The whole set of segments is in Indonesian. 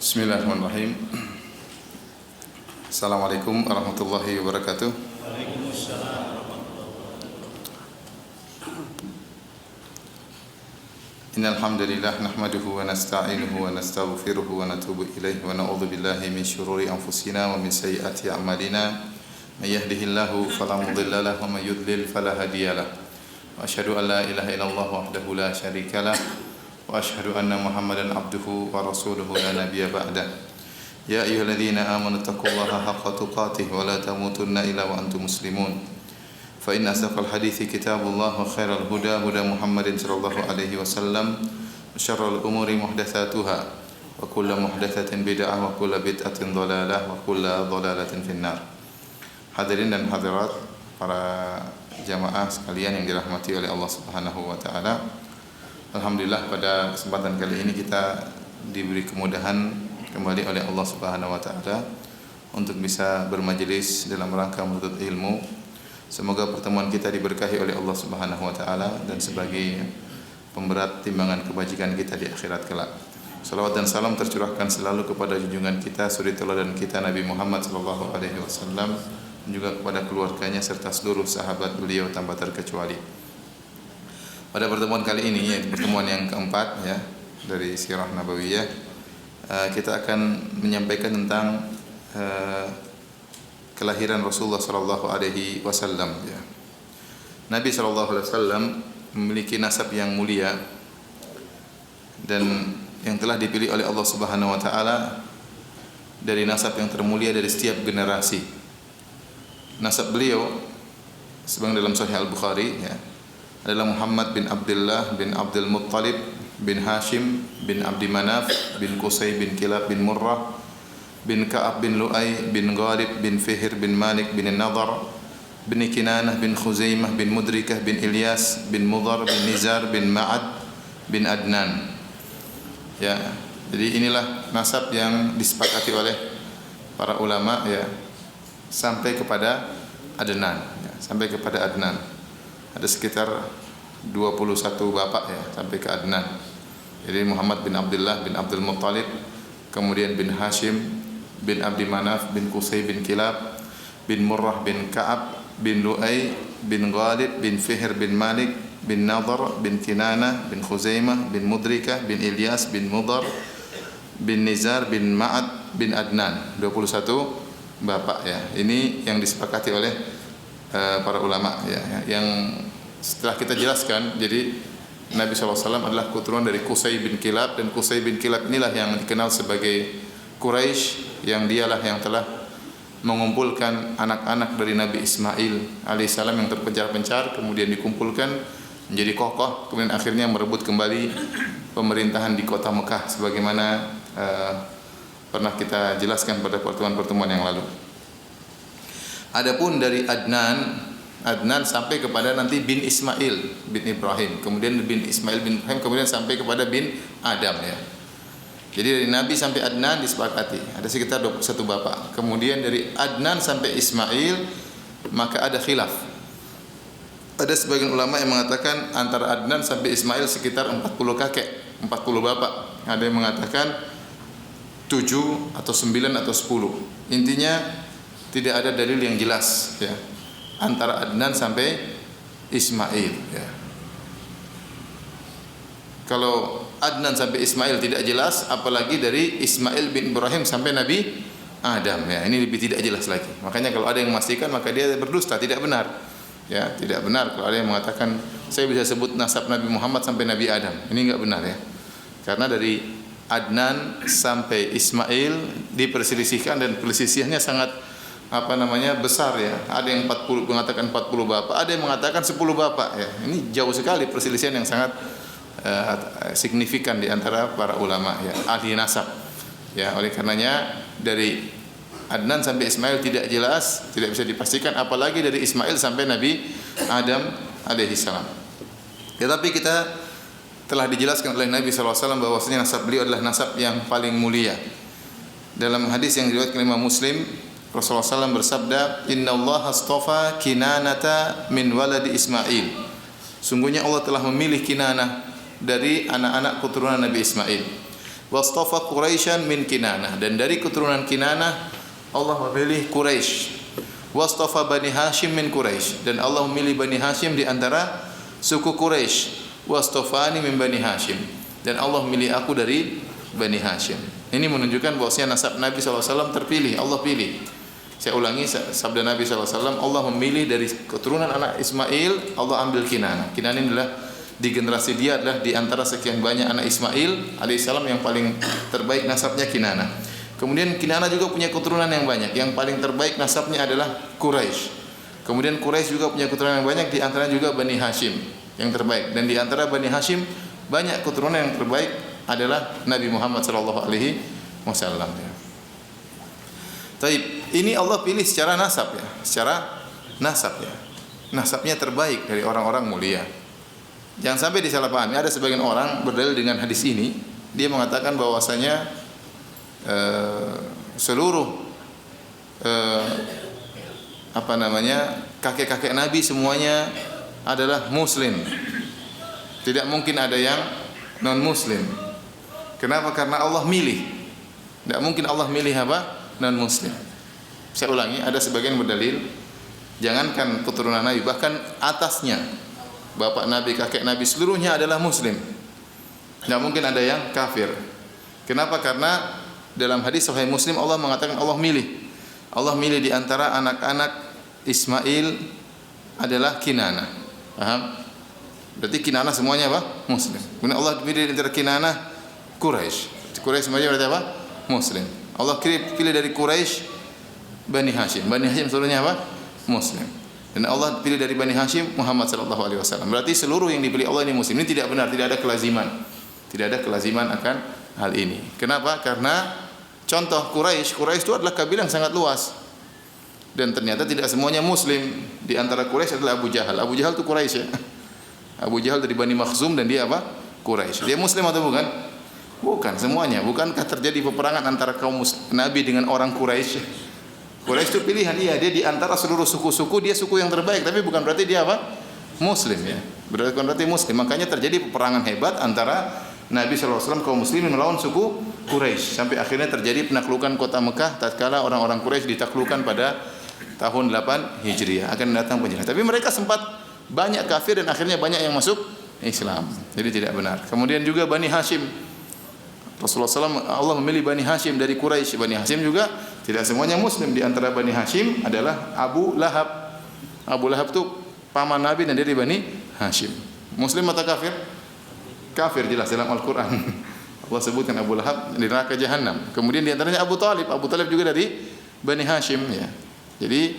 Bismillahirrahmanirrahim. Assalamualaikum warahmatullahi wabarakatuh. Innal hamdalillah nahmaduhu wa nasta'inuhu wa nastaghfiruhu wa natubu ilaihi wa na'udzu billahi min shururi anfusina wa min sayyiati a'malina. May yahdihillahu fala mudilla lahu wa may yudlil fala hadiyalah. Wa asyhadu an la ilaha illallah wahdahu la syarikalah wa asyhadu anna Muhammadan abduhu wa rasuluhu la nabiyya ba'dah. Ya ayyuhalladzina amanu taqullaha haqqa tuqatih wa la tamutunna illa wa antum muslimun. Fa inna asdaqal hadithi kitabullah wa khairal huda huda Muhammadin sallallahu alaihi wasallam wa syarrul umuri muhdatsatuha wa kullu muhdatsatin bid'ah wa kullu bid'atin dhalalah wa kullu dhalalatin finnar. Hadirin dan hadirat para jamaah sekalian yang dirahmati oleh Allah Subhanahu wa taala. Alhamdulillah pada kesempatan kali ini kita diberi kemudahan kembali oleh Allah Subhanahu wa taala untuk bisa bermajelis dalam rangka menuntut ilmu. Semoga pertemuan kita diberkahi oleh Allah Subhanahu wa taala dan sebagai pemberat timbangan kebajikan kita di akhirat kelak. Salawat dan salam tercurahkan selalu kepada junjungan kita, suri teladan kita Nabi Muhammad sallallahu alaihi wasallam dan juga kepada keluarganya serta seluruh sahabat beliau tanpa terkecuali. Pada pertemuan kali ini, yaitu pertemuan yang keempat ya dari Sirah Nabawiyah, kita akan menyampaikan tentang kelahiran Rasulullah sallallahu alaihi wasallam ya. Nabi sallallahu alaihi wasallam memiliki nasab yang mulia dan yang telah dipilih oleh Allah Subhanahu wa taala dari nasab yang termulia dari setiap generasi. Nasab beliau sebagaimana dalam Sahih Al-Bukhari ya, adalah Muhammad bin Abdullah bin Abdul Muttalib bin Hashim bin Abdi Manaf bin Qusay bin Kilab bin Murrah bin Ka'ab bin Lu'ay bin Ghalib bin Fihr bin Malik bin Nadar bin Kinanah bin Khuzaimah bin Mudrikah bin Ilyas bin Mudhar bin Nizar bin Ma'ad bin Adnan. Ya, jadi inilah nasab yang disepakati oleh para ulama ya sampai kepada Adnan ya, sampai kepada Adnan. Ada sekitar 21 bapak ya sampai ke Adnan. Jadi Muhammad bin Abdullah bin Abdul Muttalib, kemudian bin Hashim bin Abdi Manaf bin Qusay bin Kilab bin Murrah bin Ka'ab bin Lu'ay bin Ghalib bin Fihr bin Malik bin Nadar bin Kinanah bin Khuzaimah bin Mudrikah bin Ilyas bin Mudhar bin Nizar bin Ma'ad bin Adnan. 21 bapak ya. Ini yang disepakati oleh para ulama ya, yang setelah kita jelaskan, jadi Nabi SAW adalah keturunan dari Qusay bin Kilab, dan Qusay bin Kilab inilah yang dikenal sebagai Quraisy, yang dialah yang telah mengumpulkan anak-anak dari Nabi Ismail alaihissalam yang terpencar-pencar, kemudian dikumpulkan menjadi kokoh, kemudian akhirnya merebut kembali pemerintahan di kota Mekah sebagaimana pernah kita jelaskan pada pertemuan-pertemuan yang lalu. Adapun dari Adnan sampai kepada nanti bin Ismail bin Ibrahim, kemudian bin Ismail bin Ibrahim, kemudian sampai kepada bin Adam ya. Jadi dari Nabi sampai Adnan disepakati ada sekitar 21 bapak. Kemudian dari Adnan sampai Ismail maka ada khilaf. Ada sebagian ulama yang mengatakan antara Adnan sampai Ismail sekitar 40 kakek, 40 bapak. Ada yang mengatakan 7 atau 9 atau 10. Intinya tidak ada dalil yang jelas ya antara Adnan sampai Ismail ya. Kalau Adnan sampai Ismail tidak jelas, apalagi dari Ismail bin Ibrahim sampai Nabi Adam ya, ini lebih tidak jelas lagi. Makanya kalau ada yang memastikan maka dia berdusta, tidak benar ya, tidak benar kalau ada yang mengatakan saya bisa sebut nasab Nabi Muhammad sampai Nabi Adam. Ini enggak benar ya, karena dari Adnan sampai Ismail diperselisihkan dan perselisihannya sangat besar ya. Ada yang 40 mengatakan 40 bapak, ada yang mengatakan 10 bapak ya. Ini jauh sekali perselisihan yang sangat signifikan di antara para ulama ya, ahli nasab. Ya, oleh karenanya dari Adnan sampai Ismail tidak jelas, tidak bisa dipastikan, apalagi dari Ismail sampai Nabi Adam alaihi salam. Tetapi kita telah dijelaskan oleh Nabi SAW bahwasanya nasab beliau adalah nasab yang paling mulia. Dalam hadis yang diriwayatkan Imam Muslim, Rasulullah SAW bersabda, Inna Allah astafa Kinanata min waladi Ismail. Sungguhnya Allah telah memilih Kinanah dari anak-anak keturunan Nabi Ismail. Wastafa Quraisyan min Kinanah, dan dari keturunan Kinanah Allah memilih Quraisy. Wastafa Bani Hashim min Quraisy, dan Allah memilih Bani Hashim di antara suku Quraisy. Wastafani min Bani Hashim, dan Allah memilih aku dari Bani Hashim. Ini menunjukkan bahwasanya nasab Nabi SAW terpilih, Allah pilih. Saya ulangi sabda Nabi SAW, Allah memilih dari keturunan anak Ismail, Allah ambil Kinanah. Kinanah ini adalah di generasi dia adalah di antara sekian banyak anak Ismail alaihissalam yang paling terbaik nasabnya Kinanah. Kemudian Kinanah juga punya keturunan yang banyak. Yang paling terbaik nasabnya adalah Quraisy. Kemudian Quraisy juga punya keturunan yang banyak, di antara juga Bani Hashim yang terbaik. Dan di antara Bani Hashim banyak keturunan yang terbaik adalah Nabi Muhammad sallallahu alaihi wasallam. Taib, ini Allah pilih secara nasab ya, secara nasab ya. Nasabnya terbaik dari orang-orang mulia. Jangan sampai disalahpahami. Ada sebagian orang berdalil dengan hadis ini, dia mengatakan bahwasanya seluruh kakek-kakek Nabi semuanya adalah muslim. Tidak mungkin ada yang non muslim. Kenapa? Karena Allah milih. Tidak mungkin Allah milih apa? Non muslim. Saya ulangi, ada sebagian berdalil, jangankan keturunan Nabi, bahkan atasnya, bapak Nabi, kakek Nabi, seluruhnya adalah muslim. Tidak mungkin ada yang kafir. Kenapa? Karena dalam hadis Sahih Muslim Allah mengatakan Allah milih. Allah milih di antara anak-anak Ismail adalah Kinanah. Paham? Berarti Kinanah semuanya apa? Muslim. Kemudian Allah pilih di antara Kinanah Quraisy. Quraisy semuanya berarti apa? Muslim. Allah pilih dari Quraisy Bani Hashim. Bani Hashim seluruhnya apa? Muslim. Dan Allah pilih dari Bani Hashim Muhammad sallallahu alaihi wasallam. Berarti seluruh yang dipilih Allah ini muslim. Ini tidak benar, tidak ada kelaziman. Tidak ada kelaziman akan hal ini. Kenapa? Karena contoh Quraisy itu adalah kabilah yang sangat luas. Dan ternyata tidak semuanya muslim. Di antara Quraisy adalah Abu Jahal. Abu Jahal itu Quraisy ya. Abu Jahal dari Bani Makhzum dan dia apa? Quraisy. Dia muslim atau bukan? Bukan semuanya. Bukankah terjadi peperangan antara kaum Nabi dengan orang Quraisy? Quraisy itu pilihan, iya, dia di antara seluruh suku-suku dia suku yang terbaik, tapi bukan berarti dia apa? Muslim ya. Bukan berarti muslim. Makanya terjadi peperangan hebat antara Nabi sallallahu alaihi wasallam kaum muslimin melawan suku Quraisy sampai akhirnya terjadi penaklukan kota Mekah tatkala orang-orang Quraisy ditaklukkan pada tahun 8 Hijriah akan datang penjelasan. Tapi mereka sempat banyak kafir dan akhirnya banyak yang masuk Islam. Jadi tidak benar. Kemudian juga Bani Hashim. Rasulullah SAW Allah memilih Bani Hashim dari Quraisy. Bani Hashim juga tidak semuanya muslim. Di antara Bani Hashim adalah Abu Lahab. Abu Lahab itu paman Nabi dan dia dari Bani Hashim. Muslim atau kafir? Kafir jelas dalam Al-Quran. Allah sebutkan Abu Lahab di neraka Jahannam. Kemudian di antaranya Abu Talib. Abu Talib juga dari Bani Hashim ya. Jadi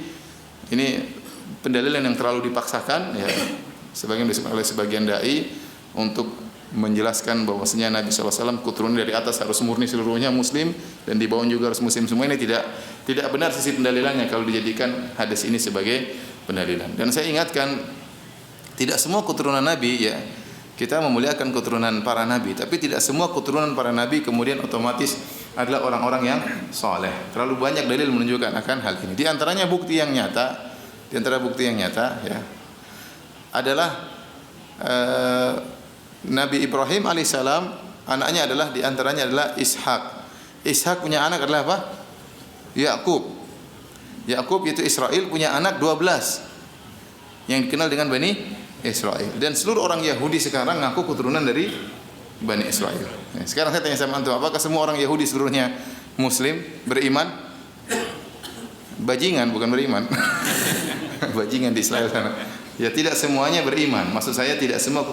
ini pendalilan yang terlalu dipaksakan ya. Sebagian disebut oleh sebagian dai untuk menjelaskan bahwasanya Nabi SAW keturunan dari atas harus murni seluruhnya muslim dan di bawah juga harus muslim semua. Ini tidak benar sisi pendalilannya kalau dijadikan hadis ini sebagai pendalilan. Dan saya ingatkan, tidak semua keturunan Nabi ya, kita memuliakan keturunan para Nabi, tapi tidak semua keturunan para Nabi kemudian otomatis adalah orang-orang yang soleh. Terlalu banyak dalil menunjukkan akan hal ini. Di antaranya bukti yang nyata, ya adalah Nabi Ibrahim alaihissalam, anaknya adalah di antaranya adalah Ishak. Ishak punya anak adalah apa? Yakub. Yakub itu Israel punya anak 12 yang dikenal dengan Bani Israel. Dan seluruh orang Yahudi sekarang ngaku keturunan dari Bani Israel. Sekarang saya tanya sama antum, apakah semua orang Yahudi seluruhnya muslim, beriman? Bajingan, bukan beriman. Bajingan di Israel sana. Ya tidak semuanya beriman. Maksud saya tidak semua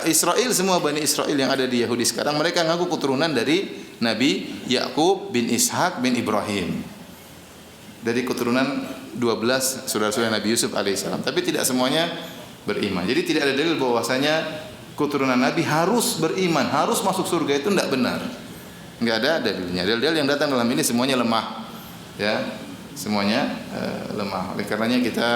Israel, semua Bani Israel yang ada di Yahudi sekarang mereka ngaku keturunan dari Nabi Yakub bin Ishak bin Ibrahim. Dari keturunan 12 saudara-saudara Nabi Yusuf alaihissalam. Tapi tidak semuanya beriman. Jadi tidak ada dalil bahwasanya keturunan Nabi harus beriman, harus masuk surga, itu tidak benar. Enggak ada dalilnya. Dalil-dalil yang datang dalam ini semuanya lemah. Ya, semuanya lemah. Oleh karenanya kita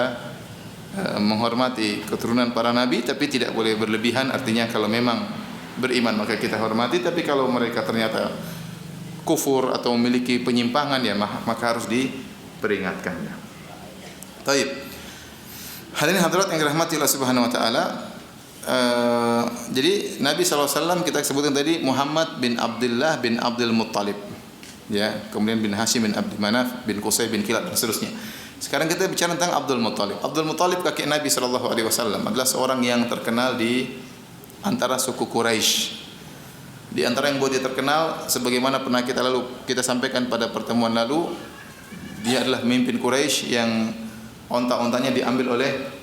menghormati keturunan para nabi, tapi tidak boleh berlebihan. Artinya kalau memang beriman maka kita hormati, tapi kalau mereka ternyata kufur atau memiliki penyimpangan ya maka harus diperingatkan. Taib. Hadirin hadirat yang dirahmati Allah Subhanahu wa taala, jadi Nabi SAW kita sebutkan tadi Muhammad bin Abdullah bin Abdul Muttalib, ya, kemudian bin Hashim bin Abdi Manaf bin Qusay bin Kilab dan seterusnya. Sekarang kita bicara tentang Abdul Muttalib. Abdul Muttalib kakek Nabi SAW adalah seorang yang terkenal di antara suku Quraisy. Di antara yang buat dia terkenal, sebagaimana pernah kita sampaikan pada pertemuan lalu, dia adalah pemimpin Quraisy yang onta-ontanya diambil oleh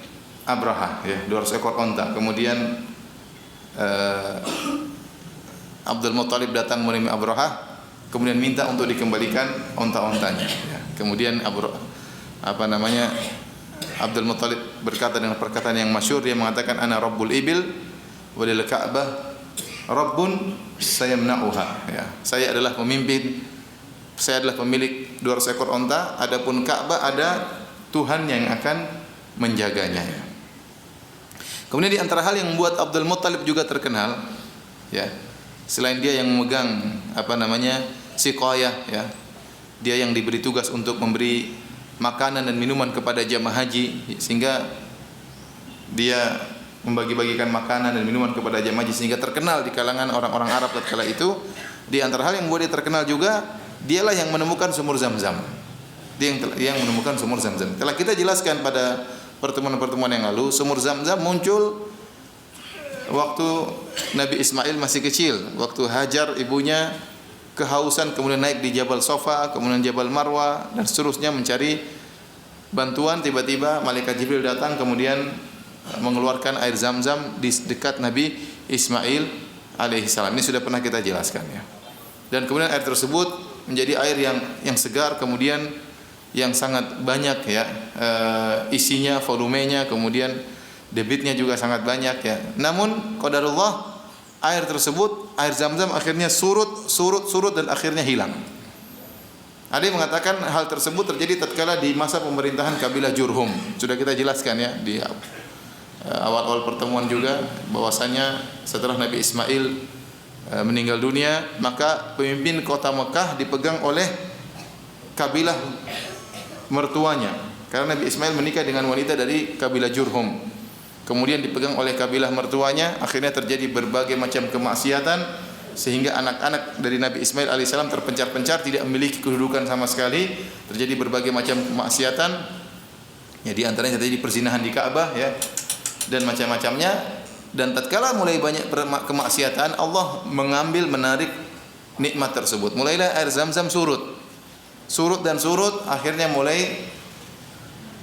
Abraha, ya, 200 ekor onta. Kemudian Abdul Muttalib datang menemui Abraha, kemudian minta untuk dikembalikan onta-ontanya. Ya. Kemudian Abdul Muttalib berkata dengan perkataan yang masyhur, dia mengatakan ana rabbul ibil walil ka'bah rabbun sayamna'uha. Ya. Saya adalah pemimpin, saya adalah pemilik 200 ekor onta, adapun Ka'bah ada Tuhan yang akan menjaganya. Ya. Kemudian di antara hal yang membuat Abdul Muttalib juga terkenal, ya, selain dia yang memegang siqayah, ya, dia yang diberi tugas untuk memberi makanan dan minuman kepada jamaah haji, sehingga dia membagi-bagikan makanan dan minuman kepada jamaah haji sehingga terkenal di kalangan orang-orang Arab tatkala itu. Di antara hal yang membuat dia terkenal juga, dialah yang menemukan sumur Zam-Zam. Dia yang menemukan sumur Zam-Zam. Telah kita jelaskan pada pertemuan-pertemuan yang lalu, sumur Zam-Zam muncul waktu Nabi Ismail masih kecil, waktu Hajar ibunya kehausan, kemudian naik di Jabal Safa, kemudian Jabal Marwah dan seterusnya mencari bantuan. Tiba-tiba malaikat Jibril datang kemudian mengeluarkan air Zam-Zam di dekat Nabi Ismail alaihissalam. Ini sudah pernah kita jelaskan, ya. Dan kemudian air tersebut menjadi air yang segar, kemudian yang sangat banyak, ya, isinya, volumenya, kemudian debitnya juga sangat banyak, ya. Namun qadarullah, air tersebut, air Zam-Zam akhirnya surut dan akhirnya hilang. Ada yang mengatakan hal tersebut terjadi tatkala di masa pemerintahan kabilah Jurhum. Sudah kita jelaskan, ya, di awal-awal pertemuan juga, bahwasanya setelah Nabi Ismail meninggal dunia, maka pemimpin kota Mekah dipegang oleh kabilah mertuanya, karena Nabi Ismail menikah dengan wanita dari kabilah Jurhum. Kemudian dipegang oleh kabilah mertuanya, akhirnya terjadi berbagai macam kemaksiatan sehingga anak-anak dari Nabi Ismail alaihissalam terpencar-pencar, tidak memiliki kedudukan sama sekali. Terjadi berbagai macam kemaksiatan, ya, di antaranya terjadi perzinahan di Ka'bah, ya, dan macam-macamnya. Dan tatkala mulai banyak kemaksiatan, Allah menarik nikmat tersebut. Mulailah air Zam-Zam surut, akhirnya mulai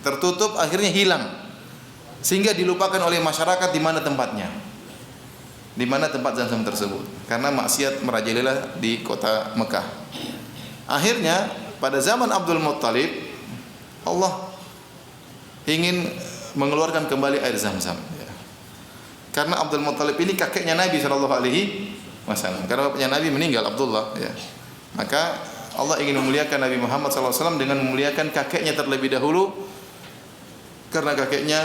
tertutup, akhirnya hilang, sehingga dilupakan oleh masyarakat di mana tempatnya, di mana tempat Zam-Zam tersebut, karena maksiat merajalela di kota Mekah. Akhirnya pada zaman Abdul Muttalib, Allah ingin mengeluarkan kembali air Zam-Zam, ya. Karena Abdul Muttalib ini kakeknya Nabi SAW. Karena bapaknya Nabi meninggal, Abdullah, ya. Maka Allah ingin memuliakan Nabi Muhammad SAW dengan memuliakan kakeknya terlebih dahulu, karena kakeknya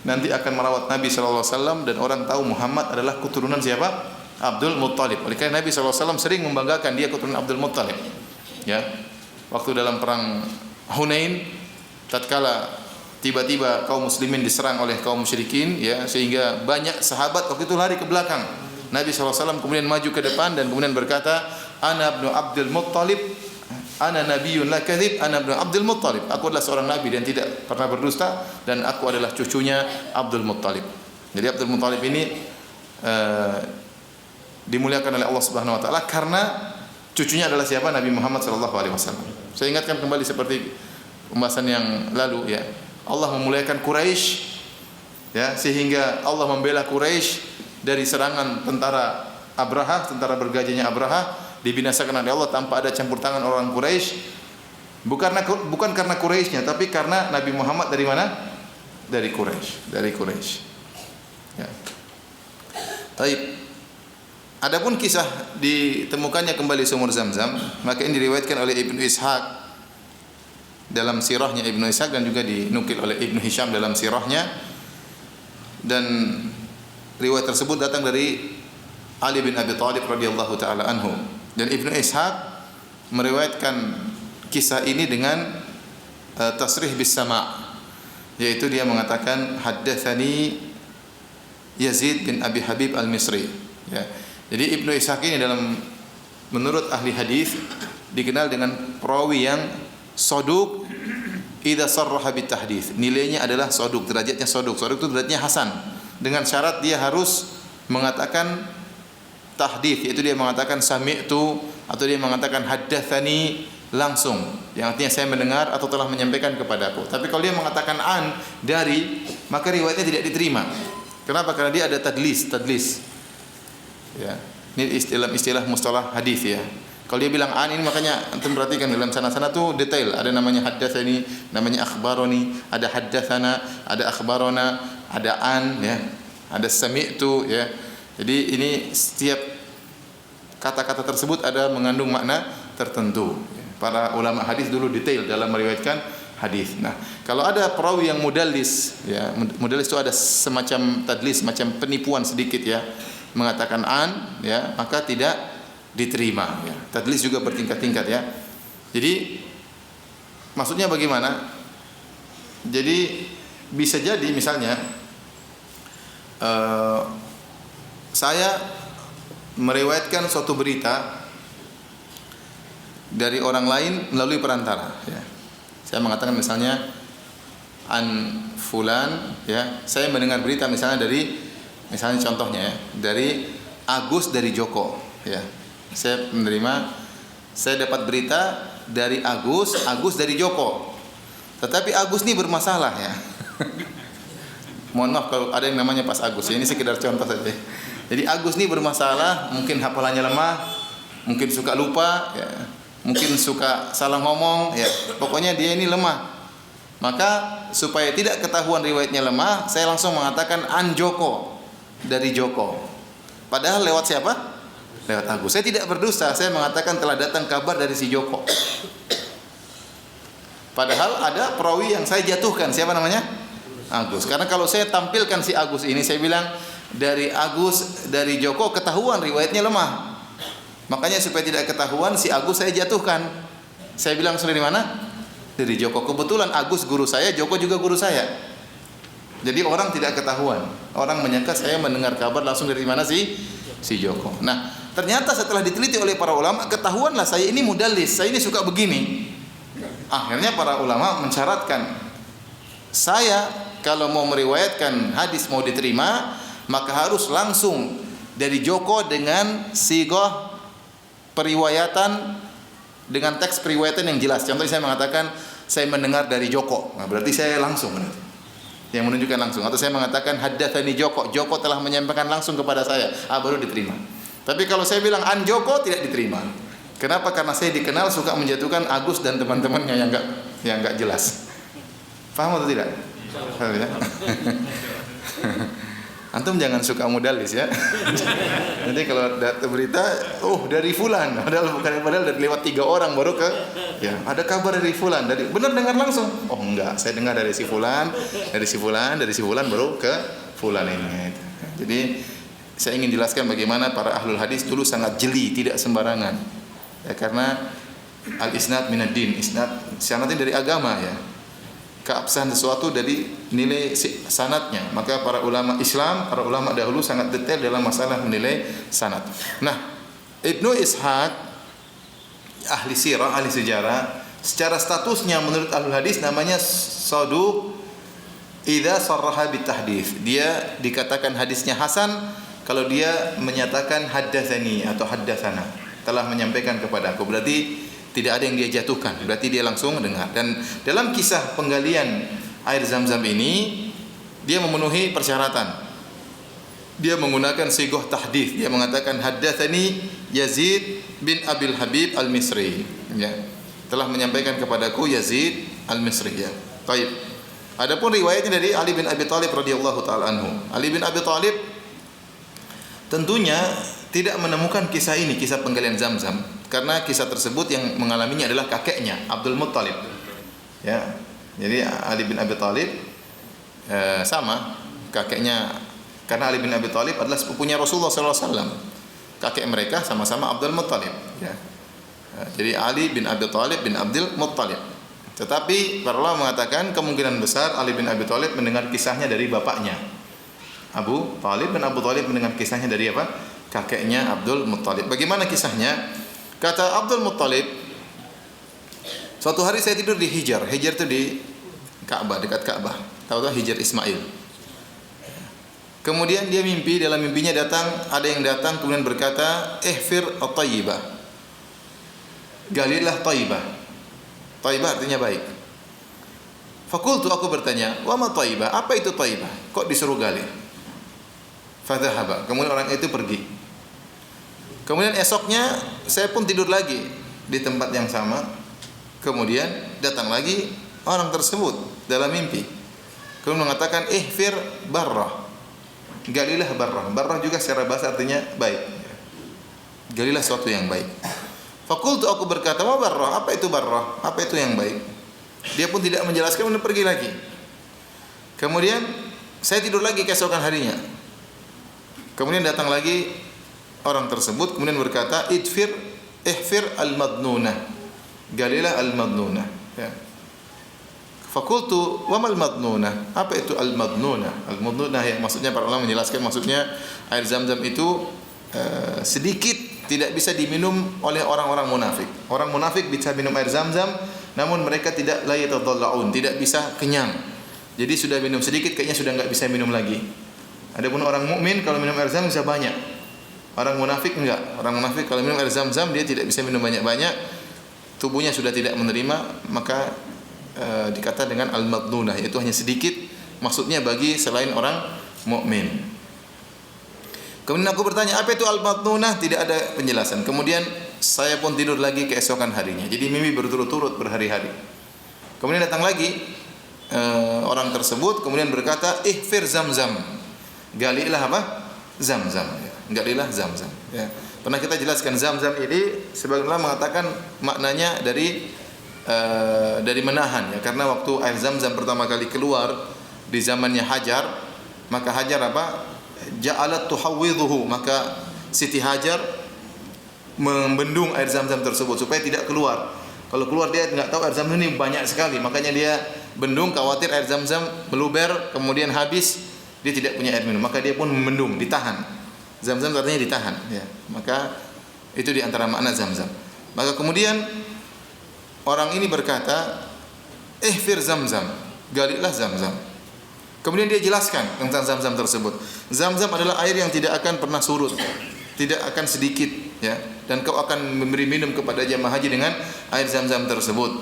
nanti akan merawat Nabi SAW dan orang tahu Muhammad adalah keturunan siapa? Abdul Muttalib. Oleh karena Nabi SAW sering membanggakan dia keturunan Abdul Muttalib, ya. Waktu dalam perang Hunain, tatkala tiba-tiba kaum muslimin diserang oleh kaum musyrikin, ya, sehingga banyak sahabat waktu itu lari ke belakang. Nabi SAW kemudian maju ke depan dan kemudian berkata, ana ibnu Abdul Muttalib, ana nabiyyun la kadhib, ana ibnu Abdul Muttalib. Aku adalah seorang nabi dan tidak pernah berdusta, dan aku adalah cucunya Abdul Muttalib. Jadi Abdul Muttalib ini dimuliakan oleh Allah Subhanahu wa taala karena cucunya adalah siapa? Nabi Muhammad sallallahu alaihi wasallam. Saya ingatkan kembali seperti pembahasan yang lalu, ya. Allah memuliakan Quraisy, ya, sehingga Allah membela Quraisy dari serangan tentara Abraha, tentara bergajahnya Abraha, dibinasakan oleh Allah tanpa ada campur tangan orang Quraisy. Bukan karena Quraisynya, tapi karena Nabi Muhammad dari mana? Dari Quraisy. Ya. Baik. Adapun kisah ditemukannya kembali sumur Zam-Zam, maka ini diriwayatkan oleh Ibnu Ishaq dalam sirahnya, Ibnu Ishaq, dan juga dinukil oleh Ibnu Hisham dalam sirahnya. Dan riwayat tersebut datang dari Ali bin Abi Thalib radhiyallahu taala anhu. Dan Ibnu Ishaq meriwayatkan kisah ini dengan tasrih bis sama', yaitu dia mengatakan haddatsani Yazid bin Abi Habib Al-Misri. Ya. Jadi Ibnu Ishaq ini menurut ahli hadis dikenal dengan perawi yang soduk idza sarraha bit tahdits. Nilainya adalah soduk, derajatnya soduk. Soduk itu derajatnya hasan. Dengan syarat dia harus mengatakan tahdits, yaitu dia mengatakan sami'tu atau dia mengatakan haddatsani langsung, yang artinya saya mendengar atau telah menyampaikan kepadaku. Tapi kalau dia mengatakan an, dari, maka riwayatnya tidak diterima. Kenapa? Karena dia ada tadlis. Ya. Ini istilah mustalah hadis ya. Kalau dia bilang an, ini makanya antum perhatikan dalam sana-sana tuh detail. Ada namanya haddatsani, namanya akhbaroni, ada haddatsana, ada akhbarona, ada an ya. Ada sami'tu ya. Jadi ini setiap kata-kata tersebut ada mengandung makna tertentu. Para ulama hadis dulu detail dalam meriwayatkan hadis. Nah, kalau ada perawi yang mudallis, ya, mudallis itu ada semacam tadlis, semacam penipuan sedikit ya, mengatakan an, ya, maka tidak diterima. Ya. Tadlis juga bertingkat-tingkat ya. Jadi maksudnya bagaimana? Jadi bisa jadi misalnya saya meriwayatkan suatu berita dari orang lain melalui perantara ya. Saya mengatakan misalnya an fulan ya, saya mendengar berita misalnya dari, misalnya contohnya ya, dari Agus dari Joko ya. Saya dapat berita dari Agus dari Joko. Tetapi Agus ini bermasalah ya. Mohon maaf kalau ada yang namanya Pas Agus ya, ini sekedar contoh saja. Jadi Agus ini bermasalah, mungkin hafalannya lemah, mungkin suka lupa ya, mungkin suka salah ngomong ya, pokoknya dia ini lemah. Maka supaya tidak ketahuan riwayatnya lemah, saya langsung mengatakan an Joko, dari Joko. Padahal lewat siapa? Lewat Agus. Saya tidak berdusta, saya mengatakan telah datang kabar dari si Joko. Padahal ada perawi yang saya jatuhkan, siapa namanya? Agus. Karena kalau saya tampilkan si Agus ini, saya bilang dari Agus dari Joko, ketahuan riwayatnya lemah. Makanya supaya tidak ketahuan si Agus saya jatuhkan. Saya bilang dari mana? Dari Joko. Kebetulan Agus guru saya, Joko juga guru saya. Jadi orang tidak ketahuan. Orang menyangka saya mendengar kabar langsung dari mana si Joko. Nah, ternyata setelah diteliti oleh para ulama, ketahuanlah saya ini mudallis, saya ini suka begini. Akhirnya para ulama mensyaratkan, saya kalau mau meriwayatkan hadis mau diterima, maka harus langsung dari Joko dengan sighah periwayatan, dengan teks periwayatan yang jelas. Contohnya saya mengatakan saya mendengar dari Joko, nah, berarti saya langsung yang menunjukkan langsung. Atau saya mengatakan haddatsani Joko, Joko telah menyampaikan langsung kepada saya, baru diterima. Tapi kalau saya bilang an Joko, tidak diterima. Kenapa? Karena saya dikenal suka menjatuhkan Agus dan teman-temannya yang enggak jelas. Paham atau tidak? Paham ya? Antum jangan suka mudallis ya. Nanti kalau data berita, dari fulan, padahal dari lewat 3 orang baru ke, ya ada kabar dari fulan, benar dengar langsung. Oh enggak, saya dengar dari si fulan, baru ke fulan ini. Jadi saya ingin jelaskan bagaimana para ahlul hadis dulu sangat jeli, tidak sembarangan. Ya, karena al-isnad minad din, isnad sanadnya dari agama ya. Keabsahan sesuatu dari nilai sanadnya. Maka para ulama Islam, para ulama dahulu sangat detail dalam masalah menilai sanad. Nah, Ibnu Ishaq ahli sirah, ahli sejarah, secara statusnya menurut ahlul hadis namanya saduq idza sarraha bit tahdits. Dia dikatakan hadisnya hasan kalau dia menyatakan haddatsani atau haddatsana, telah menyampaikan kepada aku, berarti tidak ada yang dia jatuhkan, berarti dia langsung dengar. Dan dalam kisah penggalian air Zam-Zam ini, dia memenuhi persyaratan. Dia menggunakan sighah tahdits. Dia mengatakan haddatsani Yazid bin Abil Habib Al-Misri. Ya. Telah menyampaikan kepadaku Yazid Al-Misri. Ya. Baik. Adapun riwayatnya dari Ali bin Abi Thalib radhiyallahu taala anhu. Ali bin Abi Thalib tentunya tidak menemukan kisah ini, kisah penggalian Zam-Zam, karena kisah tersebut yang mengalaminya adalah kakeknya Abdul Muttalib. Ya. Jadi Ali bin Abi Thalib sama kakeknya, karena Ali bin Abi Thalib adalah sepupunya Rasulullah SAW. Kakek mereka sama-sama Abdul Muttalib. Ya. Jadi Ali bin Abi Thalib bin Abdul Muttalib. Tetapi para ulama mengatakan kemungkinan besar Ali bin Abi Thalib mendengar kisahnya dari bapaknya Abu Talib, dan Abu Talib mendengar kisahnya dari apa? Kakeknya Abdul Muttalib. Bagaimana kisahnya? Kata Abdul Muttalib, suatu hari saya tidur di Hijr. Hijr itu di Ka'bah, dekat Ka'bah. Tahu-tahu Hijr Ismail. Kemudian dia mimpi, dalam mimpinya ada yang datang kemudian berkata, "Ihfir at-tayyibah." Galilah Taibah. Taibah artinya baik. Fakultu, aku bertanya, "Wa ma Taibah?" Apa itu Taibah? Kok disuruh gali? Fadhahaba. Kemudian orang itu pergi. Kemudian esoknya saya pun tidur lagi di tempat yang sama. Kemudian datang lagi orang tersebut dalam mimpi. Kemudian mengatakan, "Ihfir barrah." Galilah barrah. Barrah juga secara bahasa artinya baik. Galilah sesuatu yang baik. Fakultu, aku berkata, "Ma barrah?" Apa itu barrah? Apa itu yang baik? Dia pun tidak menjelaskan, kemudian pergi lagi. Kemudian saya tidur lagi keesokan harinya. Kemudian datang lagi orang tersebut kemudian berkata, ihfir al-madnunah." Galilah al-madnunah. Ya. Fakultu, "Wa mal madnunah?" Apa itu al-madnunah? Al-madnunah yang maksudnya para ulama menjelaskan, maksudnya air Zam-Zam itu sedikit tidak bisa diminum oleh orang-orang munafik. Orang munafik bisa minum air Zam-Zam, namun mereka tidak la yatadhallaun, tidak bisa kenyang. Jadi sudah minum sedikit kayaknya sudah enggak bisa minum lagi. Adapun orang mukmin kalau minum air Zam-Zam bisa banyak. Orang munafik enggak. Orang munafik kalau minum air Zam-Zam dia tidak bisa minum banyak-banyak. Tubuhnya sudah tidak menerima, maka dikata dengan al-madnunah, yaitu hanya sedikit, maksudnya bagi selain orang mukmin. Kemudian aku bertanya, apa itu al-madnunah? Tidak ada penjelasan. Kemudian saya pun tidur lagi keesokan harinya. Jadi mimpi berturut-turut berhari-hari. Kemudian datang lagi orang tersebut kemudian berkata, "Ihfir Zam-Zam." Galilah apa? Zam-Zam. Galilah Zam-Zam. Ya. Pernah kita jelaskan Zam-Zam ini sebagian ulama mengatakan maknanya dari menahan, ya, karena waktu air Zam-Zam pertama kali keluar di zamannya Hajar, maka Hajar apa? Ja'alat tuhawwidhuhu, maka Siti Hajar membendung air Zam-Zam tersebut supaya tidak keluar. Kalau keluar dia enggak tahu air Zam-Zam ini banyak sekali, makanya dia bendung, khawatir air Zam-Zam meluber kemudian habis, dia tidak punya air minum, maka dia pun membendung, ditahan. Zam-Zam artinya ditahan, ya. Maka itu di antara makna Zam-Zam. Maka kemudian orang ini berkata, "Ihfir Zam-Zam." Galilah Zam-Zam. Kemudian dia jelaskan tentang Zam-Zam tersebut. Zam-Zam adalah air yang tidak akan pernah surut, tidak akan sedikit, ya. Dan kau akan memberi minum kepada jemaah haji dengan air Zam-Zam tersebut.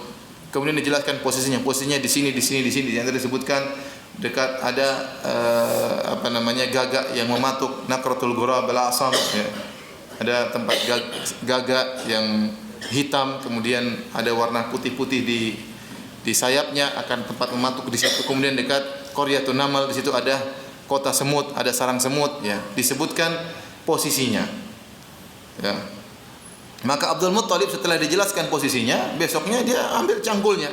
Kemudian dijelaskan posisinya di sini, di sini, di sini. Yang tadi disebutkan dekat ada gagak yang mematuk, nakratul ghurab al-asam, ya. Ada tempat gagak yang hitam, kemudian ada warna putih-putih di sayapnya, akan tempat mematuk di situ. Kemudian dekat Qaryatun Namal, di situ ada kota semut, ada sarang semut, ya. Disebutkan posisinya. Ya. Maka Abdul Muttalib setelah dijelaskan posisinya, besoknya dia ambil cangkulnya.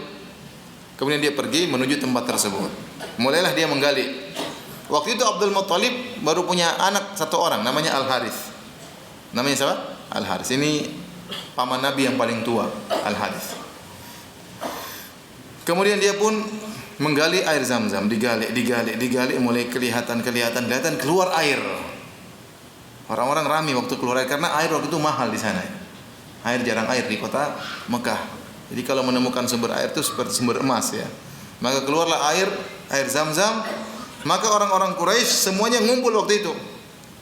Kemudian dia pergi menuju tempat tersebut. Mulailah dia menggali. Waktu itu Abdul Muttalib baru punya anak satu orang, namanya Al-Harith. Namanya siapa? Al-Harith. Ini paman Nabi yang paling tua, Al-Harith. Kemudian dia pun menggali air Zam-Zam, digali, mulai kelihatan keluar air. Orang-orang ramai waktu keluar air karena air waktu itu mahal di sana. Air jarang air di kota Mekah. Jadi kalau menemukan sumber air itu seperti sumber emas, ya. Maka keluarlah air Zam-Zam. Maka orang-orang Quraisy semuanya ngumpul waktu itu.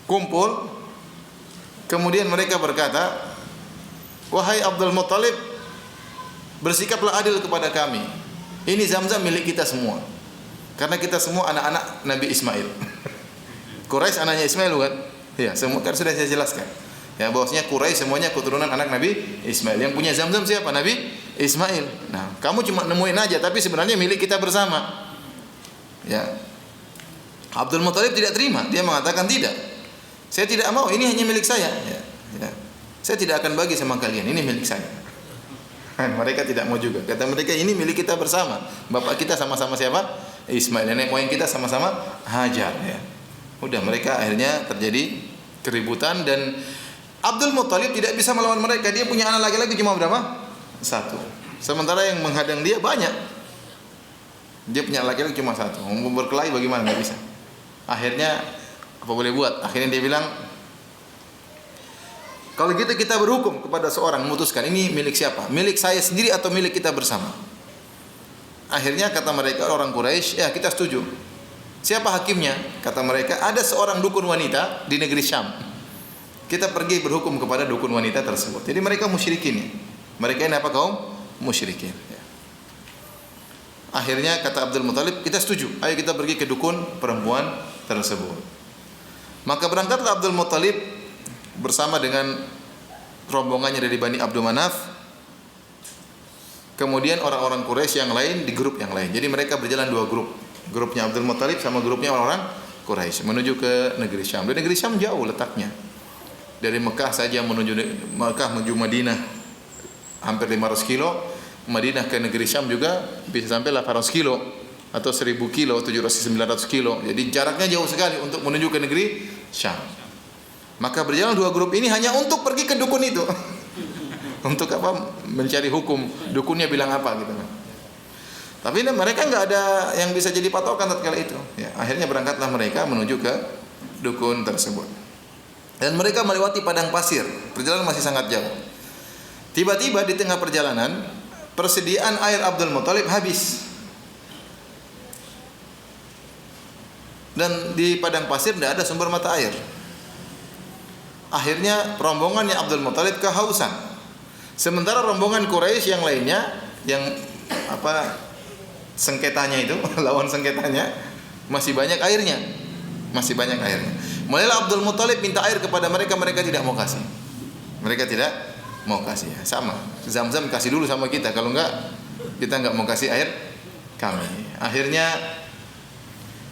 Kumpul. Kemudian mereka berkata, "Wahai Abdul Muttalib, bersikaplah adil kepada kami. Ini Zam-Zam milik kita semua. Karena kita semua anak-anak Nabi Ismail." Quraisy anaknya Ismail, bukan? Ya, semua kan sudah saya jelaskan. Ya, bahwasanya Quraisy semuanya keturunan anak Nabi Ismail. Yang punya Zam-Zam siapa? Nabi Ismail. Nah, kamu cuma nemuin aja, tapi sebenarnya milik kita bersama. Ya. Abdul Muttalib tidak terima. Dia mengatakan, "Tidak. Saya tidak mau. Ini hanya milik saya." Ya. Ya. "Saya tidak akan bagi sama kalian. Ini milik saya." Mereka tidak mau juga. Kata mereka, "Ini milik kita bersama. Bapak kita sama-sama siapa? Ismail. Nenek moyang kita sama-sama Hajar." Ya. Udah, mereka akhirnya terjadi keributan dan Abdul Muttalib tidak bisa melawan mereka. Dia punya anak laki-laki cuma berapa? Satu. Sementara yang menghadang dia banyak. Dia punya laki-laki cuma satu. Mau berkelahi bagaimana? Nggak bisa. Akhirnya Apa boleh buat? Akhirnya dia bilang, kalau gitu kita berhukum kepada seorang, memutuskan ini milik siapa? Milik saya sendiri atau milik kita bersama? Akhirnya kata mereka orang Quraisy, ya kita setuju. Siapa hakimnya? Kata mereka, ada seorang dukun wanita di negeri Syam. Kita pergi berhukum kepada dukun wanita tersebut. Jadi mereka musyrikin ya. Mereka ini apa kaum? Musyrikin. Ya. Akhirnya kata Abdul Muthalib, kita setuju. Ayo kita pergi ke dukun perempuan tersebut. Maka berangkatlah Abdul Muthalib bersama dengan rombongannya dari Bani Abdul Manaf. Kemudian orang-orang Quraisy yang lain di grup yang lain. Jadi mereka berjalan dua grup. Grupnya Abdul Muthalib sama grupnya orang-orang Quraisy menuju ke negeri Syam. Dan negeri Syam jauh letaknya. Dari Mekah saja menuju Madinah hampir 500 kilo. Madinah ke negeri Syam juga bisa sampai 800 kilo atau 1000 kilo, 700-900 kilo. Jadi jaraknya jauh sekali untuk menuju ke negeri Syam. Maka berjalan dua grup ini hanya untuk pergi ke dukun itu. Untuk apa? Mencari hukum. Dukunnya bilang apa gitu kan. Tapi mereka enggak ada yang bisa jadi patokan tatkala itu. Ya, akhirnya berangkatlah mereka menuju ke dukun tersebut. Dan mereka melewati padang pasir. Perjalanan masih sangat jauh. Tiba-tiba di tengah perjalanan, persediaan air Abdul Muthalib habis. Dan di padang pasir tidak ada sumber mata air. Akhirnya rombongannya Abdul Muthalib kehausan. Sementara rombongan Quraisy yang lainnya yang sengketanya itu, lawan sengketanya masih banyak airnya. Masih banyak airnya. Mulailah Abdul Muthalib minta air kepada mereka, mereka tidak mau kasih. Mereka tidak mau kasih. Sama. Zam-zam kasih dulu sama kita, kalau enggak kita enggak mau kasih air kami. Akhirnya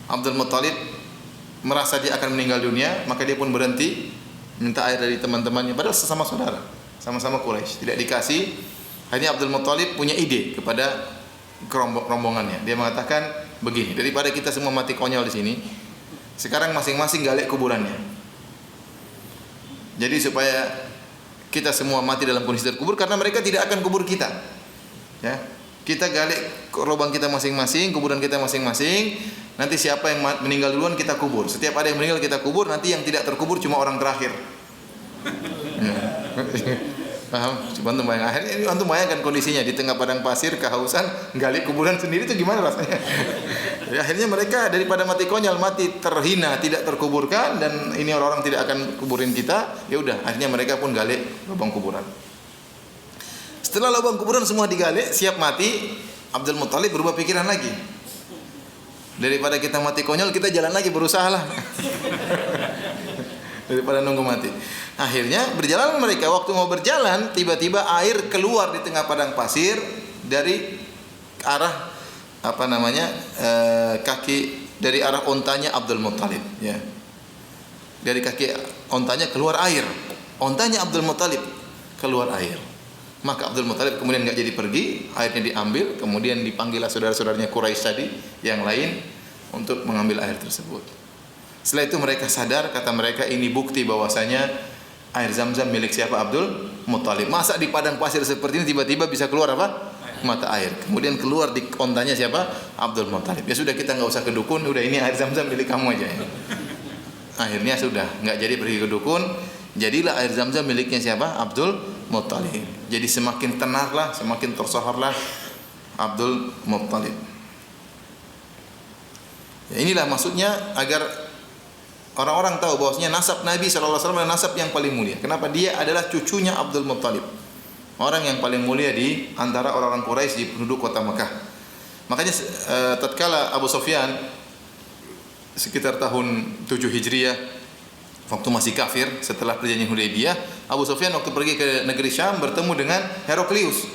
Abdul Muthalib merasa dia akan meninggal dunia, maka dia pun berhenti minta air dari teman-temannya, padahal sesama saudara, sama-sama Quraisy, tidak dikasih. Akhirnya Abdul Muthalib punya ide kepada rombongannya. Dia mengatakan begini, daripada kita semua mati konyol di sini, sekarang masing-masing galak kuburannya. Jadi supaya kita semua mati dalam kondisi terkubur, karena mereka tidak akan kubur kita. Ya, kita galak lubang kita masing-masing, kuburan kita masing-masing. Nanti siapa yang meninggal duluan kita kubur. Setiap ada yang meninggal kita kubur. Nanti yang tidak terkubur cuma orang terakhir. Ya. Paham? Coba antum bayangkan. Akhirnya ini antum bayangkan kondisinya di tengah padang pasir, kehausan, gali kuburan sendiri itu gimana rasanya? Ya, akhirnya mereka daripada mati konyol, mati terhina, tidak terkuburkan, dan ini orang-orang tidak akan kuburin kita. Ya udah, akhirnya mereka pun gali lubang kuburan. Setelah lubang kuburan semua digali, siap mati, Abdul Muthalib berubah pikiran lagi. Daripada kita mati konyol, kita jalan lagi, berusahalah. Daripada nunggu mati. Akhirnya berjalan mereka. Waktu mau berjalan, tiba-tiba air keluar di tengah padang pasir dari arah kaki, dari arah ontanya Abdul Muthalib. Ya. Dari kaki ontanya keluar air. Ontanya Abdul Muthalib keluar air. Maka Abdul Muthalib kemudian enggak jadi pergi, airnya diambil, kemudian dipanggillah saudara-saudaranya Quraisy tadi yang lain untuk mengambil air tersebut. Setelah itu mereka sadar, kata mereka, ini bukti bahwasanya air Zam-Zam milik siapa? Abdul Muthalib. Masa di padang pasir seperti ini tiba-tiba bisa keluar apa? Mata air. Kemudian keluar di ontanya siapa? Abdul Muthalib. Ya sudah, kita enggak usah ke dukun, udah ini air Zam-Zam milik kamu aja. Ya. Akhirnya sudah, enggak jadi pergi ke dukun. Jadilah air Zam-Zam miliknya siapa? Abdul Muthalib. Jadi semakin tenarlah, semakin tersohorlah Abdul Muthalib. Ya, inilah maksudnya agar orang-orang tahu bahwasanya nasab Nabi sallallahu alaihi wasallam adalah nasab yang paling mulia. Kenapa? Dia adalah cucunya Abdul Muthalib. Orang yang paling mulia di antara orang-orang Quraisy di penduduk kota Mekah. Makanya tatkala Abu Sufyan sekitar tahun 7 Hijriah, waktu masih kafir, setelah perjanjian Hudaybiyah, Abu Sufyan waktu pergi ke negeri Syam bertemu dengan Heraklius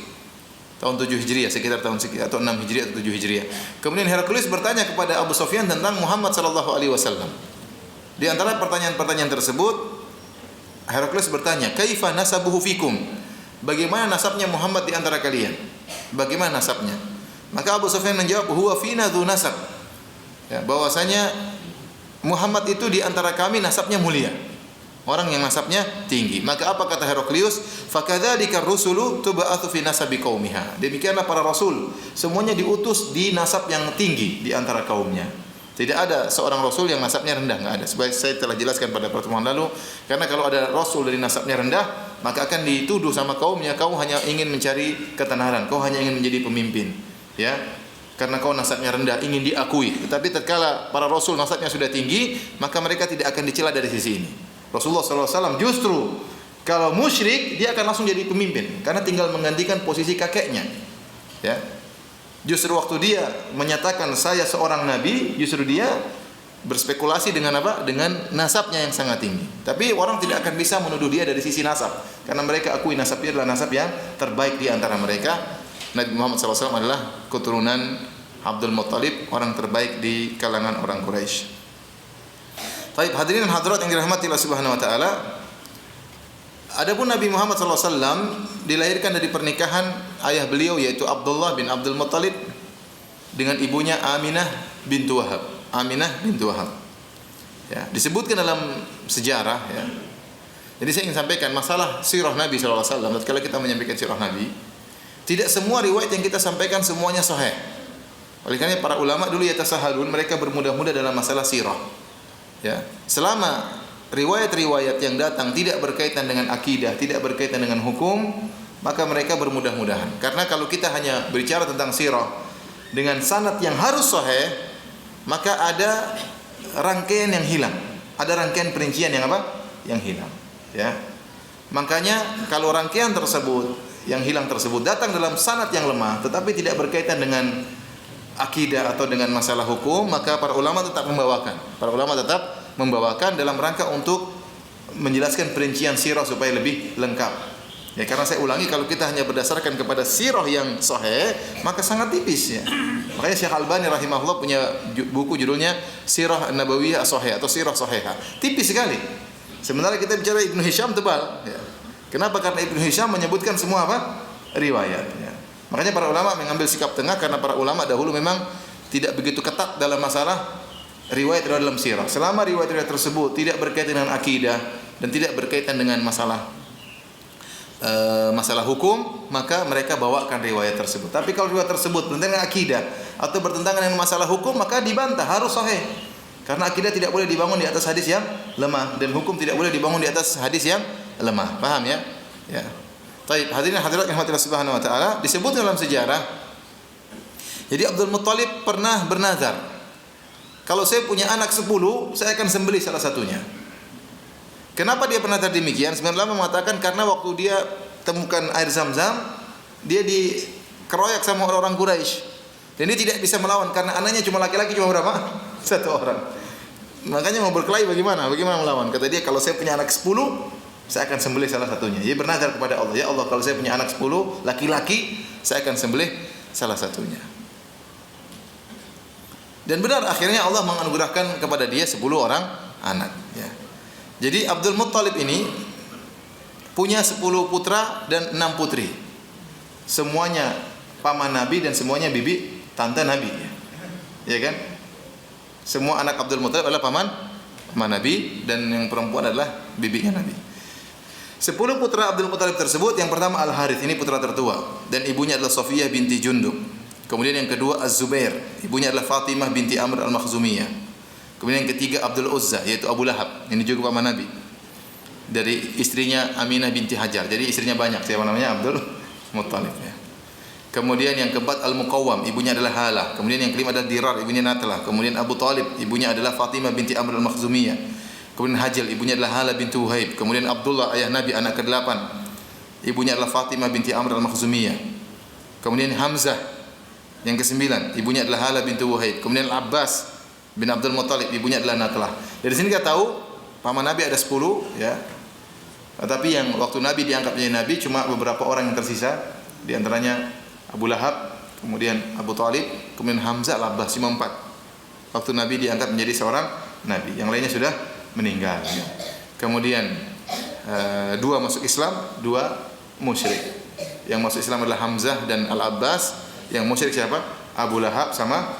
tahun 7 Hijriah, sekitar tahun atau 6 Hijriah atau 7 Hijriah. Kemudian Heraklius bertanya kepada Abu Sufyan tentang Muhammad sallallahu alaihi wasallam. Di antara pertanyaan-pertanyaan tersebut, Heraklius bertanya, "Kaifa nasabuhu fikum?" Bagaimana nasabnya Muhammad di antara kalian? Bagaimana nasabnya? Maka Abu Sufyan menjawab, "Huwa fina dzu nasab." Ya, bahwasanya Muhammad itu di antara kami nasabnya mulia. Orang yang nasabnya tinggi. Maka apa kata Heraklius? "Fakadzalika ar-rusulu tub'atsu fi nasabi qaumiha." Demikianlah para rasul, semuanya diutus di nasab yang tinggi di antara kaumnya. Tidak ada seorang rasul yang nasabnya rendah, enggak ada. Sebagai saya telah jelaskan pada pertemuan lalu, karena kalau ada rasul dari nasabnya rendah, maka akan dituduh sama kaumnya, kau hanya ingin mencari ketenaran, kau hanya ingin menjadi pemimpin, ya. Karena kau nasabnya rendah, ingin diakui. Tetapi tatkala para rasul nasabnya sudah tinggi, maka mereka tidak akan dicela dari sisi ini. Rasulullah SAW justru kalau musyrik dia akan langsung jadi pemimpin, karena tinggal menggantikan posisi kakeknya, ya. Justru waktu dia menyatakan saya seorang nabi, justru dia berspekulasi dengan apa? Dengan nasabnya yang sangat tinggi. Tapi orang tidak akan bisa menuduh dia dari sisi nasab, karena mereka akui nasabnya adalah nasab yang terbaik di antara mereka. Nabi Muhammad SAW adalah keturunan Abdul Muttalib, orang terbaik di kalangan orang Quraisy. Baik, hadirin dan hadirat yang dirahmati Allah Subhanahu wa taala. Adapun Nabi Muhammad SAW dilahirkan dari pernikahan ayah beliau yaitu Abdullah bin Abdul Muttalib dengan ibunya Aminah bintu Wahab. Aminah bintu Wahab. Ya, disebutkan dalam sejarah, ya. Jadi saya ingin sampaikan masalah sirah Nabi SAW. Kalau kita menyampaikan sirah Nabi, tidak semua riwayat yang kita sampaikan semuanya sahih. Oleh karena para ulama dulu yatasahhalun, mereka bermudah-mudah dalam masalah sirah. Ya, selama riwayat-riwayat yang datang tidak berkaitan dengan akidah, tidak berkaitan dengan hukum, maka mereka bermudah-mudahan. Karena kalau kita hanya berbicara tentang sirah dengan sanad yang harus sahih, maka ada rangkaian yang hilang, ada rangkaian perincian yang apa? Yang hilang, ya. Makanya kalau rangkaian tersebut yang hilang tersebut datang dalam sanad yang lemah, tetapi tidak berkaitan dengan akidah atau dengan masalah hukum, maka para ulama tetap membawakan. Para ulama tetap membawakan dalam rangka untuk menjelaskan perincian sirah supaya lebih lengkap. Ya, karena saya ulangi, kalau kita hanya berdasarkan kepada sirah yang sahih, maka sangat tipis, ya. Makanya Syekh Albani rahimahullah punya buku judulnya Sirah Nabawiyah As-Sahihah atau Sirah Sahihah. Tipis sekali. Sementara kita bicara Ibnu Hisham tebal, ya. Kenapa? Karena Ibnu Hisham menyebutkan semua apa? Riwayat, ya. Makanya para ulama mengambil sikap tengah, karena para ulama dahulu memang tidak begitu ketat dalam masalah riwayat dalam sirah. Selama riwayat-riwayat tersebut tidak berkaitan dengan akidah dan tidak berkaitan dengan masalah hukum, maka mereka bawakan riwayat tersebut. Tapi kalau riwayat tersebut bertentangan dengan akidah atau bertentangan dengan masalah hukum, maka dibantah, harus sahih. Karena akidah tidak boleh dibangun di atas hadis yang lemah dan hukum tidak boleh dibangun di atas hadis yang lemah. Paham, ya? Ya. Baik, hadirin hadirat yang Allah Subhanahu wa taala, disebut dalam sejarah. Jadi Abdul Muttalib pernah bernazar, kalau saya punya anak 10, saya akan sembelih salah satunya. Kenapa dia pernah demikian? Sebenarnya ulama mengatakan karena waktu dia temukan air Zam-Zam, dia dikeroyak sama orang-orang Quraisy. Dan dia tidak bisa melawan karena anaknya cuma laki-laki cuma berapa? 1 orang. Makanya mau berkelahi bagaimana? Bagaimana melawan? Kata dia, kalau saya punya anak 10, saya akan sembelih salah satunya. Dia bernazar kepada Allah, ya Allah, kalau saya punya anak 10 laki-laki, saya akan sembelih salah satunya. Dan benar, akhirnya Allah menganugerahkan kepada dia 10 orang anak, ya. Jadi Abdul Muttalib ini punya 10 putra dan 6 putri. Semuanya paman Nabi dan semuanya bibi tante Nabi, ya. Ya kan? Semua anak Abdul Muttalib adalah paman Nabi dan yang perempuan adalah bibinya Nabi. 10 putra Abdul Muttalib tersebut, yang pertama Al-Harith, ini putra tertua dan ibunya adalah Safiyah binti Jundub. Kemudian yang kedua Az-Zubair, ibunya adalah Fatimah binti Amr Al-Makhzumiyah. Kemudian yang ketiga Abdul Uzza, yaitu Abu Lahab, ini juga paman Nabi. Dari istrinya Aminah binti Hajar. Jadi istrinya banyak. Siapa namanya? Abdul Muttalib, ya. Kemudian yang keempat Al-Muqawwam, ibunya adalah Halah. Kemudian yang kelima adalah Dirar, ibunya Natlah. Kemudian Abu Talib, ibunya adalah Fatimah binti Amr Al-Makhzumiyah. Kemudian Hajil, ibunya adalah Halah binti Wuhaib. Kemudian Abdullah, ayah Nabi, anak ke-8, ibunya adalah Fatimah binti Amr Al-Makhzumiyah. Kemudian Hamzah, yang ke-9, ibunya adalah Halah binti Wuhaib. Kemudian Al-Abbas bin Abdul Muttalib, ibunya adalah Natlah. Dari sini kita tahu paman Nabi ada 10, ya. Tetapi yang waktu Nabi diangkat menjadi Nabi cuma beberapa orang yang tersisa, di antaranya Abu Lahab, kemudian Abu Talib, kemudian Hamzah, Al-Abbas, cuma 4. Waktu Nabi diangkat menjadi seorang Nabi, yang lainnya sudah meninggal, ya. Kemudian 2 masuk Islam, 2 musyrik. Yang masuk Islam adalah Hamzah dan Al-Abbas. Yang musyrik siapa? Abu Lahab sama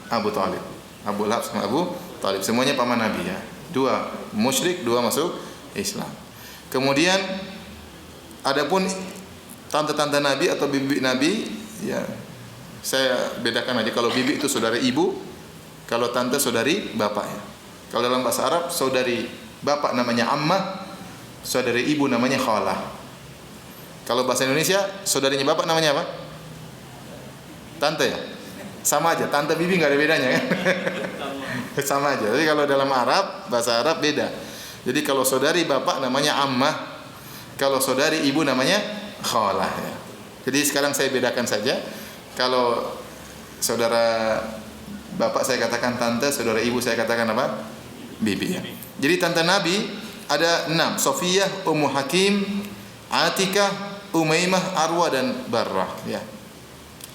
Abu Talib. Abu Lahab sama Abu Talib, semuanya paman Nabi, ya. 2 musyrik, 2 masuk Islam. Kemudian adapun tante-tante Nabi atau bibi Nabi, ya, saya bedakan aja. Kalau bibi itu saudara ibu, Kalau tante saudari bapak ya. Kalau dalam bahasa Arab saudari bapak namanya ammah, saudari ibu namanya khalah. Kalau bahasa Indonesia saudarinya bapak namanya apa? Tante ya. Sama aja, tante bibi nggak ada bedanya kan? Sama aja. Jadi kalau dalam Arab, bahasa Arab beda. Jadi kalau saudari bapak namanya ammah, kalau saudari ibu namanya khalah ya. Jadi sekarang saya bedakan saja. Kalau saudara bapak saya katakan tante, saudara ibu saya katakan apa? Bibi ya. Jadi tante Nabi ada 6, Sofiyah, Ummu Hakim, Atikah, Umaymah, Arwa dan Barrah ya.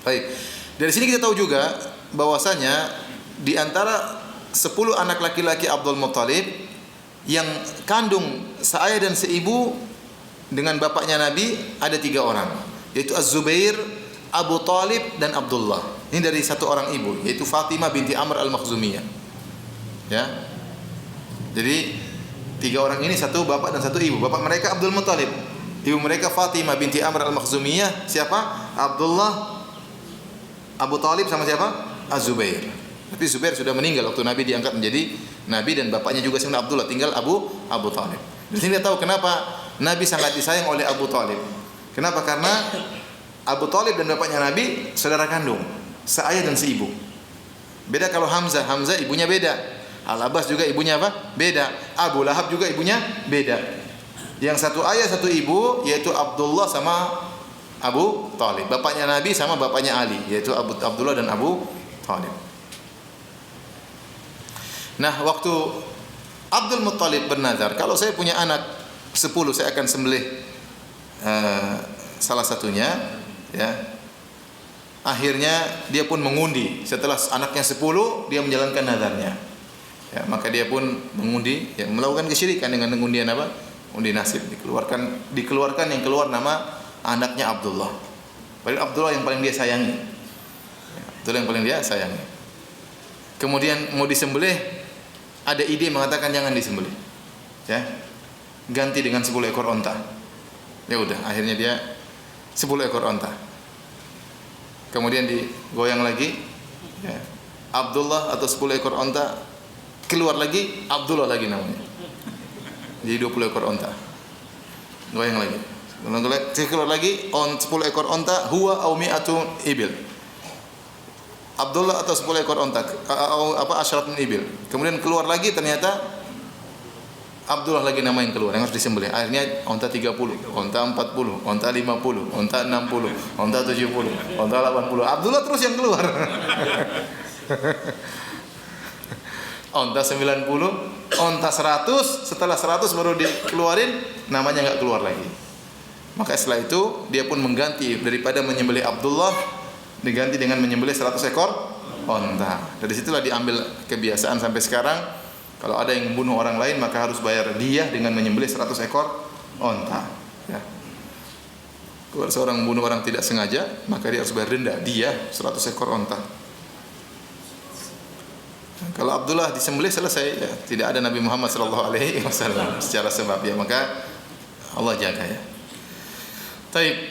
Baik. Dari sini kita tahu juga bahwasanya di antara 10 anak laki-laki Abdul Muttalib yang kandung seayah dan seibu dengan bapaknya Nabi ada 3 orang, yaitu Az-Zubair, Abu Talib dan Abdullah. Ini dari satu orang ibu, yaitu Fatimah binti Amr al-Makhzumiyah. Ya. Jadi 3 orang ini satu bapak dan satu ibu. Bapak mereka Abdul Muttalib, ibu mereka Fatimah binti Amr al-Makhzumiyah. Siapa? Abdullah, Abu Talib sama siapa? Az-Zubair. Tapi Zubair sudah meninggal waktu Nabi diangkat menjadi Nabi dan bapaknya juga sebenarnya Abdullah, tinggal Abu Talib. Di sini kita tahu kenapa Nabi sangat disayang oleh Abu Talib. Kenapa? Karena Abu Talib dan bapaknya Nabi saudara kandung, seayah dan seibu. Beda kalau Hamzah, Hamzah ibunya beda. Al-Abbas juga ibunya apa? Beda. Abu Lahab juga ibunya beda. Yang satu ayah satu ibu yaitu Abdullah sama Abu Talib. Bapaknya Nabi sama bapaknya Ali, yaitu Abdullah dan Abu Talib. Nah, waktu Abdul Muttalib bernazar, kalau saya punya anak 10, saya akan sembelih salah satunya, ya. Akhirnya dia pun mengundi. Setelah anaknya 10, dia menjalankan nazarnya. Ya, maka dia pun mengundi, ya, melakukan kesyirikan dengan pengundian apa? Undi nasib. Dikeluarkan yang keluar nama anaknya Abdullah. Padahal Abdullah yang paling dia sayangi. Abdullah yang paling dia sayangi. Kemudian mau disembelih, ada ide mengatakan jangan disembelih. Ya. Ganti dengan 10 ekor onta. Ya udah, akhirnya dia 10 ekor onta. Kemudian digoyang lagi, ya. Abdullah atau 10 ekor onta, keluar lagi Abdullah lagi namanya. Jadi 20 ekor onta. Goyang lagi. Keluar lagi 10 ekor onta, huwa au mi'atu ibil. Abdullah atau 10 ekor onta, asyaratun ibil. Kemudian keluar lagi, ternyata Abdullah lagi nama yang keluar, yang harus disembelih. Akhirnya onta 30, onta 40, onta 50, onta 60, onta 70, onta 80. Abdullah terus yang keluar. Onta 90, onta 100, setelah 100 baru dikeluarin, namanya enggak keluar lagi. Maka setelah itu dia pun mengganti, daripada menyembelih Abdullah diganti dengan menyembelih 100 ekor onta. Dari situlah diambil kebiasaan sampai sekarang, kalau ada yang membunuh orang lain maka harus bayar diyah dengan menyembelih 100 ekor onta. Ya. Kalau seorang membunuh orang tidak sengaja, maka dia harus bayar denda, diyah 100 ekor onta. Kalau Abdullah disembelih selesai, ya, tidak ada Nabi Muhammad SAW secara sebab, ya, maka Allah jaga, ya. Taib.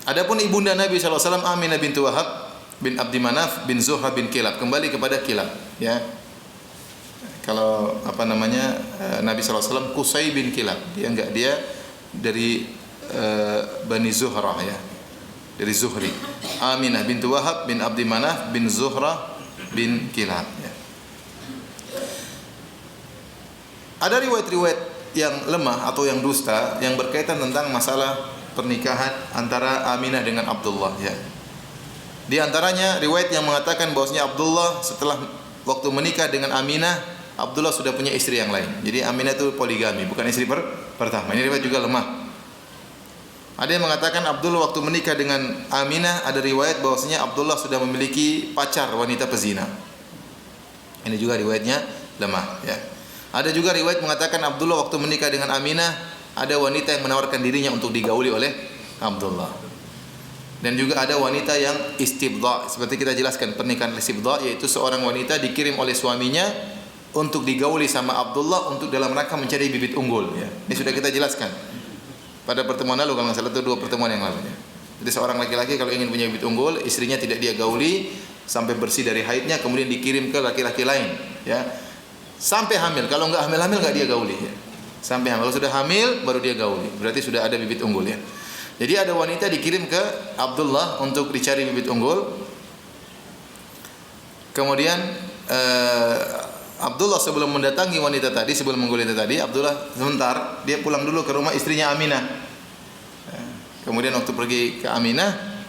Adapun ibunda Nabi SAW Aminah bintu Wahab bin Abdi Manaf bin Zuhra bin Kilab, kembali kepada Kilab, ya. Kalau Nabi SAW Qusay bin Kilab, dia dari Bani Zuhra, ya, dari Zuhri. Aminah bintu Wahab bin Abdi Manaf bin Zuhra bin Kilab, ya. Ada riwayat-riwayat yang lemah atau yang dusta yang berkaitan tentang masalah pernikahan antara Aminah dengan Abdullah, ya. Di antaranya riwayat yang mengatakan bahwasanya Abdullah setelah waktu menikah dengan Aminah, Abdullah sudah punya istri yang lain. Jadi Aminah itu poligami, bukan istri pertama. Ini riwayat juga lemah. Ada yang mengatakan Abdullah waktu menikah dengan Aminah, ada riwayat bahwasanya Abdullah sudah memiliki pacar wanita pezina. Ini juga riwayatnya lemah, ya. Ada juga riwayat mengatakan Abdullah waktu menikah dengan Aminah, ada wanita yang menawarkan dirinya untuk digauli oleh Abdullah. Dan juga ada wanita yang istibdha, seperti kita jelaskan pernikahan istibdha, yaitu seorang wanita dikirim oleh suaminya untuk digauli sama Abdullah untuk dalam rangka mencari bibit unggul, ya. Ini sudah kita jelaskan pada pertemuan lalu, kalau nggak salah itu 2 pertemuan yang lalu, ya. Jadi seorang laki-laki kalau ingin punya bibit unggul, istrinya tidak dia gauli sampai bersih dari haidnya, kemudian dikirim ke laki-laki lain, ya. Sampai hamil. Kalau enggak hamil-hamil enggak dia gauli, ya. Sampai hamil. Kalau sudah hamil baru dia gauli. Berarti sudah ada bibit unggul, ya. Jadi ada wanita dikirim ke Abdullah untuk dicari bibit unggul. Kemudian Abdullah sebelum mendatangi wanita tadi, sebelum mengguli wanita tadi, Abdullah sebentar dia pulang dulu ke rumah istrinya Aminah. Kemudian waktu pergi ke Aminah,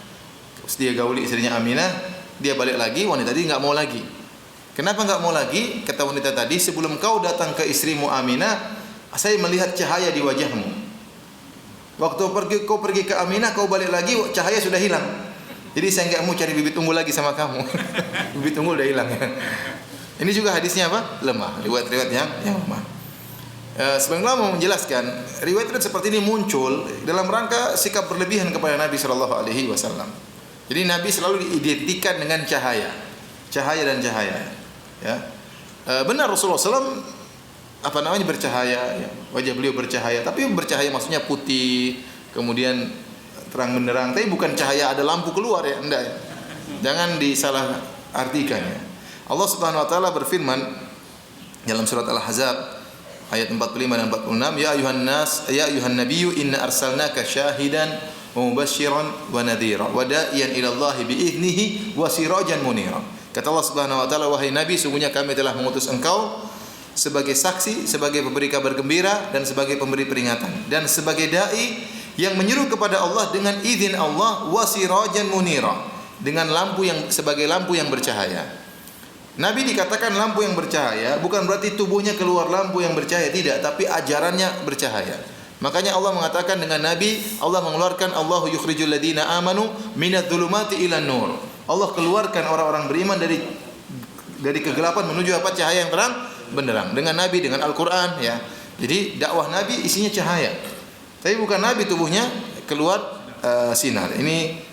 dia gauli istrinya Aminah, dia balik lagi, wanita tadi enggak mau lagi. Kenapa enggak mau lagi? Kata wanita tadi, sebelum kau datang ke istrimu Aminah, saya melihat cahaya di wajahmu. Waktu kau pergi ke Aminah, kau balik lagi, cahaya sudah hilang. Jadi saya enggak mau cari bibit unggul lagi sama kamu. Bibit unggul udah hilang. Ini juga hadisnya apa? Lemah. Riwayat-riwayat yang lemah. Sebagian ulama menjelaskan riwayat-riwayat seperti ini muncul dalam rangka sikap berlebihan kepada Nabi Shallallahu Alaihi Wasallam. Jadi Nabi selalu diidentikan dengan cahaya dan cahaya. Ya, benar Rasulullah SAW bercahaya, ya. Wajah beliau bercahaya, tapi bercahaya maksudnya putih, kemudian terang benderang. Tapi bukan cahaya ada lampu keluar, ya, enggak. Ya. Jangan disalah artikan, ya. Allah Subhanahu Wa Taala berfirman dalam surat Al-Ahzab ayat 45 dan 46, ya ayuhan nabiyyu inna arsalnaka syahidan wa mubasysyiran wa nadhira wa da'iyan ila Allah bi idnihi wa sirajan munira. Kata Allah Subhanahu wa taala, wahai nabi, sungguhnya kami telah mengutus engkau sebagai saksi, sebagai pemberi kabar gembira dan sebagai pemberi peringatan dan sebagai dai yang menyeru kepada Allah dengan izin Allah, wa sirajan munira, dengan lampu yang sebagai lampu yang bercahaya. Nabi dikatakan lampu yang bercahaya bukan berarti tubuhnya keluar lampu yang bercahaya, tidak, tapi ajarannya bercahaya. Makanya Allah mengatakan dengan Nabi, Allah mengeluarkan Allahu yukhrijul ladina amanu minadz dzulumati ilan nur. Allah keluarkan orang-orang beriman dari kegelapan menuju apa? Cahaya yang terang benderang. Dengan Nabi, dengan Al-Qur'an, ya. Jadi dakwah Nabi isinya cahaya. Tapi bukan Nabi tubuhnya keluar sinar. Ini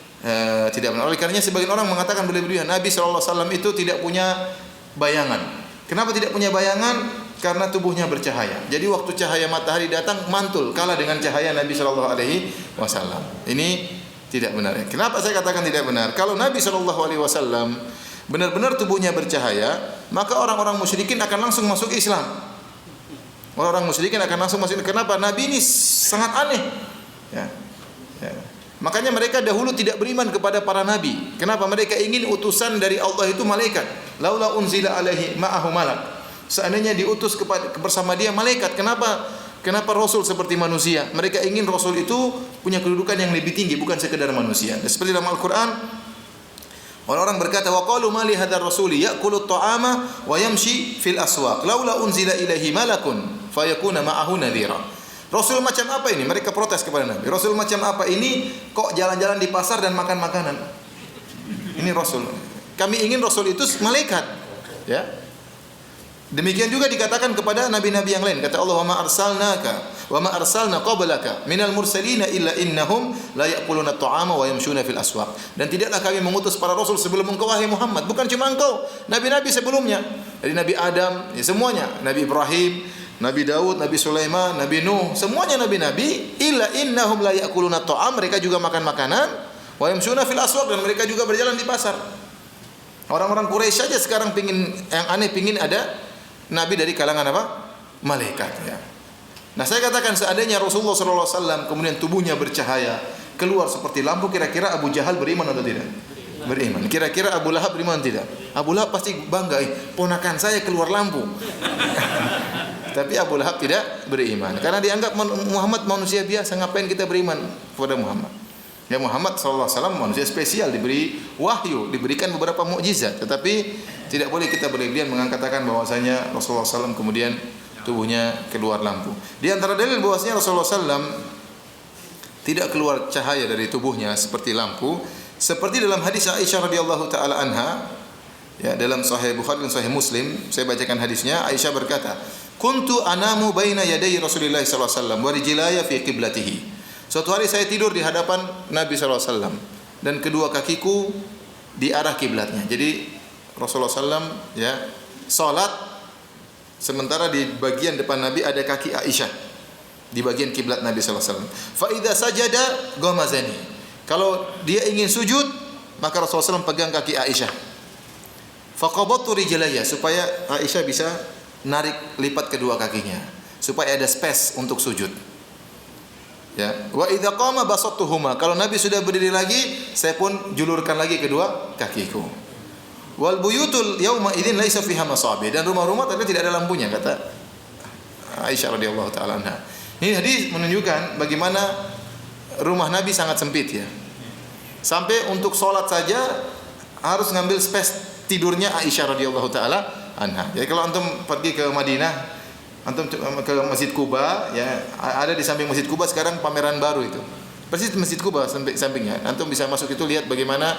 tidak benar. Oleh karenanya sebagian orang mengatakan berlebihan Nabi sallallahu alaihi wasallam itu tidak punya bayangan. Kenapa tidak punya bayangan? Karena tubuhnya bercahaya. Jadi waktu cahaya matahari datang mantul kalah dengan cahaya Nabi sallallahu alaihi wasallam. Ini tidak benar. Kenapa saya katakan tidak benar? Kalau Nabi sallallahu alaihi wasallam benar-benar tubuhnya bercahaya, maka orang-orang musyrikin akan langsung masuk Islam. Orang-orang musyrikin akan langsung masuk. Kenapa? Nabi ini sangat aneh. Ya. Ya. Makanya mereka dahulu tidak beriman kepada para nabi. Kenapa? Mereka ingin utusan dari Allah itu malaikat. Laula unzila alaihi ma'ahu malak. Seandainya diutus bersama dia malaikat. Kenapa rasul seperti manusia? Mereka ingin rasul itu punya kedudukan yang lebih tinggi, bukan sekedar manusia. Seperti dalam Al-Qur'an, orang-orang berkata, wa qalu ma li hadzal rasuli ya'kulu at-ta'ama wa yamshi fil aswaq. Laula unzila ilaihi malakun fayakuna ma'ahu nadhira. Rasul macam apa ini? Mereka protes kepada Nabi. Rasul macam apa ini? Kok jalan-jalan di pasar dan makan makanan? Ini Rasul. Kami ingin Rasul itu malaikat. Ya. Demikian juga dikatakan kepada nabi-nabi yang lain. Kata Allah, wa ma arsalna qablaka minal mursalina illa innahum la ya'kuluna at-ta'ama wa yamshuna fil aswaq. Dan tidaklah kami mengutus para rasul sebelum engkau wahai Muhammad. Bukan cuma engkau, nabi-nabi sebelumnya. Dari Nabi Adam, ya semuanya, Nabi Ibrahim, Nabi Daud, Nabi Sulaiman, Nabi Nuh, semuanya nabi-nabi, illa innahum la ya'kuluna at-ta'am, mereka juga makan makanan, wa yamshuna fil aswaq, dan mereka juga berjalan di pasar. Orang-orang Quraisy saja sekarang pingin, yang aneh, pingin ada nabi dari kalangan apa? Malaikat, ya. Nah, saya katakan seandainya Rasulullah sallallahu alaihi wasallam kemudian tubuhnya bercahaya, keluar seperti lampu, kira-kira Abu Jahal beriman atau tidak? Beriman. Kira-kira Abu Lahab beriman atau tidak? Abu Lahab pasti bangga, ponakan saya keluar lampu. Tapi Abu Lahab tidak beriman karena dianggap Muhammad manusia biasa, ngapain kita beriman kepada Muhammad? Ya, Muhammad sallallahu alaihi wasallam manusia spesial, diberi wahyu, diberikan beberapa mukjizat, tetapi tidak boleh kita berlebihan mengatakan bahwasanya Rasulullah SAW kemudian tubuhnya keluar lampu. Di antara dalil bahwasanya Rasulullah SAW tidak keluar cahaya dari tubuhnya seperti lampu, seperti dalam hadis Aisyah radhiyallahu taala anha, ya, dalam Sahih Bukhari dan Sahih Muslim. Saya bacakan hadisnya. Aisyah berkata, "Kuntu anamu baina yaday Rasulillah sallallahu alaihi wasallam wa rijlaya fi qiblatihi." Suatu hari saya tidur di hadapan Nabi sallallahu alaihi wasallam dan kedua kakiku di arah kiblatnya. Jadi Rasulullah SAW, ya, salat sementara di bagian depan Nabi ada kaki Aisyah di bagian kiblat Nabi sallallahu alaihi wasallam. Fa idza sajada ghamazani. Kalau dia ingin sujud, maka Rasulullah SAW pegang kaki Aisyah. Faqabattu rijlayya, supaya Aisyah bisa narik lipat kedua kakinya, supaya ada space untuk sujud. Ya, wa idza qama basattuhuma, kalau Nabi sudah berdiri lagi, saya pun julurkan lagi kedua kakiku. Wal buyutul yauma idzin laisa fiha masabih, dan rumah-rumah tapi tidak ada lampunya, kata Aisyah radhiyallahu taala anha. Ini hadis menunjukkan bagaimana rumah Nabi sangat sempit ya. Sampai untuk sholat saja harus ngambil space tidurnya Aisyah radhiyallahu taala anha. Jadi kalau antum pergi ke Madinah, antum ke Masjid Kuba, ya, ada di samping Masjid Kuba sekarang pameran baru itu. Persis Masjid Kuba sampingnya. Antum bisa masuk itu, lihat bagaimana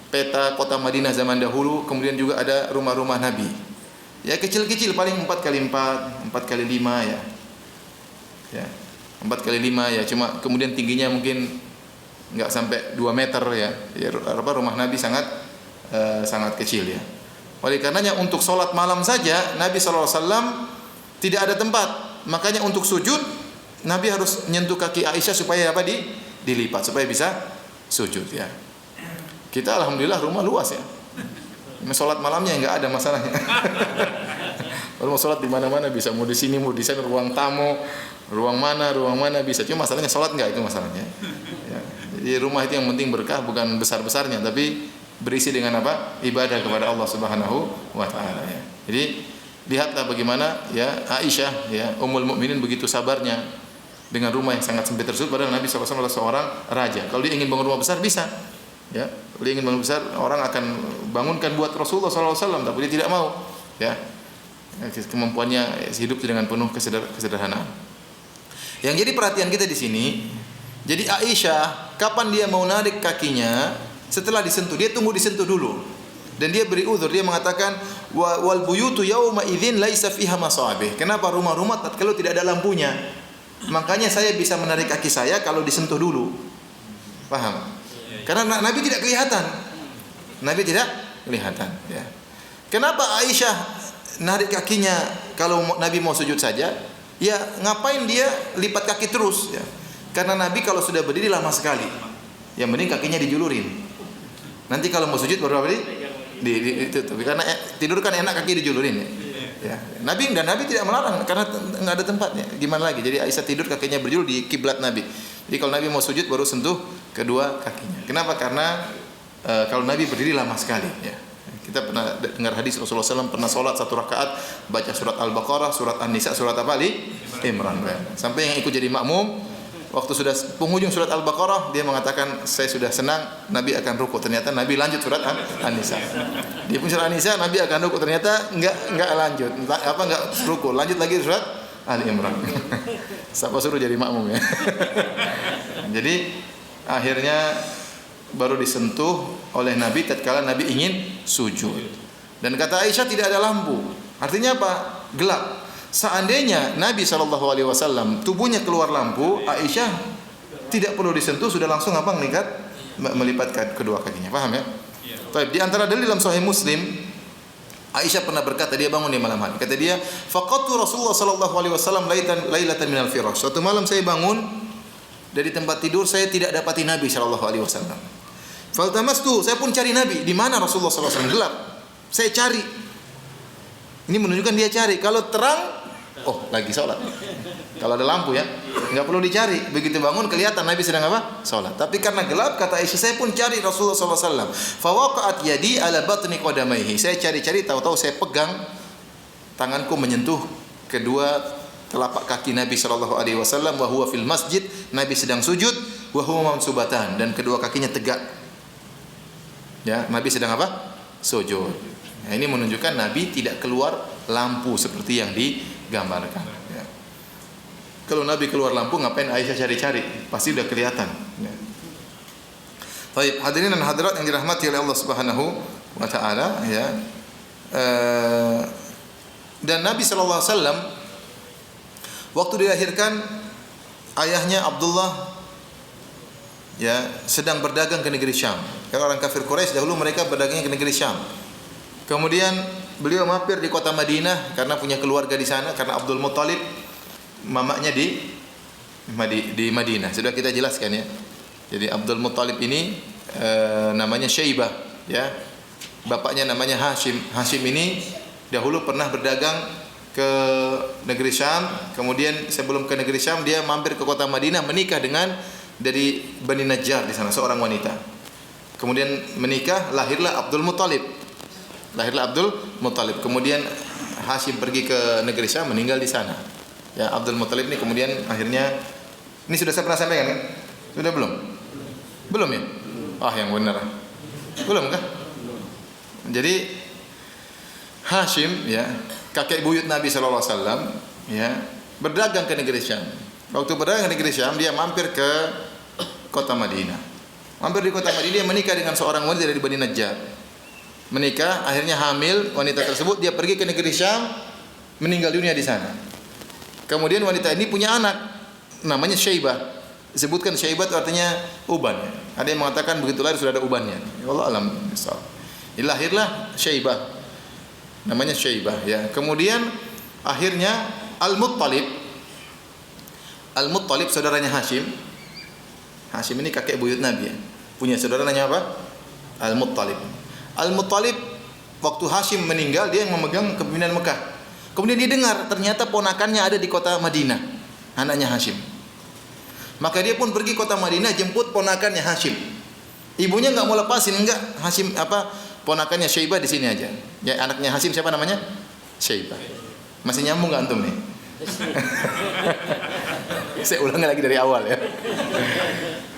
peta kota Madinah zaman dahulu, kemudian juga ada rumah-rumah Nabi. Ya, kecil-kecil, paling 4x4, 4x5 ya. Ya. 4x5 ya, cuma kemudian tingginya mungkin enggak sampai 2 meter ya. Ya, rumah Nabi sangat kecil ya. Oleh karenanya untuk sholat malam saja Nabi SAW tidak ada tempat. Makanya untuk sujud Nabi harus menyentuh kaki Aisyah supaya apa, dilipat supaya bisa sujud ya. Kita alhamdulillah rumah luas ya. Sholat malamnya enggak ada masalahnya. Kalau mau sholat di mana-mana bisa, mau di sini, mau di sana, ruang tamu, ruang mana bisa. Cuma masalahnya sholat enggak, itu masalahnya. Ya. Jadi rumah itu yang penting berkah, bukan besar-besarnya, tapi berisi dengan apa? Ibadah kepada Allah Subhanahu wa taala ya. Jadi lihatlah bagaimana ya Aisyah ya Ummul Mukminin begitu sabarnya dengan rumah yang sangat sempit tersebut, padahal Nabi SAW adalah seorang raja. Kalau dia ingin bangun rumah besar bisa. Ya, kalau dia ingin bangun besar, orang akan bangunkan buat Rasulullah SAW, tapi dia tidak mau. Ya. Kemampuannya hidup dengan penuh kesederhanaan. Yang jadi perhatian kita di sini, jadi Aisyah kapan dia mau narik kakinya? Setelah disentuh, dia tunggu disentuh dulu. Dan dia beri uzur, dia mengatakan wal buyutu yauma idzin laisa fiha masabih. Kenapa rumah-rumah kalau tidak ada lampunya? Makanya saya bisa menarik kaki saya kalau disentuh dulu. Paham? Karena Nabi tidak kelihatan. Nabi tidak kelihatan, ya. Kenapa Aisyah narik kakinya kalau Nabi mau sujud saja? Ya, ngapain dia lipat kaki terus, ya? Karena Nabi kalau sudah berdiri lama sekali. Yang mending kakinya dijulurin. Nanti kalau mau sujud baru apa itu. Tapi karena tidur kan enak kaki dijulurin ya. Ya. Nabi tidak melarang karena enggak ada tempatnya. Gimana lagi? Jadi Aisyah tidur kakinya berjulur di kiblat Nabi. Jadi kalau Nabi mau sujud baru sentuh kedua kakinya. Kenapa? Karena kalau Nabi berdiri lama sekali ya. Kita pernah dengar hadis Rasulullah SAW pernah sholat 1 rakaat baca surat Al-Baqarah, surat An-Nisa, surat apa Ali Imran. Sampai yang ikut jadi makmum, waktu sudah penghujung surat Al-Baqarah, dia mengatakan saya sudah senang Nabi akan ruku. Ternyata Nabi lanjut surat An-Nisa. Di surat An-Nisa Nabi akan ruku, ternyata enggak lanjut. Enggak ruku, lanjut lagi surat Ali Imran. Siapa suruh jadi makmum ya. Jadi akhirnya baru disentuh oleh Nabi tatkala Nabi ingin sujud. Dan kata Aisyah tidak ada lampu. Artinya apa? Gelap. Seandainya Nabi SAW tubuhnya keluar lampu, Aisyah tidak perlu disentuh, sudah langsung apa melipatkan kedua kakinya. Paham ya? Baik, di antara dalil dalam Sahih Muslim, Aisyah pernah berkata, dia bangun di malam hari. Kata dia, faqatu Rasulullah SAW lailatan minal firash. Suatu malam saya bangun dari tempat tidur, saya tidak dapati Nabi SAW. Faltamastu, saya pun cari Nabi. Di mana Rasulullah SAW? Gelap. Saya cari. Ini menunjukkan dia cari. Kalau terang, oh lagi sholat. Kalau ada lampu ya, nggak perlu dicari. Begitu bangun kelihatan Nabi sedang apa? Sholat. Tapi karena gelap, kata Aisyah, saya pun cari Rasulullah SAW. Fawaqa'at yadi ala batni qadamaihi. Saya cari-cari, tahu-tahu saya pegang tanganku menyentuh kedua telapak kaki Nabi SAW. Wa huwa fil masjid. Nabi sedang sujud. Wa huwa mansubatan, dan kedua kakinya tegak. Ya, Nabi sedang apa? Sujud. Nah, ini menunjukkan Nabi tidak keluar lampu seperti yang digambarkan. Ya. Kalau Nabi keluar lampu, ngapain Aisyah cari-cari? Pasti sudah kelihatan. Ya. Baik, hadirin dan hadirat yang dirahmati oleh Allah Subhanahu wa taala, ya. Dan Nabi SAW waktu dilahirkan, ayahnya Abdullah ya sedang berdagang ke negeri Syam. Kalau orang kafir Quraisy dahulu mereka berdagangnya ke negeri Syam. Kemudian beliau mampir di kota Madinah karena punya keluarga di sana, karena Abdul Muttalib mamanya di Madinah. Sudah kita jelaskan ya. Jadi Abdul Muttalib ini namanya Syaibah ya. Bapaknya namanya Hashim. Hashim ini dahulu pernah berdagang ke negeri Syam, kemudian sebelum ke negeri Syam dia mampir ke kota Madinah, menikah dengan dari Bani Najjar di sana, seorang wanita. Kemudian menikah, lahirlah Abdul Muttalib. Lahirlah Abdul Muttalib. Kemudian Hashim pergi ke negeri Syam, meninggal di sana. Ya, Abdul Muttalib ini kemudian akhirnya, ini sudah saya pernah sampaikan kan? Sudah belum? Belum ya? Ah, yang benar. Belum kah? Jadi Hashim ya, kakek buyut Nabi sallallahu alaihi wasallam ya, berdagang ke negeri Syam. Waktu berdagang ke negeri Syam, dia mampir ke kota Madinah. Mampir di kota Madinah, dia menikah dengan seorang wanita dari Bani Najjar. Menikah, akhirnya hamil wanita tersebut, dia pergi ke negeri Syam, meninggal dunia di sana. Kemudian wanita ini punya anak namanya Syaibah. Disebutkan Syaibah itu artinya uban. Ada yang mengatakan begitu lahir sudah ada ubannya. Allah alam. Lahirlah Syaibah. Namanya Syaibah ya. Kemudian akhirnya Al-Muttalib saudaranya Hashim. Hashim ini kakek buyut Nabi ya. Punya saudara namanya apa? Al-Muttalib. Al-Muttalib waktu Hashim meninggal, dia yang memegang kepemimpinan Mekah. Kemudian dia dengar ternyata ponakannya ada di kota Madinah, anaknya Hashim. Maka dia pun pergi kota Madinah jemput ponakannya Hashim. Ibunya enggak mau lepasin, enggak, Hashim ponakannya Syaibah di sini aja. Ya, anaknya Hashim siapa namanya? Syaibah. Masih nyambung enggak antum nih? Saya ulangi lagi dari awal ya.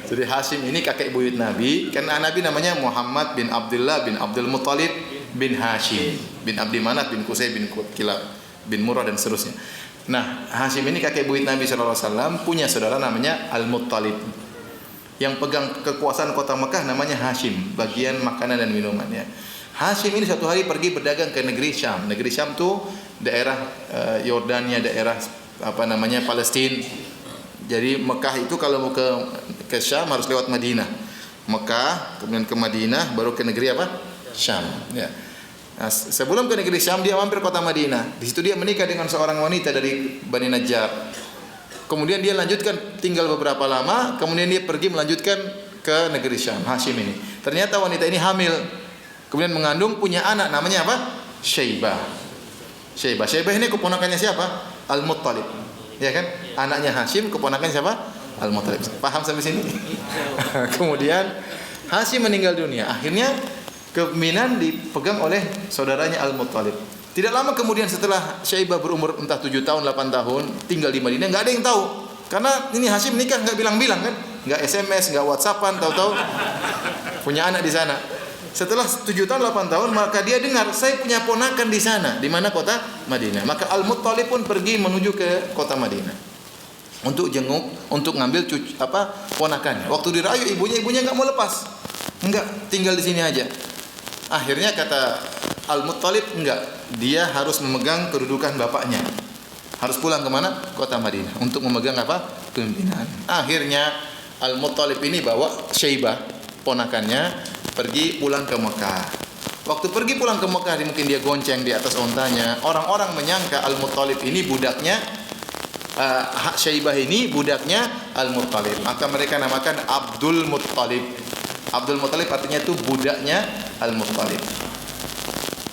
Jadi Hashim ini kakek buyut Nabi, karena Nabi namanya Muhammad bin Abdullah bin Abdul Muttalib bin Hashim bin Abdi Manaf bin Qusay bin Kilab bin Murrah dan seterusnya. Nah, Hashim ini kakek buyut Nabi sallallahu alaihi wasallam, punya saudara namanya Al-Muttalib. Yang pegang kekuasaan kota Mekah namanya Hashim, bagian makanan dan minuman ya. Hashim ini suatu hari pergi berdagang ke negeri Syam. Negeri Syam itu daerah Yordania, daerah Palestina. Jadi Mekah itu kalau mau ke Syam harus lewat Madinah. Mekah, kemudian ke Madinah, baru ke negeri apa? Syam ya. Nah, sebelum ke negeri Syam dia mampir kota Madinah. Di situ dia menikah dengan seorang wanita dari Bani Najjar. Kemudian dia lanjutkan tinggal beberapa lama, kemudian dia pergi melanjutkan ke negeri Syam, Hashim ini. Ternyata wanita ini hamil. Kemudian mengandung, punya anak namanya apa? Syaibah. Syaibah ini keponakannya siapa? Al-Muttalib. Ya kan? Anaknya Hashim, keponakannya siapa? Al-Muttalib. Paham sampai sini? Kemudian Hashim meninggal dunia. Akhirnya kepemimpinan dipegang oleh saudaranya Al-Muttalib. Tidak lama kemudian setelah Syaibah berumur entah 7 tahun, 8 tahun, tinggal di Madinah, enggak ada yang tahu. Karena ini Hashim nikah enggak bilang-bilang kan? Enggak SMS, enggak WhatsAppan, tahu-tahu punya anak di sana. Setelah 7 tahun, 8 tahun, maka dia dengar, saya punya ponakan di sana. Di mana? Kota Madinah. Maka Al-Muttalib pun pergi menuju ke kota Madinah untuk jenguk, untuk ngambil ponakannya. Waktu dirayu ibunya enggak mau lepas. Enggak, tinggal di sini aja. Akhirnya kata Al-Muttalib, enggak, dia harus memegang kedudukan bapaknya. Harus pulang ke mana? Kota Madinah untuk memegang kepemimpinan. Akhirnya Al-Muttalib ini bawa Syaibah, ponakannya, pergi pulang ke Mekah. Waktu pergi pulang ke Mekah, mungkin dia gonceng di atas ontanya. Orang-orang menyangka Al-Muttalib ini budaknya, Syaibah ini budaknya Al-Muttalib. Maka mereka namakan Abdul Muttalib. Abdul Muttalib artinya itu budaknya Al-Muttalib.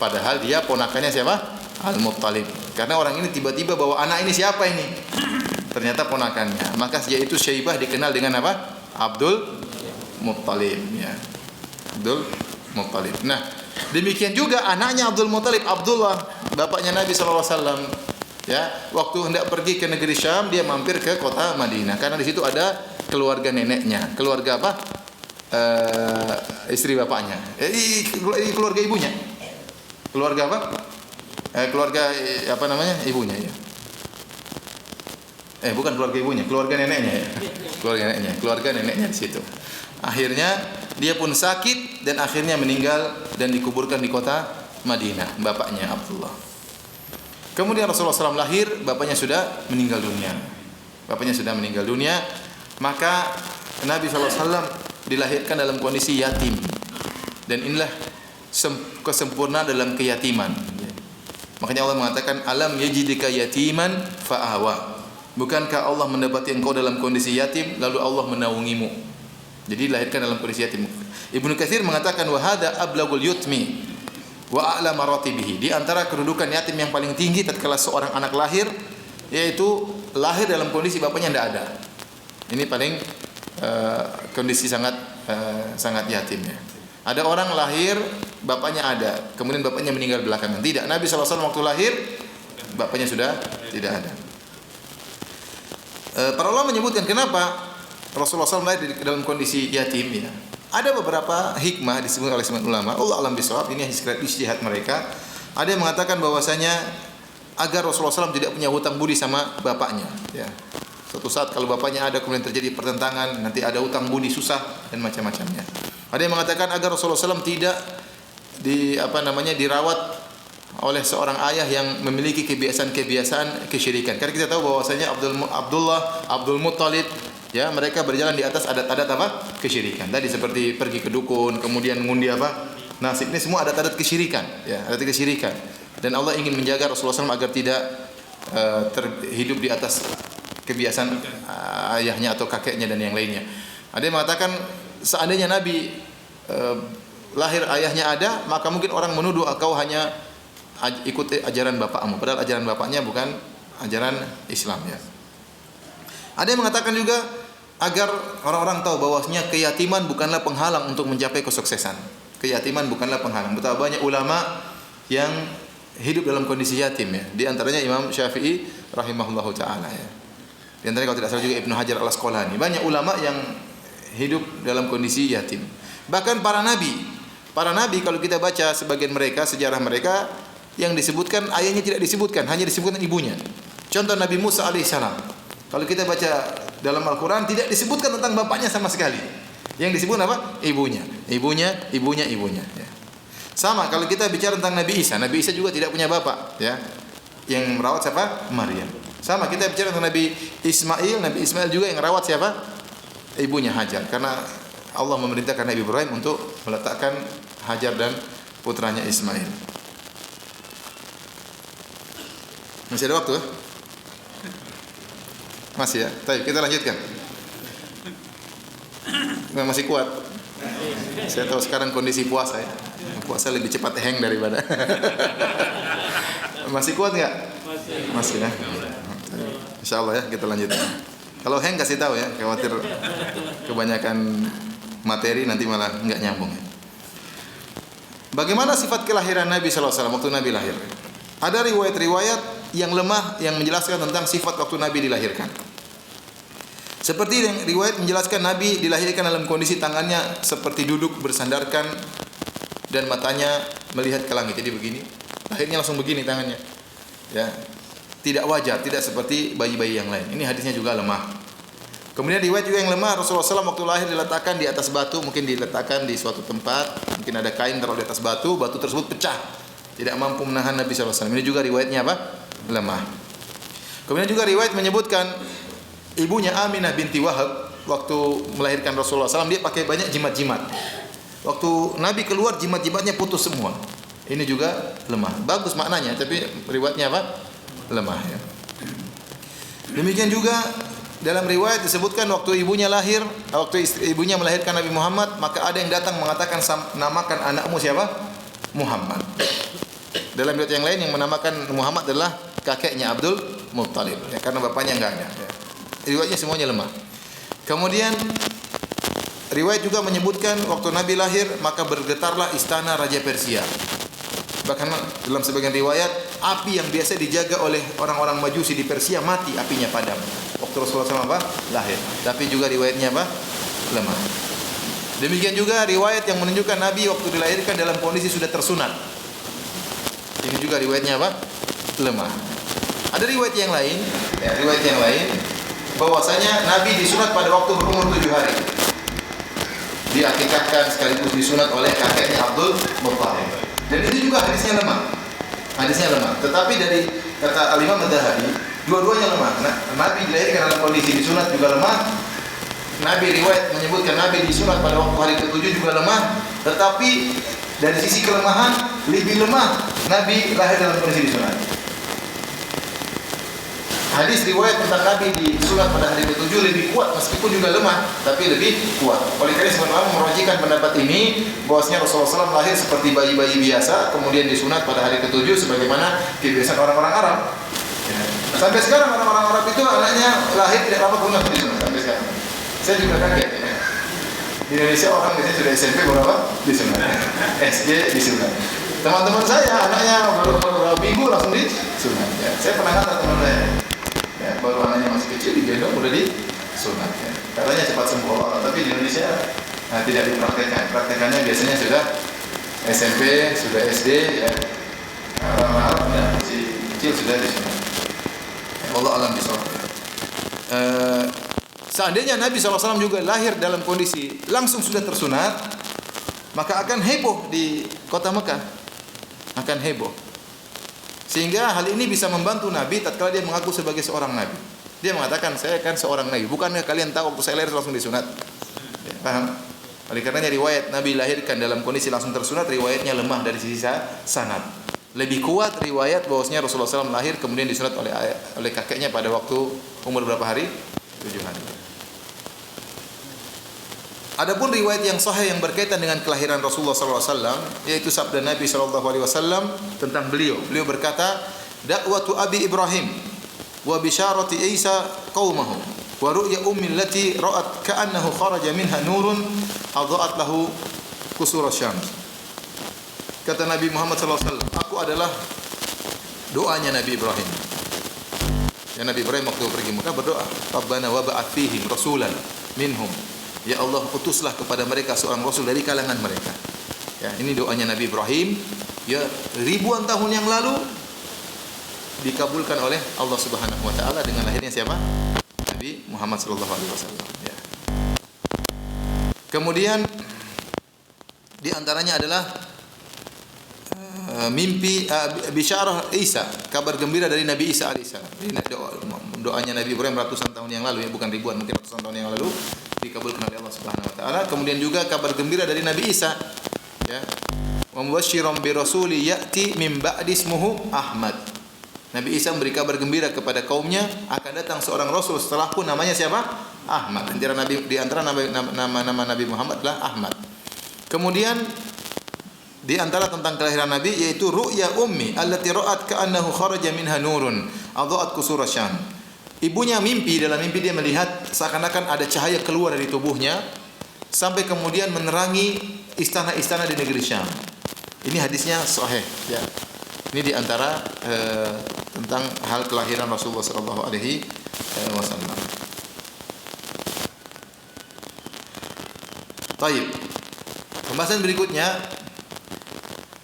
Padahal dia ponakannya siapa? Al-Muttalib. Karena orang ini tiba-tiba bawa anak ini, siapa ini? Ternyata ponakannya. Maka sejak itu Syaibah dikenal dengan apa? Abdul Muttalib ya. Abdul Muttalib. Nah, demikian juga anaknya Abdul Muttalib, Abdullah, bapaknya Nabi sallallahu alaihi wasallam. Ya, waktu hendak pergi ke negeri Syam, dia mampir ke kota Madinah karena di situ ada keluarga neneknya. Keluarga apa? Istri bapaknya. Keluarga ibunya. Keluarga apa? Keluarga apa namanya? Ibunya ya. Bukan keluarga ibunya, keluarga neneknya ya. Keluarga neneknya di situ. Akhirnya dia pun sakit dan akhirnya meninggal dan dikuburkan di kota Madinah, bapaknya Abdullah. Kemudian Rasulullah SAW lahir, bapaknya sudah meninggal dunia. Maka Nabi SAW dilahirkan dalam kondisi yatim. Dan inilah kesempurnaan dalam keyatiman. Makanya Allah mengatakan, alam yajidika yatiman fa'awa. Bukankah Allah mendapati engkau dalam kondisi yatim lalu Allah menaungimu? Jadi dilahirkan dalam kondisi yatim. Ibnu Katsir mengatakan wa hadza ablagul yutmi. wa a'la maratibihi. Di antara kedudukan yatim yang paling tinggi tatkala seorang anak lahir, yaitu lahir dalam kondisi bapaknya tidak ada. Ini paling kondisi sangat yatim ya. Ada orang lahir bapaknya ada, kemudian bapaknya meninggal belakangan. Tidak, Nabi SAW waktu lahir bapaknya sudah tidak ada. Para ulama menyebutkan kenapa Rasulullah SAW lahir dalam kondisi yatim ya. Ada beberapa hikmah disebut oleh sebagian ulama. Allah alam bisawab, ini ijtihad mereka. Ada yang mengatakan bahwasanya agar Rasulullah SAW tidak punya hutang budi sama bapaknya ya. Suatu saat kalau bapaknya ada kemudian terjadi pertentangan, nanti ada hutang budi susah dan macam-macamnya. Ada yang mengatakan agar Rasulullah SAW tidak dirawat oleh seorang ayah yang memiliki kebiasaan kesyirikan. Karena kita tahu bahwasanya Abdul Muttalib ya, mereka berjalan di atas adat-adat kesyirikan. Tadi seperti pergi ke dukun, kemudian ngundi nasib, ini semua adat-adat kesyirikan ya, adat kesyirikan. Dan Allah ingin menjaga Rasulullah SAW agar tidak hidup di atas kebiasaan ayahnya atau kakeknya dan yang lainnya. Ada yang mengatakan seandainya Nabi lahir ayahnya ada, maka mungkin orang menuduh kau hanya ikuti ajaran bapakmu, padahal ajaran bapaknya bukan ajaran Islam ya. Ada yang mengatakan juga agar orang-orang tahu bahwasanya keyatiman bukanlah penghalang untuk mencapai kesuksesan. Keyatiman bukanlah penghalang. Betapa banyak ulama yang hidup dalam kondisi yatim ya. Di antaranya Imam Syafi'i rahimahullahu taala ya. Di antaranya kalau tidak salah juga Ibnu Hajar Al-Asqalani. Banyak ulama yang hidup dalam kondisi yatim. Bahkan para nabi kalau kita baca sebagian mereka, sejarah mereka yang disebutkan ayahnya tidak disebutkan, hanya disebutkan ibunya. Contoh Nabi Musa alaihissalam. Kalau kita baca dalam Al-Quran tidak disebutkan tentang bapaknya sama sekali. Yang disebut apa? Ibunya. Ya. Sama kalau kita bicara tentang Nabi Isa juga tidak punya bapak ya. Yang merawat siapa? Maryam. Sama kita bicara tentang Nabi Ismail juga yang merawat siapa? Ibunya Hajar. Karena Allah memerintahkan Nabi Ibrahim untuk meletakkan Hajar dan putranya Ismail. Masih ada waktu? Masih ya? Baik, kita lanjutkan. Masih kuat. Saya tahu sekarang kondisi puasa ya. Puasa lebih cepat hang daripada. Masih kuat enggak? Masih ya. Insyaallah ya, kita lanjutkan. Kalau hang kasih tahu ya, khawatir kebanyakan materi nanti malah enggak nyambung ya. Bagaimana sifat kelahiran Nabi sallallahu alaihi wasallam waktu Nabi lahir? Ada riwayat-riwayat yang lemah yang menjelaskan tentang sifat waktu Nabi dilahirkan. Seperti yang riwayat menjelaskan Nabi dilahirkan dalam kondisi tangannya seperti duduk bersandarkan dan matanya melihat ke langit. Jadi begini, lahirnya langsung begini tangannya. Ya. Tidak wajar, tidak seperti bayi-bayi yang lain. Ini hadisnya juga lemah. Kemudian riwayat juga yang lemah, Rasulullah SAW waktu lahir diletakkan di atas batu, mungkin diletakkan di suatu tempat, mungkin ada kain taruh di atas batu, batu tersebut pecah. Tidak mampu menahan Nabi SAW. Ini juga riwayatnya apa? Lemah. Kemudian juga riwayat menyebutkan ibunya Aminah binti Wahab waktu melahirkan Rasulullah SAW dia pakai banyak jimat-jimat. Waktu Nabi keluar jimat-jimatnya putus semua. Ini juga lemah. Bagus maknanya, tapi riwayatnya apa? Lemah ya. Demikian juga dalam riwayat disebutkan waktu ibunya lahir, waktu ibunya melahirkan Nabi Muhammad, maka ada yang datang mengatakan namakan anakmu siapa? Muhammad. Dalam riwayat yang lain yang menamakan Muhammad adalah kakeknya Abdul Muttalib ya, karena bapaknya enggak ada ya. Riwayatnya semuanya lemah. Kemudian riwayat juga menyebutkan waktu Nabi lahir maka bergetarlah istana Raja Persia. Bahkan dalam sebagian riwayat api yang biasa dijaga oleh orang-orang Majusi di Persia mati, apinya padam waktu Rasulullah SAW lahir. Tapi juga riwayatnya lemah. Demikian juga riwayat yang menunjukkan Nabi waktu dilahirkan dalam kondisi sudah tersunat. Ini juga riwayatnya lemah. Ada riwayat yang lain, bahwasanya Nabi disunat pada waktu berumur 7 hari. Diakikahkan sekaligus disunat oleh kakeknya Abdul Muttalib. Dan itu juga hadisnya lemah. Tetapi dari kata Al-Imam Ad-Dahabi, dua-duanya lemah. Nabi dilahirkan dalam kondisi disunat juga lemah. Nabi riwayat menyebutkan Nabi disunat pada waktu hari ke-7 juga lemah. Tetapi dari sisi kelemahan lebih lemah Nabi lahir dalam kondisi disunat. hadis riwayat tentang Nabi disunat pada hari ke-7 lebih kuat meskipun juga lemah, tapi lebih kuat. Oleh karena sebagian ulama merojikan pendapat ini bahwasanya Rasulullah SAW lahir seperti bayi-bayi biasa, kemudian disunat pada hari ke-7 sebagaimana kebiasaan orang-orang Arab. Ya. Sampai sekarang orang-orang Arab itu anaknya lahir tidak lama kemudian disunat sampai sekarang. Saya juga kaget. Ya. Di Indonesia orang biasanya sudah SMP berapa? Disunat. SD disunat. Teman-teman saya anaknya baru beberapa minggu langsung disunat. Ya. Saya pernah kata teman saya. Ya, baru anaknya masih kecil digendong udah disunat ya. Katanya cepat sembuh Allah, tapi di Indonesia tidak dipraktekkan. Praktekannya biasanya sudah SMP, sudah SD ya. Orang-orang ya, masih kecil sudah disunat. Ya, Allah alam bisawab. Seandainya Nabi SAW juga lahir dalam kondisi langsung sudah tersunat, maka akan heboh di kota Mekah. Akan heboh. Sehingga hal ini bisa membantu Nabi tatkala dia mengaku sebagai seorang Nabi. Dia mengatakan, saya kan seorang Nabi. Bukannya kalian tahu waktu saya lahir langsung disunat? Ya, paham? Oleh karenanya riwayat Nabi lahirkan dalam kondisi langsung tersunat, riwayatnya lemah dari sisi sanad. Lebih kuat riwayat bahwasanya Rasulullah SAW lahir kemudian disunat oleh kakeknya pada waktu umur berapa hari? 7 hari. Adapun riwayat yang sahih yang berkaitan dengan kelahiran Rasulullah SAW, yaitu sabda Nabi SAW tentang beliau. Beliau berkata, dakwatu Abi Ibrahim wa bisyarati Isa qaumahu wa ru'ya ummi allati ra'at ka'annahu kharaja minha nurun adha'at lahu qusur asy-syams. Kata Nabi Muhammad SAW, aku adalah doanya Nabi Ibrahim. Ya, Nabi Ibrahim waktu pergi Mekah berdoa, Rabbana wa ba'ath fihim rasulan minhum. Ya Allah, utuslah kepada mereka seorang rasul dari kalangan mereka. Ya, ini doanya Nabi Ibrahim. Ya, ribuan tahun yang lalu dikabulkan oleh Allah Subhanahu wa taala dengan lahirnya siapa? Nabi Muhammad sallallahu alaihi wasallam. Ya. Kemudian di antaranya adalah mimpi bisyarah Isa, kabar gembira dari Nabi Isa alaihissalam. Ini doanya Nabi Ibrahim ratusan tahun yang lalu, ya, bukan ribuan, mungkin ratusan tahun yang lalu dikabulkan oleh Allah Subhanahu wa taala. Kemudian juga kabar gembira dari Nabi Isa, ya. Wa mubasysyiran bi rasuli ya'ti min ba'di ismuhu Ahmad. Nabi Isa memberi kabar gembira kepada kaumnya akan datang seorang rasul setelahku namanya siapa? Ahmad. Di antara nama Nabi Muhammad adalah Ahmad. Kemudian di antara tentang kelahiran Nabi yaitu ru'ya ummi allati ra'at ka'annahu kharaja minha nurun adha'at qusur asy-syam. Ibunya mimpi, dalam mimpi dia melihat seakan-akan ada cahaya keluar dari tubuhnya sampai kemudian menerangi istana-istana di negeri Syam. Ini hadisnya sahih, ya. Ini di antara tentang hal kelahiran Rasulullah sallallahu alaihi wasallam. Baik. Pembahasan berikutnya,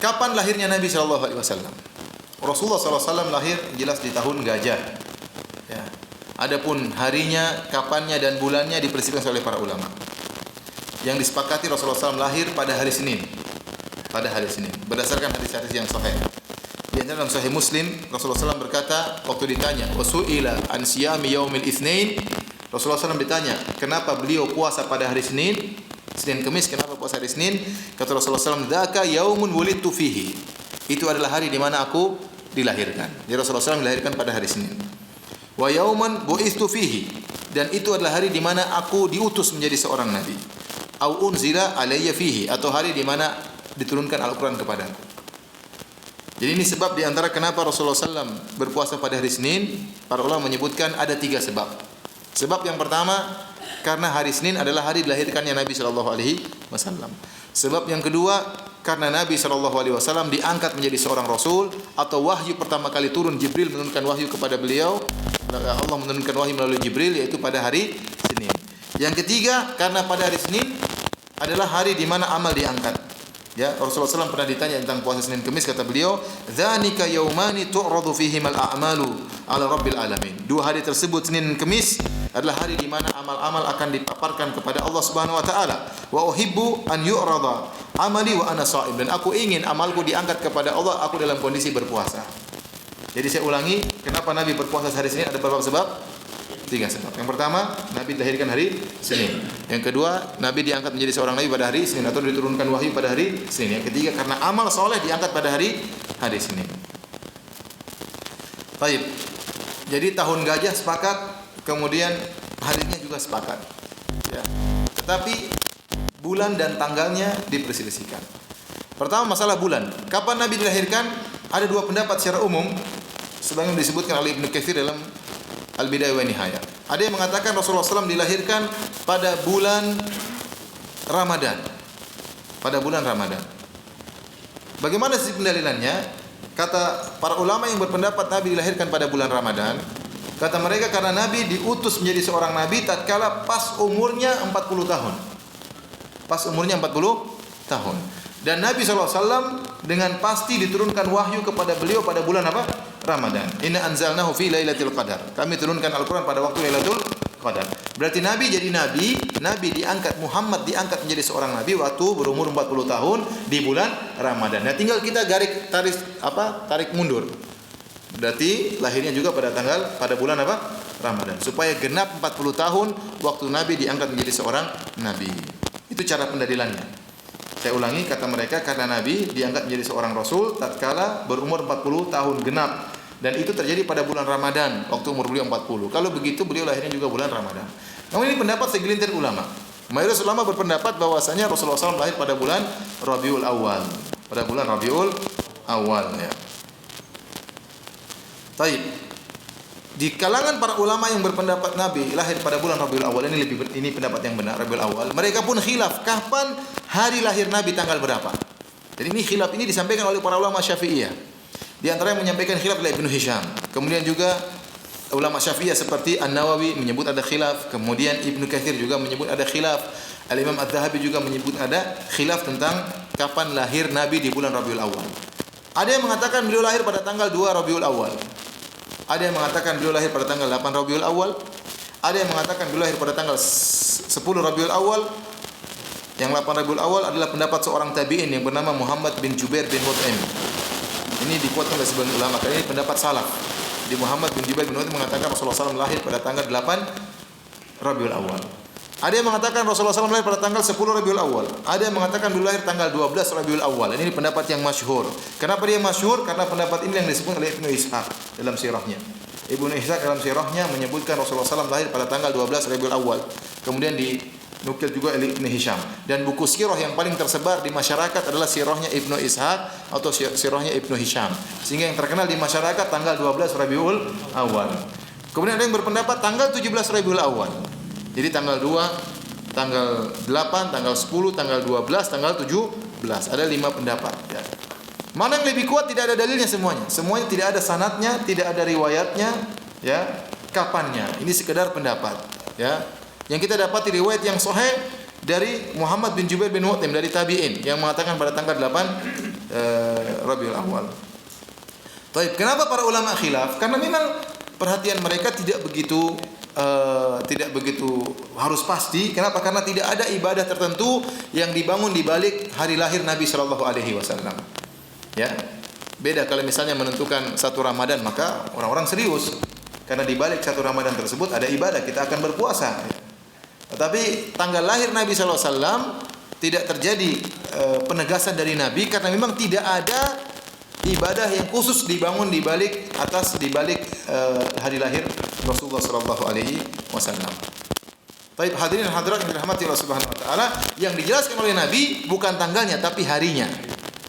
kapan lahirnya Nabi sallallahu alaihi wasallam? Rasulullah sallallahu alaihi wasallam lahir jelas di tahun gajah. Ya. Adapun harinya, kapannya dan bulannya diperselisihkan oleh para ulama. Yang disepakati Rasulullah SAW lahir pada hari Senin. Pada hari Senin. Berdasarkan hadis-hadis yang sahih. Di antara dalam Sahih Muslim, Rasulullah SAW berkata waktu ditanya, "Wasu'ila an siyami yaumil itsnain." Rasulullah SAW ditanya, kenapa beliau puasa pada hari Senin? Senin Kamis, kenapa puasa hari Senin? Kata Rasulullah SAW, "Dzaka yaumun wulidtu fihi." Itu adalah hari di mana aku dilahirkan. Jadi Rasulullah SAW dilahirkan pada hari Senin. Wa yauman bu'istu fihi, dan itu adalah hari di mana aku diutus menjadi seorang nabi. Au unzila alayya fihi, atau hari di mana diturunkan Al-Qur'an kepadaku. Jadi ini sebab di antara kenapa Rasulullah SAW berpuasa pada hari Senin. Para ulama menyebutkan ada 3 sebab. Sebab yang pertama, karena hari Senin adalah hari dilahirkannya Nabi sallallahu alaihi wasallam. Sebab yang kedua, karena Nabi SAW diangkat menjadi seorang Rasul, atau wahyu pertama kali turun, Jibril menurunkan wahyu kepada beliau. Allah menurunkan wahyu melalui Jibril, yaitu pada hari Senin. Yang ketiga, karena pada hari Senin adalah hari di mana amal diangkat. Ya, Rasulullah SAW pernah ditanya tentang puasa Senin Kamis, kata beliau, "Dzanika yaumani tu'radu fihimal a'malu 'ala rabbil alamin." 2 hari tersebut, Senin dan Kamis, adalah hari di mana amal-amal akan dipaparkan kepada Allah Subhanahu wa taala. Wa uhibbu an yu'rada amali wa ana sha'im, dan aku ingin amalku diangkat kepada Allah aku dalam kondisi berpuasa. Jadi saya ulangi, kenapa Nabi berpuasa hari Senin? Ada beberapa sebab. 3 sebab. Yang pertama, Nabi dilahirkan hari Senin. Yang kedua, Nabi diangkat menjadi seorang Nabi pada hari Senin, atau diturunkan wahyu pada hari Senin. Yang ketiga, karena amal soleh diangkat pada hari Senin. Baik. Jadi tahun gajah sepakat, kemudian harinya juga sepakat. Ya. Tetapi bulan dan tanggalnya diperselisihkan. Pertama masalah bulan. Kapan Nabi dilahirkan? Ada dua pendapat secara umum. Sebagaimana disebutkan oleh Ibnu Katsir dalam Al-Bidayah wa Nihayah. Ada yang mengatakan Rasulullah SAW dilahirkan pada bulan Ramadan. Pada bulan Ramadan. Bagaimana sisi pendalilannya? Kata para ulama yang berpendapat Nabi dilahirkan pada bulan Ramadan, kata mereka karena Nabi diutus menjadi seorang Nabi tatkala pas umurnya 40 tahun. Pas umurnya 40 tahun. Dan Nabi SAW dengan pasti diturunkan wahyu kepada beliau pada bulan apa? Ramadan. Inna anzalnahu fi lailatul qadar. Kami turunkan Al-Quran pada waktu Lailatul Qadar. Berarti Nabi jadi Nabi, Nabi diangkat, Muhammad diangkat menjadi seorang Nabi waktu berumur 40 tahun di bulan Ramadan. Nah, tinggal kita tarik mundur. Berarti lahirnya juga pada bulan apa? Ramadan. Supaya genap 40 tahun waktu Nabi diangkat menjadi seorang Nabi. Itu cara pendalilannya. Saya ulangi, kata mereka karena Nabi diangkat menjadi seorang Rasul tatkala berumur 40 tahun genap. Dan itu terjadi pada bulan Ramadan waktu umur beliau 40. Kalau begitu beliau lahirnya juga bulan Ramadan. Namun ini pendapat segelintir ulama. Mayoritas ulama berpendapat bahwasanya Rasulullah SAW lahir pada bulan Rabiul Awal. Pada bulan Rabiul Awal ya. Baik. Di kalangan para ulama yang berpendapat Nabi lahir pada bulan Rabiul Awal, ini pendapat yang benar, Rabiul Awal. Mereka pun khilaf kapan hari lahir Nabi, tanggal berapa. Jadi ini khilaf ini disampaikan oleh para ulama Syafi'iyah. Di antara yang menyampaikan khilaf adalah Ibnu Hisham. Kemudian juga ulama Syafi'iyah seperti An-Nawawi menyebut ada khilaf. Kemudian Ibnu Katsir juga menyebut ada khilaf. Al-Imam Adz-Dzahabi juga menyebut ada khilaf tentang kapan lahir Nabi di bulan Rabiul Awal. Ada yang mengatakan beliau lahir pada tanggal 2 Rabiul Awal. Ada yang mengatakan beliau lahir pada tanggal 8 Rabiul Awal. Ada yang mengatakan beliau lahir pada tanggal 10 Rabiul Awal. Yang 8 Rabiul Awal adalah pendapat seorang tabi'in yang bernama Muhammad bin Jubair bin Mut'im. Ini dikuatkan oleh sebagian ulama karena ini pendapat salaf. Di Muhammad bin Jubair bin Mut'im mengatakan Rasulullah SAW lahir pada tanggal 8 Rabiul Awal. Ada yang mengatakan Rasulullah SAW lahir pada tanggal 10 Rabiul Awal. Ada yang mengatakan beliau lahir tanggal 12 Rabiul Awal. Ini pendapat yang masyhur. Kenapa dia masyhur? Karena pendapat ini yang disebut oleh Ibnu Ishaq dalam sirahnya. Ibnu Ishaq dalam sirahnya menyebutkan Rasulullah SAW lahir pada tanggal 12 Rabiul Awal. Kemudian dinukil juga oleh Ibnu Hisham. Dan buku sirah yang paling tersebar di masyarakat adalah sirahnya Ibnu Ishaq atau sirahnya Ibnu Hisham. Sehingga yang terkenal di masyarakat tanggal 12 Rabiul Awal. Kemudian ada yang berpendapat tanggal 17 Rabiul Awal. Jadi tanggal 2, tanggal 8, tanggal 10, tanggal 12, tanggal 17. Ada 5 pendapat. Ya. Mana yang lebih kuat tidak ada dalilnya semuanya. Semuanya tidak ada sanadnya, tidak ada riwayatnya, ya, kapannya. Ini sekedar pendapat, ya. Yang kita dapati riwayat yang sahih dari Muhammad bin Jubair bin Mut'im dari tabi'in yang mengatakan pada tanggal 8 Rabiul Awal. Baik, kenapa para ulama khilaf? Karena memang perhatian mereka tidak begitu harus pasti. Kenapa? Karena tidak ada ibadah tertentu yang dibangun di balik hari lahir Nabi sallallahu alaihi wasallam. Ya. Beda kalau misalnya menentukan satu Ramadan, maka orang-orang serius. Karena di balik satu Ramadan tersebut ada ibadah, kita akan berpuasa. Tetapi tanggal lahir Nabi sallallahu alaihi wasallam tidak terjadi penegasan dari Nabi karena memang tidak ada ibadah yang khusus dibangun di balik hari lahir Rasulullah sallallahu alaihi wasallam. Baik, hadirin dan hadirat yang dirahmati Allah Subhanahu wa taala, yang dijelaskan oleh Nabi bukan tanggalnya tapi harinya.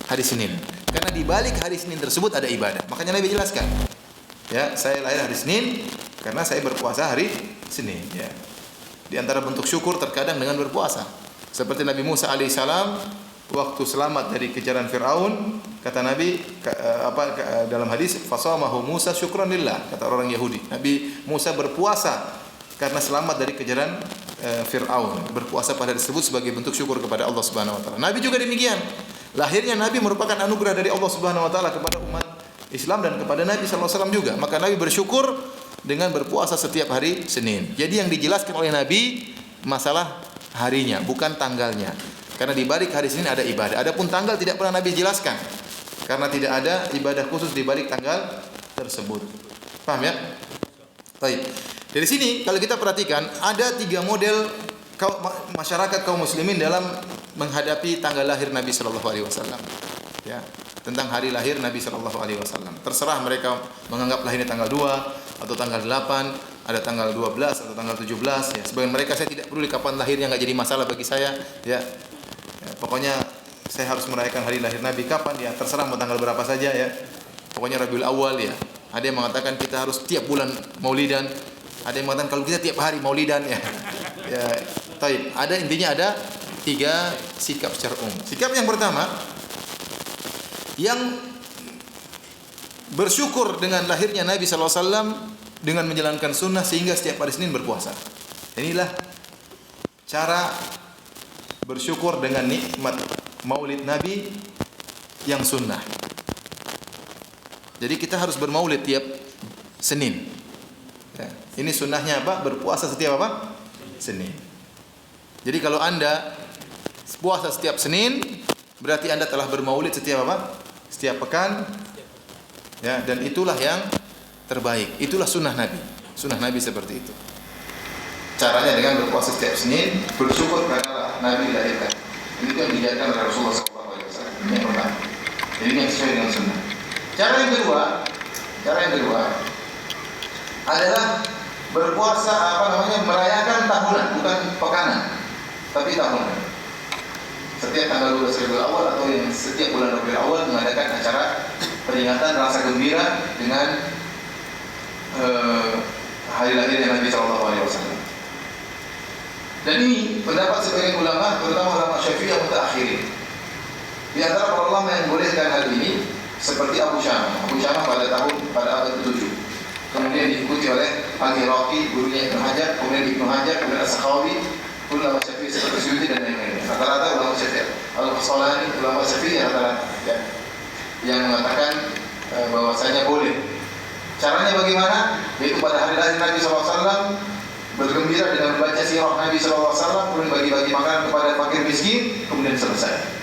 Hari Senin. Karena di balik hari Senin tersebut ada ibadah. Makanya Nabi jelaskan. Ya, saya lahir hari Senin karena saya berpuasa hari Senin, ya. Di antara bentuk syukur terkadang dengan berpuasa. Seperti Nabi Musa alaihissalam waktu selamat dari kejaran Firaun, kata Nabi dalam hadis, fasamahu Musa syukran lillah, kata orang Yahudi. Nabi Musa berpuasa karena selamat dari kejaran Firaun. Berpuasa pada hari tersebut sebagai bentuk syukur kepada Allah Subhanahu wa taala. Nabi juga demikian. Lahirnya Nabi merupakan anugerah dari Allah Subhanahu wa taala kepada umat Islam dan kepada Nabi sallallahu alaihi wasallam juga. Maka Nabi bersyukur dengan berpuasa setiap hari Senin. Jadi yang dijelaskan oleh Nabi masalah harinya, bukan tanggalnya. Karena di balik hari Senin ada ibadah. Adapun tanggal tidak pernah Nabi jelaskan. Karena tidak ada ibadah khusus di balik tanggal tersebut. Paham ya? Baik. Dari sini kalau kita perhatikan ada 3 model masyarakat kaum muslimin dalam menghadapi tanggal lahir Nabi sallallahu alaihi wasallam. ya, tentang hari lahir Nabi sallallahu alaihi wasallam. Terserah mereka menganggap lahirnya tanggal 2 atau tanggal 8, ada tanggal 12 atau tanggal 17 ya. Sebagian mereka saya tidak peduli kapan lahirnya, enggak jadi masalah bagi saya ya. Pokoknya saya harus merayakan hari lahir Nabi kapan ya, terserah mau tanggal berapa saja ya. Pokoknya Rabiul Awal ya. Ada yang mengatakan kita harus tiap bulan maulidan. Ada yang mengatakan kalau kita tiap hari maulidan ya. Ya, taib. Intinya ada 3 sikap secara umum. Sikap yang pertama, yang bersyukur dengan lahirnya Nabi sallallahu alaihi wasallam dengan menjalankan sunnah sehingga setiap hari Senin berpuasa. Inilah cara bersyukur dengan nikmat Maulid Nabi yang sunnah. Jadi kita harus bermaulid tiap Senin. Ya, ini sunnahnya apa? Berpuasa setiap apa? Senin. Jadi kalau Anda puasa setiap Senin, berarti Anda telah bermaulid setiap apa? Setiap pekan. Ya, dan itulah yang terbaik. Itulah sunnah Nabi. Sunnah Nabi seperti itu. Caranya dengan berpuasa setiap Senin, bersyukur karena Nabi dilahirkan. Itu yang diajarkan oleh Rasulullah SAW. Ini yang pertama. Jadi yang sesuai dengan sunnah. Cara yang kedua adalah berpuasa merayakan tahunan, bukan pekanan, tapi tahunan. Setiap tanggal 12 Rabiul Awal atau yang setiap bulan Rabiul Awal mengadakan acara peringatan rasa gembira dengan hari lahirnya Nabi sallallahu alaihi wasallam. Dan ini pendapat sebagian ulama, terutama ulama Syafi'i yang mutaakhirin. Di antara para ulama yang bolehkan hal ini seperti Abu Syamah. Abu Syamah pada abad ke-7. Kemudian diikuti oleh Al-Iraqi, gurunya Ibnu Hajar, kemudian Ibnu Hajar, kemudian As-Sakhawi, ulama Syafi'i seperti Suyuti dan lain-lain. Rata-rata ulama Syafi'i, Al-Qasalani, ulama Syafi'i rata-rata ya, yang mengatakan bahwasanya boleh. Caranya bagaimana? Yaitu pada hari lahir Nabi SAW bergembira dengan membaca sirah Nabi SAW, kemudian bagi-bagi makanan kepada fakir miskin, kemudian selesai.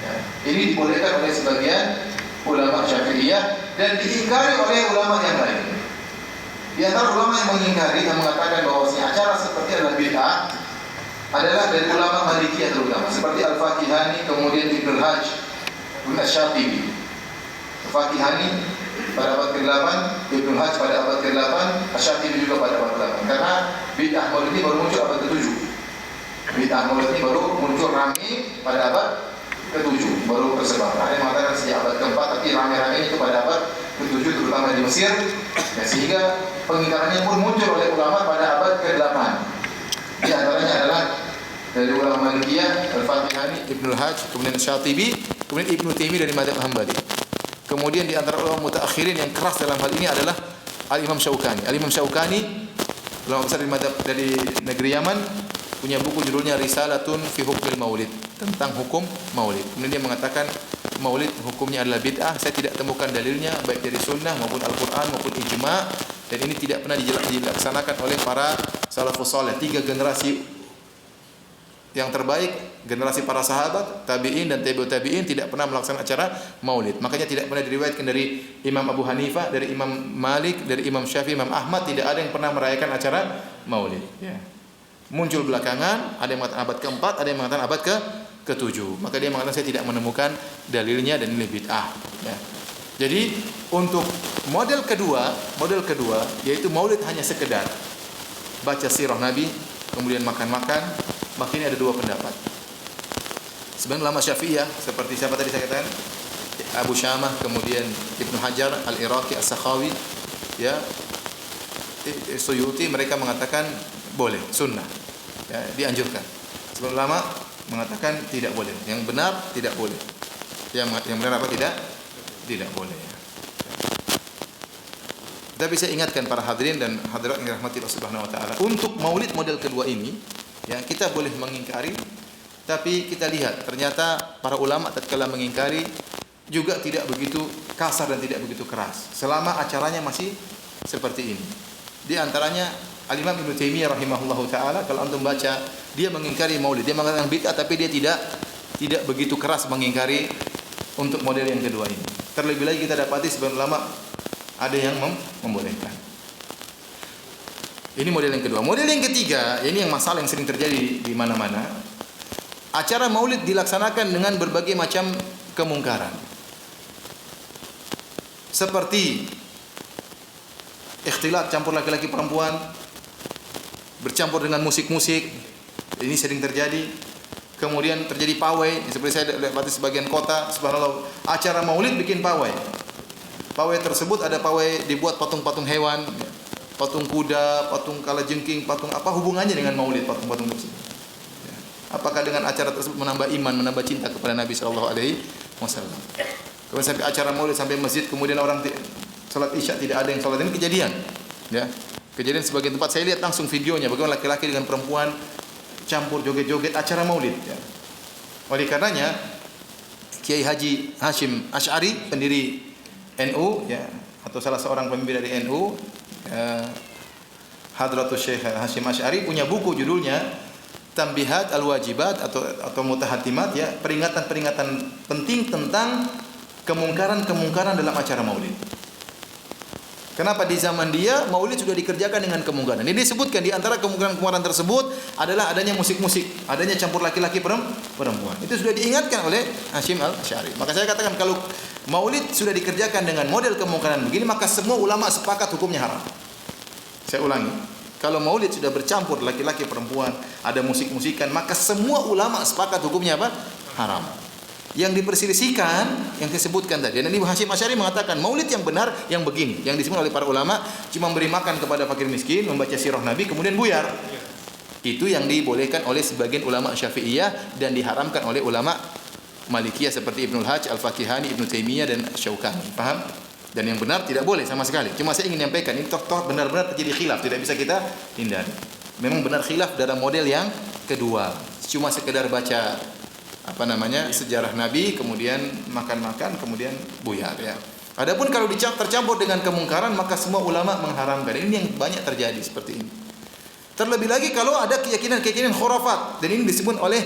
Ya, ini dibolehkan oleh sebagian ulama Syafi'iyah dan diingkari oleh ulama yang lain. Di antara ulama yang mengingkari, yang mengatakan bahwasanya acara seperti adalah bid'ah adalah dari ulama Malikiyah terutama seperti Al-Fakihani, kemudian Ibnu Hajj, Ibnu Asy-Syatibi. Al-Fakihani pada abad ke-8, Ibnu Hajj pada abad ke-8, Asy-Syatibi juga pada abad ke-8. Karena bid'ah Maulid ini baru muncul abad ke-7. Bid'ah Maulid ini baru muncul ramai pada abad ke-7, baru tersebar. Ada yang mengatakan sejak abad ke-4, tapi rame-rame itu pada abad ke-7 terutama di Mesir. Ya, sehingga pengingkarannya pun muncul oleh ulama pada abad ke-8. Di antaranya adalah dari ulama Malikiyah, Al-Fatihani, Ibnu Hajj, kemudian Syatibi, kemudian Ibnu Taimiyah dari mazhab Hambali. Kemudian di antara ulama mutaakhirin yang keras dalam hal ini adalah Al-Imam Syaukani. Al-Imam Syaukani ulama besar dari negeri Yaman, punya buku judulnya Risalatun fi Hukmil Maulid, tentang hukum Maulid. Kemudian dia mengatakan Maulid hukumnya adalah bid'ah. Saya tidak temukan dalilnya baik dari sunnah maupun Al-Quran maupun ijma', dan ini tidak pernah dilaksanakan oleh para salafus saleh, 3 generasi yang terbaik, generasi para sahabat, tabi'in dan tabi'ut tabi'in tidak pernah melaksanakan acara Maulid. Makanya tidak pernah diriwayatkan dari Imam Abu Hanifah, dari Imam Malik, dari Imam Syafi'i, Imam Ahmad, tidak ada yang pernah merayakan acara Maulid. Ya. Muncul belakangan, ada yang mengatakan abad ke-4, ada yang mengatakan abad ke-7. Maka dia mengatakan saya tidak menemukan dalilnya dan ini bid'ah. Ya. Jadi untuk model kedua yaitu Maulid hanya sekedar baca sirah Nabi, kemudian makan-makan, maka ini ada 2 pendapat. Sebagian ulama Syafi'iyah seperti siapa tadi saya katakan, Abu Syamah, kemudian Ibnu Hajar, Al-Iraqi, As-Sakhawi, ya, Suyuti, mereka mengatakan boleh, sunnah, ya, dianjurkan. Sebagian ulama mengatakan tidak boleh. Yang benar tidak boleh. Yang benar apa tidak? Tidak boleh. Ya. Tapi saya ingatkan para hadirin dan hadirat yang dirahmati Allah Subhanahu wa taala, untuk Maulid model kedua ini, ya, kita boleh mengingkari, tapi kita lihat ternyata para ulama tatkala mengingkari juga tidak begitu kasar dan tidak begitu keras, selama acaranya masih seperti ini. Di antaranya Al-Imam Ibnu Taimiyah rahimahullahu taala, kalau antum baca, dia mengingkari Maulid, dia mengatakan bid'ah, tapi dia tidak begitu keras mengingkari untuk model yang kedua ini. Terlebih lagi kita dapati sebagian ulama ada yang membolehkan. Ini model yang kedua. Model yang ketiga, ini yang masalah yang sering terjadi di mana-mana. Acara Maulid dilaksanakan dengan berbagai macam kemungkaran. seperti ikhtilat, campur laki-laki perempuan, bercampur dengan musik-musik. Ini sering terjadi. Kemudian terjadi pawai, seperti saya lewati sebagian kota, subhanallah, acara maulid bikin pawai. Pawai tersebut ada pawai dibuat patung-patung hewan, patung kuda, patung kalajengking, patung apa hubungannya dengan maulid patung-patung tersebut? Apakah dengan acara tersebut menambah iman, menambah cinta kepada Nabi sallallahu alaihi wasallam? Kemudian sampai acara maulid sampai masjid, kemudian orang salat Isya tidak ada yang salat, ini kejadian. Ya. Kejadian sebagian tempat saya lihat langsung videonya bagaimana laki-laki dengan perempuan campur joget-joget acara maulid ya. Oleh karenanya Kiai Haji Hashim Asy'ari pendiri NU ya, atau salah seorang pemimpin dari NU, Hadratus Syekh Hashim Asy'ari punya buku judulnya Tambihat Al-Wajibat atau Mutahatimat ya, peringatan-peringatan penting tentang kemungkaran-kemungkaran dalam acara maulid. Kenapa di zaman dia maulid sudah dikerjakan dengan kemungkaran. Ini disebutkan di antara kemungkaran-kemungkaran tersebut adalah adanya musik-musik, adanya campur laki-laki perempuan. Itu sudah diingatkan oleh Hashim Al-Asy'ari. Maka saya katakan kalau maulid sudah dikerjakan dengan model kemungkaran begini, maka semua ulama sepakat hukumnya haram. Saya ulangi. Kalau maulid sudah bercampur laki-laki perempuan, ada musik-musikan, maka semua ulama sepakat hukumnya apa? Haram. Yang diperselisihkan, yang disebutkan tadi. Dan Ibnu Hashim Asy'ari mengatakan maulid yang benar yang begini, yang disebut oleh para ulama cuma memberi makan kepada fakir miskin, membaca sirah Nabi kemudian buyar. Itu yang dibolehkan oleh sebagian ulama Syafi'iyah dan diharamkan oleh ulama Malikiyah seperti Ibnul Hajj, Al-Fakihani, Ibnu Taimiyah dan Syaukani. Paham? Dan yang benar tidak boleh sama sekali. Cuma saya ingin menyampaikan ini toh benar-benar terjadi khilaf, tidak bisa kita hindari. Memang benar khilaf dalam model yang kedua. Cuma sekedar baca sejarah Nabi, kemudian makan-makan, kemudian buyar ya. Adapun kalau tercampur dengan kemungkaran, maka semua ulama mengharamkan. Ini yang banyak terjadi seperti ini. Terlebih lagi kalau ada keyakinan khurafat, dan ini disebut oleh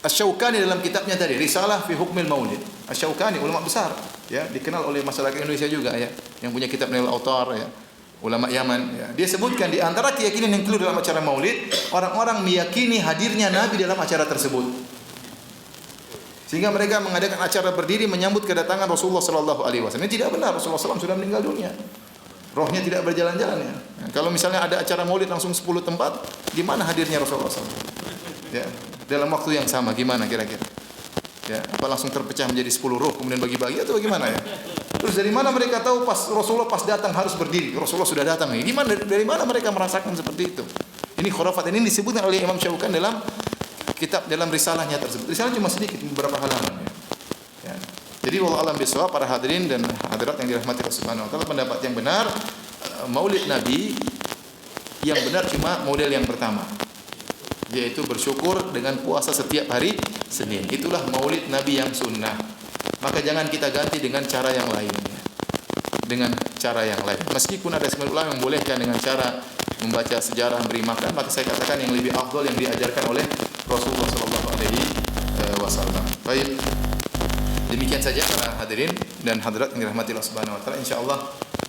Asy-Syaukani dalam kitabnya tadi, Risalah fi Hukmil Maulid. Asy-Syaukani ulama besar, ya, dikenal oleh masyarakat Indonesia juga ya, yang punya kitab Nailul Awtar ya. Ulama Yaman ya. Dia sebutkan di antara keyakinan yang keliru dalam acara maulid, orang-orang meyakini hadirnya Nabi dalam acara tersebut. Sehingga mereka mengadakan acara berdiri menyambut kedatangan Rasulullah sallallahu alaihi wasallam. Ini tidak benar, Rasulullah SAW sudah meninggal dunia. Rohnya tidak berjalan-jalan ya. Kalau misalnya ada acara maulid langsung 10 tempat, gimana hadirnya Rasulullah SAW? Ya, dalam waktu yang sama gimana kira-kira? Ya, apa langsung terpecah menjadi 10 roh kemudian bagi-bagi atau bagaimana ya? Terus dari mana mereka tahu Rasulullah pas datang harus berdiri? Rasulullah sudah datang. Ini dari mana mereka merasakan seperti itu? Ini khurafat, ini disebutkan oleh Imam Syaukani dalam kitab, dalam risalahnya tersebut. Risalah cuma sedikit, beberapa halaman ya. Ya. Jadi wallahu alam bisawab, para hadirin dan hadirat yang dirahmati Allah Subhanahu wa taala, pendapat yang benar maulid Nabi yang benar cuma model yang pertama, yaitu bersyukur dengan puasa setiap hari Senin. Itulah maulid Nabi yang sunnah. Maka jangan kita ganti dengan cara yang lain ya. Dengan cara yang lain. Meskipun ada sebagian ulama yang membolehkan dengan cara membaca sejarah, memberi makan, maka saya katakan yang lebih afdal yang diajarkan oleh Rasulullah sallallahu alaihi wasallam. Baik. Demikian saja para hadirin dan hadirat yang dirahmati Allah Subhanahu wa taala. Insyaallah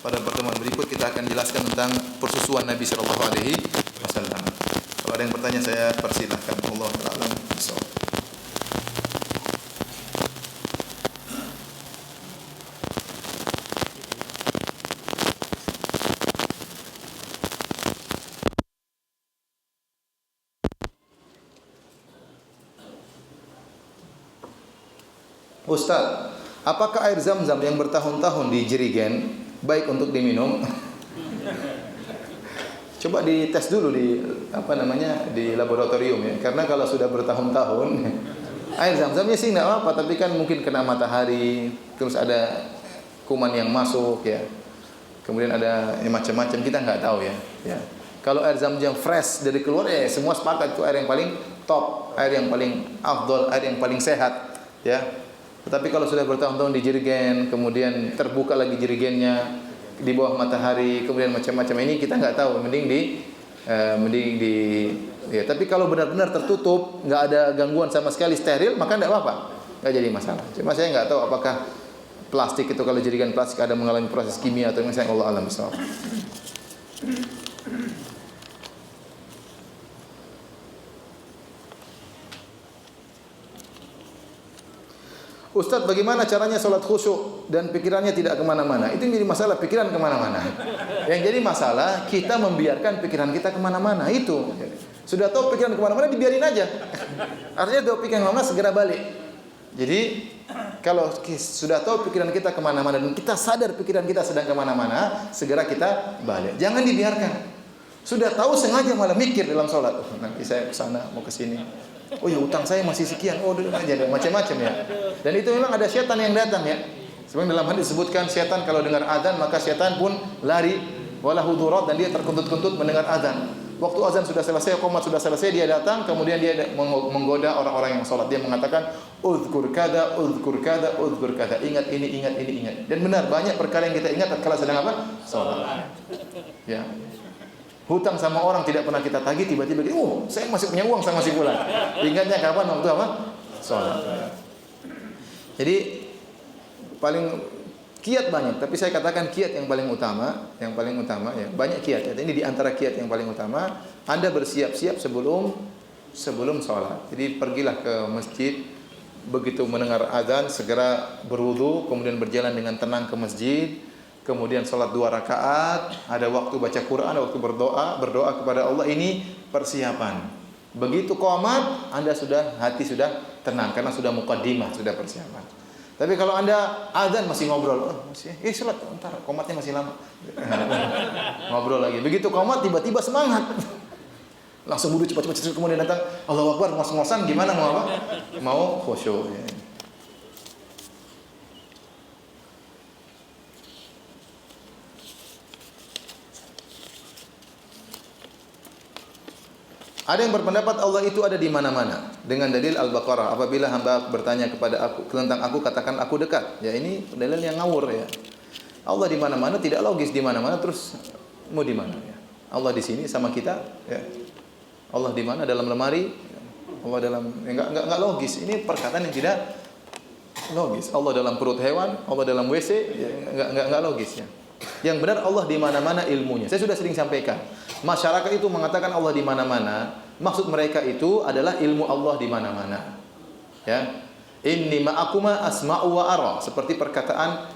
pada pertemuan berikut kita akan jelaskan tentang persusuan Nabi sallallahu alaihi wasallam. Kalau ada yang bertanya saya persilahkan. Allah taala. Ustaz, apakah air zam-zam yang bertahun-tahun di jerigen baik untuk diminum? Coba dites dulu di di laboratorium ya. Karena kalau sudah bertahun-tahun air zam-zamnya sih enggak apa-apa, tapi kan mungkin kena matahari, terus ada kuman yang masuk ya. Kemudian ada macam-macam, kita enggak tahu ya. Ya. Kalau air zam-zam fresh dari keluar ya semua sepakat itu air yang paling top, air yang paling afdol, air yang paling sehat ya. Tetapi kalau sudah bertahun-tahun di jerigen, kemudian terbuka lagi jerigennya di bawah matahari, kemudian macam-macam, ini kita nggak tahu. Mending di ya. Tapi kalau benar-benar tertutup, nggak ada gangguan sama sekali, steril, maka nggak apa-apa, nggak jadi masalah. Cuma saya nggak tahu apakah plastik itu, kalau jerigen plastik ada mengalami proses kimia atau misalnya, Allah alam bisawab. Ustaz, bagaimana caranya sholat khusyuk dan pikirannya tidak kemana-mana? Itu jadi masalah, pikiran kemana-mana. Yang jadi masalah, kita membiarkan pikiran kita kemana-mana. Itu. Sudah tahu pikiran kemana-mana, dibiarin aja. Artinya tahu pikiran kemana-mana, segera balik. Jadi, kalau sudah tahu pikiran kita kemana-mana dan kita sadar pikiran kita sedang kemana-mana, segera kita balik. Jangan dibiarkan. Sudah tahu sengaja malah mikir dalam sholat. Nanti saya ke sana, mau ke sini. Oh ya, utang saya masih sekian. Oh, jadi macam-macam ya. Dan itu memang ada setan yang datang ya. Sebenarnya dalam hadis disebutkan setan kalau dengar azan maka setan pun lari wala hudurat dan dia terkentut-kentut mendengar azan. Waktu azan sudah selesai, qomat sudah selesai, dia datang kemudian dia menggoda orang-orang yang salat. Dia mengatakan uzkur kada, uzkur kada, uzkur kada. Ingat ini, ingat ini, ingat. Dan benar banyak perkara yang kita ingat tatkala sedang apa? Salat. Ya. Hutang sama orang tidak pernah kita tagih, tiba-tiba saya masih punya uang, saya masih pulang. Ingatnya kapan? Waktu apa? Salat. Jadi paling kiat banyak, tapi saya katakan kiat yang paling utama ya, banyak kiat. Ini di antara kiat yang paling utama, Anda bersiap-siap sebelum salat. Jadi pergilah ke masjid, begitu mendengar azan segera berwudu, kemudian berjalan dengan tenang ke masjid. Kemudian salat 2 rakaat, ada waktu baca Quran, ada waktu berdoa kepada Allah. Ini persiapan. Begitu qomat, hati sudah tenang karena sudah muqaddimah, sudah persiapan. Tapi kalau Anda azan masih ngobrol, salat entar qomatnya masih lama. Ngobrol lagi. Begitu qomat tiba-tiba semangat. Langsung wudu cepat-cepat kemudian datang Allahu Akbar, ngos-ngosan gimana mau apa? Mau khusyuk ya. Ada yang berpendapat Allah itu ada di mana-mana dengan dalil Al-Baqarah. Apabila hamba bertanya kepada aku tentang aku, katakan aku dekat. Ya, ini dalil yang ngawur ya. Allah di mana-mana tidak logis, di mana-mana terus mau di mana ya. Allah di sini sama kita ya. Allah di mana? Dalam lemari. Allah dalam enggak logis. Ini perkataan yang tidak logis. Allah dalam perut hewan, Allah dalam WC ya, enggak logis ya. Yang benar Allah di mana-mana ilmunya. Saya sudah sering sampaikan. Masyarakat itu mengatakan Allah di mana-mana, maksud mereka itu adalah ilmu Allah di mana-mana. Ya. Inni ma'akuma asma'u wa ara, seperti perkataan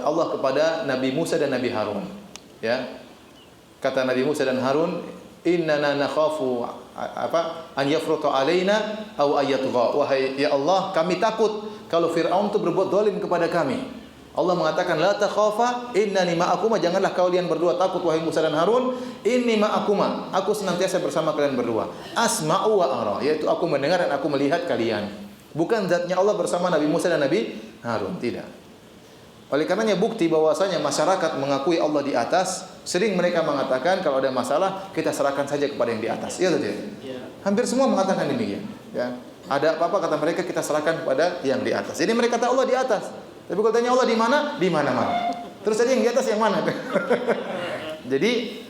Allah kepada Nabi Musa dan Nabi Harun. Ya. Kata Nabi Musa dan Harun, innana nakhafu an yafruta alaina aw ayatgha. Wahai ya Allah, kami takut kalau Firaun itu berbuat zalim kepada kami. Allah mengatakan la takhafa innani ma'akuma, janganlah kalian berdua takut wahai Musa dan Harun, inni ma'akuma, aku senantiasa bersama kalian berdua. Asma'u wa ara, yaitu aku mendengar dan aku melihat kalian. Bukan zatnya Allah bersama Nabi Musa dan Nabi Harun, tidak. Oleh karenanya bukti bahwasanya masyarakat mengakui Allah di atas, sering mereka mengatakan kalau ada masalah kita serahkan saja kepada yang di atas. Iya atau tidak? Hampir semua mengatakan demikian, ya. Ada apa-apa kata mereka kita serahkan kepada yang di atas. Jadi mereka kata Allah di atas. Tapi kalau tanya Allah di mana? Di mana-mana. Terus tadi yang di atas yang mana? Jadi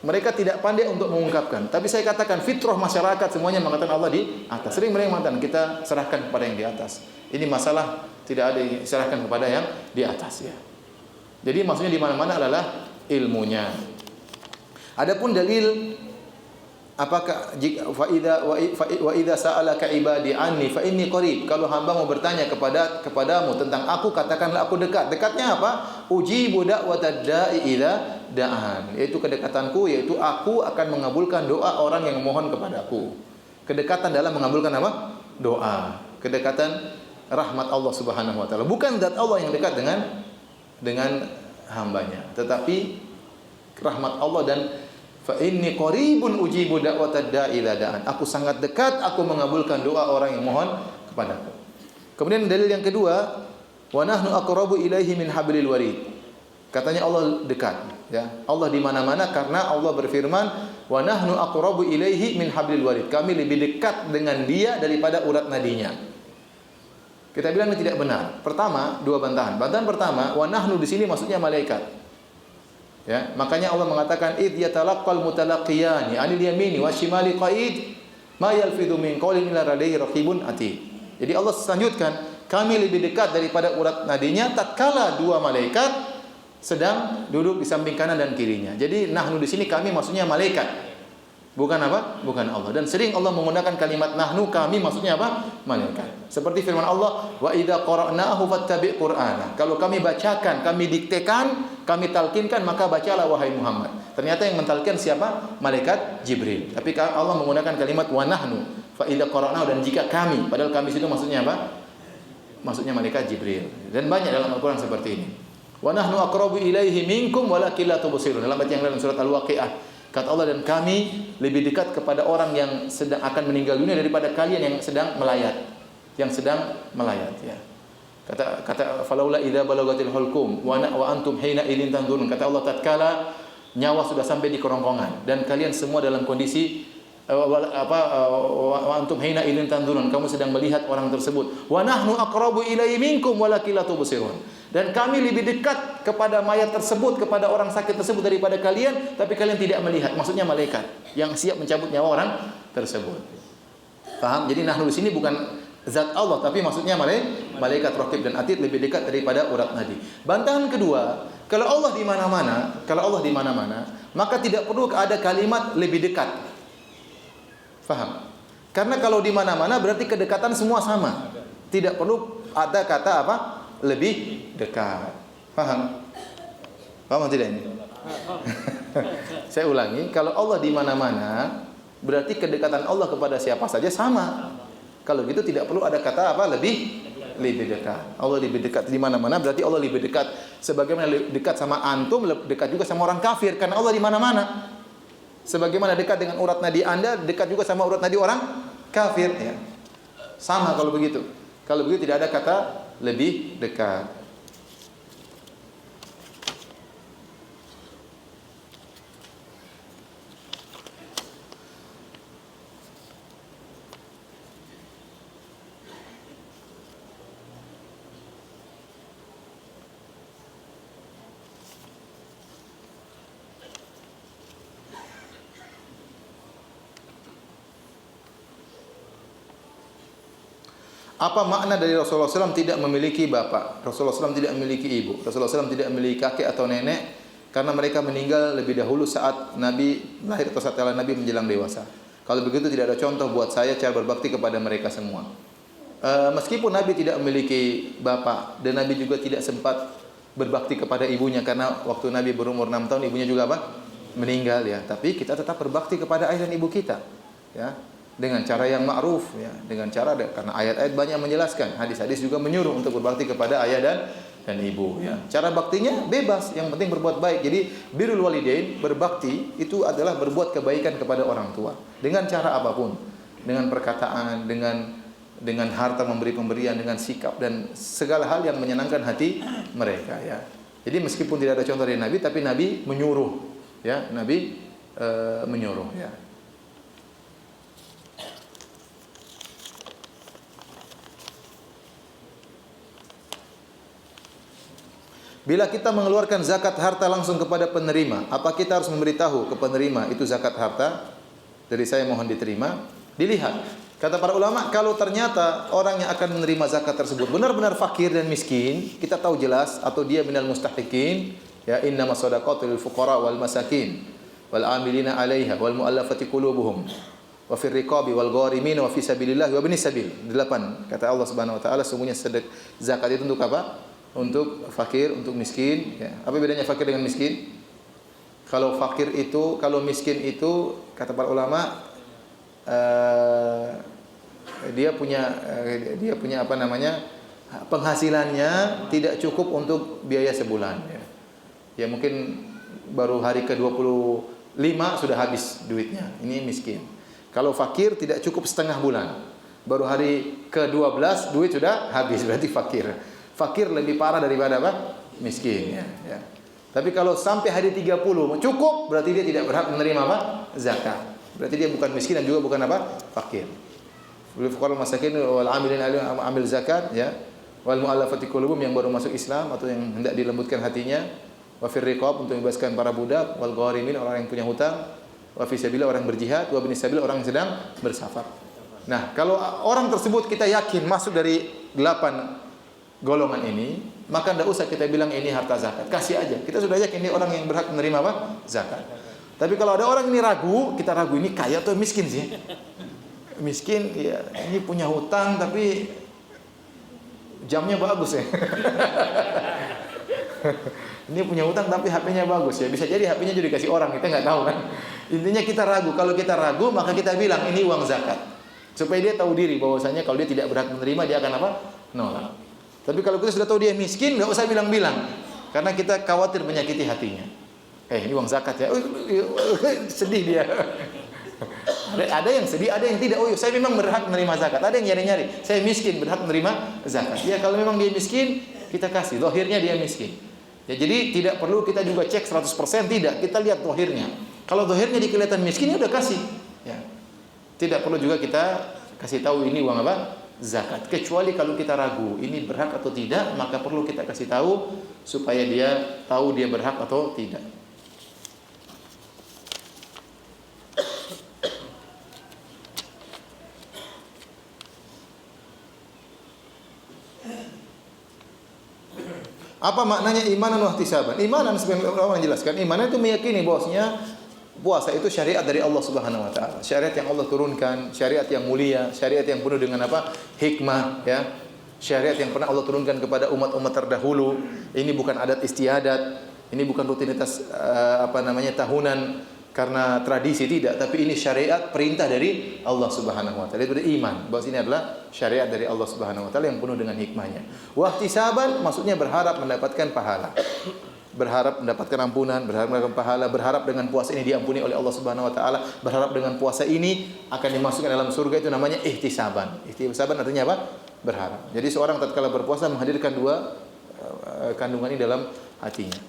mereka tidak pandai untuk mengungkapkan. Tapi saya katakan fitrah masyarakat semuanya mengatakan Allah di atas. Sering mereka mengatakan kita serahkan kepada yang di atas. Ini masalah tidak ada yang serahkan kepada yang di atas ya. Jadi maksudnya di mana-mana adalah ilmunya. Adapun dalil apakah jika wa idza sa'alaka ibadi anni fa inni qarib, kalau hamba mau bertanya kepadamu tentang aku, katakanlah aku dekat. Dekatnya apa? Ujibu da'watad da'i idza da'an, yaitu kedekatanku, yaitu aku akan mengabulkan doa orang yang memohon kepadaku. Kedekatan dalam mengabulkan apa? Doa. Kedekatan rahmat Allah Subhanahu wa taala. Bukan zat Allah yang dekat dengan hambanya, tetapi rahmat Allah. Dan fa inni qaribun ujibu da'watad da'i idza da'an, aku sangat dekat, aku mengabulkan doa orang yang mohon kepadaku. Kemudian dalil yang kedua, wa nahnu aqrabu ilaihi min hablil warid. Katanya Allah dekat, ya. Allah di mana-mana karena Allah berfirman, wa nahnu aqrabu ilaihi min hablil warid. Kami lebih dekat dengan dia daripada urat nadinya. Kita bilang ini tidak benar. Pertama, dua bantahan. Bantahan pertama, wa nahnu di sini maksudnya malaikat. Ya, makanya Allah mengatakan id yatalaqqal mutalaqiyani 'anil yamini wasyimali qa'id ma yalfidhu min qawlin illa ladayhi raqibun atid. Jadi Allah selanjutkan, kami lebih dekat daripada urat nadinya tatkala dua malaikat sedang duduk di samping kanan dan kirinya. Jadi nahnu di sini kami maksudnya malaikat. bukan apa? Bukan Allah. Dan sering Allah menggunakan kalimat nahnu, kami, maksudnya apa? Malaikat. Seperti firman Allah, wa idza qara'nahu fattabi' qur'ana. Kalau kami bacakan, kami diktekan, kami talkinkan, maka bacalah wahai Muhammad. Ternyata yang mentalkin siapa? Malaikat Jibril. Tapi Allah menggunakan kalimat wa nahnu, fa idza qara'nahu, dan jika kami, padahal kami itu maksudnya apa? Maksudnya malaikat Jibril. Dan banyak dalam Al-Qur'an seperti ini. Wa nahnu aqrabu ilaihi minkum walakin la tubsirun. Dalam ayat yang lain surat Al-Waqiah, kata Allah, dan kami lebih dekat kepada orang yang sedang akan meninggal dunia daripada kalian yang sedang melayat. Yang sedang melayat, ya. Kata falaula idza balagatil hulqum wa antum hina idin tanzurun. Kata Allah, tatkala nyawa sudah sampai di kerongkongan dan kalian semua dalam kondisi wa antum hina idin tanzurun, kamu sedang melihat orang tersebut. Wa nahnu aqrabu ilaihi minkum walakin la tubsirun. Dan kami lebih dekat kepada mayat tersebut, kepada orang sakit tersebut daripada kalian, tapi kalian tidak melihat. Maksudnya malaikat yang siap mencabut nyawa orang tersebut. Paham? Jadi nahnu di sini bukan zat Allah, tapi maksudnya malaikat raqib dan atid lebih dekat daripada urat nadi. Bantahan kedua, kalau Allah di mana-mana, maka tidak perlu ada kalimat lebih dekat. Paham? Karena kalau di mana-mana berarti kedekatan semua sama. Tidak perlu ada kata apa? Lebih dekat. Paham? Paham tidak ini? Saya ulangi, kalau Allah di mana-mana, berarti kedekatan Allah kepada siapa saja sama. Kalau gitu tidak perlu ada kata apa? Lebih dekat. Allah lebih dekat di mana-mana, berarti Allah lebih dekat. Sebagaimana dekat sama antum, dekat juga sama orang kafir, karena Allah di mana-mana. Sebagaimana dekat dengan urat nadi Anda, dekat juga sama urat nadi orang kafir, ya. Sama kalau begitu. Kalau begitu tidak ada kata lebih dekat. Apa makna dari Rasulullah SAW tidak memiliki bapak? Rasulullah SAW tidak memiliki ibu. Rasulullah SAW tidak memiliki kakek atau nenek karena mereka meninggal lebih dahulu saat Nabi lahir atau saat Nabi menjelang dewasa. Kalau begitu tidak ada contoh buat saya cara berbakti kepada mereka semua. Meskipun Nabi tidak memiliki bapak dan Nabi juga tidak sempat berbakti kepada ibunya karena waktu Nabi berumur 6 tahun ibunya juga apa? Meninggal, ya. Tapi kita tetap berbakti kepada ayah dan ibu kita, ya. Dengan cara yang ma'ruf, ya, dengan cara karena ayat-ayat banyak menjelaskan, hadis-hadis juga menyuruh untuk berbakti kepada ayah dan ibu, ya. Cara baktinya bebas, yang penting berbuat baik. Jadi birrul walidain, berbakti itu adalah berbuat kebaikan kepada orang tua dengan cara apapun, dengan perkataan, dengan harta, memberi pemberian, dengan sikap dan segala hal yang menyenangkan hati mereka, ya. Jadi meskipun tidak ada contoh dari Nabi, tapi Nabi menyuruh, ya, Nabi menyuruh, ya. Bila kita mengeluarkan zakat harta langsung kepada penerima, apa kita harus memberitahu ke penerima itu zakat harta dari saya mohon diterima? Dilihat. Kata para ulama, kalau ternyata orang yang akan menerima zakat tersebut benar-benar fakir dan miskin, kita tahu jelas atau dia minal mustahiqin, ya, innamas shadaqatu lil fuqara wal masakin wal amilina 'alaiha wal mu'allafati qulubuhum wa fir riqabi wal gharimin wa fi sabilillah wa ibnis sabil. 8. Kata Allah Subhanahu wa taala, sungguhnya zakat itu untuk apa? Untuk fakir, untuk miskin, ya. Apa bedanya fakir dengan miskin? Kalau miskin itu kata para ulama dia punya apa namanya? Penghasilannya tidak cukup untuk biaya sebulan, ya. Ya mungkin baru hari ke-25 sudah habis duitnya. Ini miskin. Kalau fakir tidak cukup setengah bulan. Baru hari ke-12 duit sudah habis, berarti fakir. Fakir lebih parah daripada apa? Miskin, ya, ya. Tapi kalau sampai hari 30 cukup, berarti dia tidak berhak menerima apa? Zakat. Berarti dia bukan miskin dan juga bukan apa? Fakir. Lil fuqara masakin wal amilin amil zakat, ya. Wal mu'allafati qulubuhum, yang baru masuk Islam atau yang hendak dilembutkan hatinya. Wa fir riqab, untuk membebaskan para budak. Wal gharimin, orang yang punya hutang. Wa fi sabilillah, orang berjihad. Wa ibnis sabil, orang yang sedang bersafar. Nah, kalau orang tersebut kita yakin masuk dari 8 golongan ini, maka tidak usah kita bilang ini harta zakat, kasih aja. Kita sudah yakin ini orang yang berhak menerima apa? Zakat. Tapi kalau ada orang ini ragu, kita ragu ini kaya atau miskin sih? Miskin, ya ini punya hutang tapi jamnya bagus ya. Ini punya hutang tapi HP-nya bagus ya. Bisa jadi HP-nya juga dikasih orang, kita nggak tahu kan. Intinya kita ragu. Kalau kita ragu, maka kita bilang ini uang zakat. Supaya dia tahu diri bahwasanya kalau dia tidak berhak menerima, dia akan apa? Nolak. Tapi kalau kita sudah tahu dia miskin, nggak usah bilang-bilang. Karena kita khawatir menyakiti hatinya. Ini uang zakat ya. Sedih dia. Ada yang sedih, ada yang tidak. Oh, saya memang berhak menerima zakat. Ada yang nyari-nyari. Saya miskin, berhak menerima zakat. Ya, kalau memang dia miskin, kita kasih. Zahirnya dia miskin. Ya, jadi tidak perlu kita juga cek 100%, tidak. Kita lihat zahirnya. Kalau zahirnya kelihatan miskin, ya udah kasih. Ya. Tidak perlu juga kita kasih tahu ini uang apa? Zakat. Kecuali kalau kita ragu ini berhak atau tidak, maka perlu kita kasih tahu supaya dia tahu dia berhak atau tidak. Apa maknanya imanan wa ihtisaban? Imanan sebenarnya ulama menjelaskan, imanan itu meyakini bahwasanya puasa itu syariat dari Allah Subhanahu wa taala. Syariat yang Allah turunkan, syariat yang mulia, syariat yang penuh dengan apa? Hikmah, ya. Syariat yang pernah Allah turunkan kepada umat-umat terdahulu. Ini bukan adat istiadat, ini bukan rutinitas tahunan karena tradisi, tidak, tapi ini syariat perintah dari Allah Subhanahu wa taala. Itu iman, bahwa ini adalah syariat dari Allah Subhanahu wa taala yang penuh dengan hikmahnya. Wa ihtisaban maksudnya berharap mendapatkan pahala. Berharap mendapatkan ampunan, berharap mendapatkan pahala, berharap dengan puasa ini diampuni oleh Allah Subhanahu wa taala, berharap dengan puasa ini akan dimasukkan dalam surga, itu namanya ihtisaban. Ihtisaban artinya apa? Berharap. Jadi seorang tatkala berpuasa menghadirkan dua kandungan ini dalam hatinya.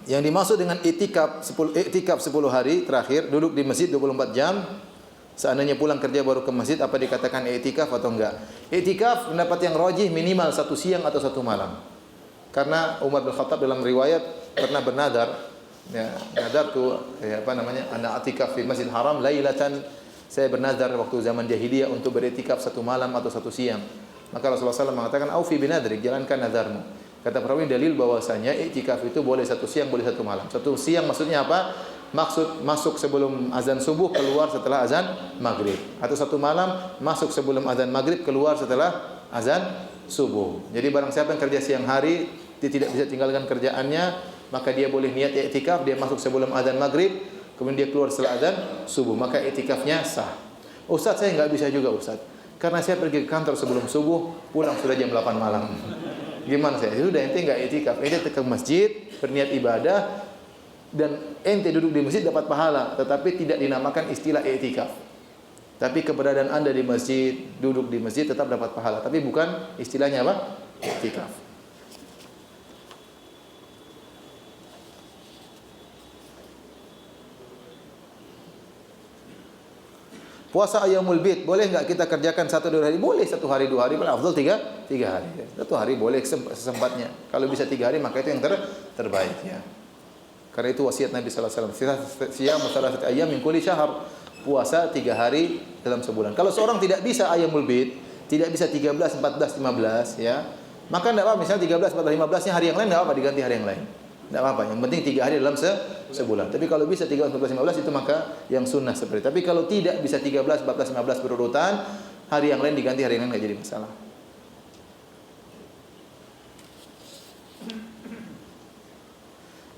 Yang dimaksud dengan i'tikaf 10 hari terakhir, duduk di masjid 24 jam. Seandainya pulang kerja baru ke masjid, apa dikatakan i'tikaf atau enggak? I'tikaf pendapat yang rajih minimal 1 siang atau 1 malam. Karena Umar bin Khattab dalam riwayat pernah bernadar, ya, nadar tu ana i'tikaf di Masjidil Haram lailatan. Saya bernadar waktu zaman jahiliyah untuk beriktikaf 1 malam atau 1 siang. Maka Rasulullah SAW mengatakan, "Aufi binadrik, jalankan nadarmu." Kata perawi dalil bahwasanya i'tikaf itu boleh 1 siang, boleh 1 malam. 1 siang maksudnya apa? Maksud masuk sebelum azan subuh, keluar setelah azan maghrib. Atau 1 malam masuk sebelum azan maghrib, keluar setelah azan subuh. Jadi barang siapa yang kerja siang hari, dia tidak bisa tinggalkan kerjaannya, maka dia boleh niat i'tikaf, dia masuk sebelum azan maghrib, kemudian dia keluar setelah azan subuh, maka i'tikafnya sah. Ustaz, saya enggak bisa juga Ustaz, karena saya pergi ke kantor sebelum subuh, pulang sudah jam 8 malam. Gimana saya? Sudah, ente enggak i'tikaf, ente ke masjid, berniat ibadah, dan ente duduk di masjid dapat pahala, tetapi tidak dinamakan istilah i'tikaf. Tapi keberadaan Anda di masjid, duduk di masjid tetap dapat pahala, tapi bukan istilahnya apa? I'tikaf. Puasa Ayyamul Bid, boleh enggak kita kerjakan 1-2 hari? Boleh 1 hari 2 hari, paling afdal 3 hari. 1 hari boleh sesempatnya. Kalau bisa 3 hari maka itu yang terbaik ya. Karena itu wasiat Nabi sallallahu alaihi wasallam, siyam salasati ayyam min kulli syahr. Puasa 3 hari dalam sebulan. Kalau seorang tidak bisa Ayyamul Bid, tidak bisa 13, 14, 15 ya, maka enggak apa, misalnya 13, 14, 15-nya hari yang lain enggak apa, diganti hari yang lain. Tidak apa-apa, yang penting 3 hari dalam sebulan. Tapi kalau bisa 13, 14, 15 itu maka yang sunnah seperti. Tapi kalau tidak bisa 13, 14, 15 berurutan, hari yang lain diganti hari yang lain, enggak jadi masalah.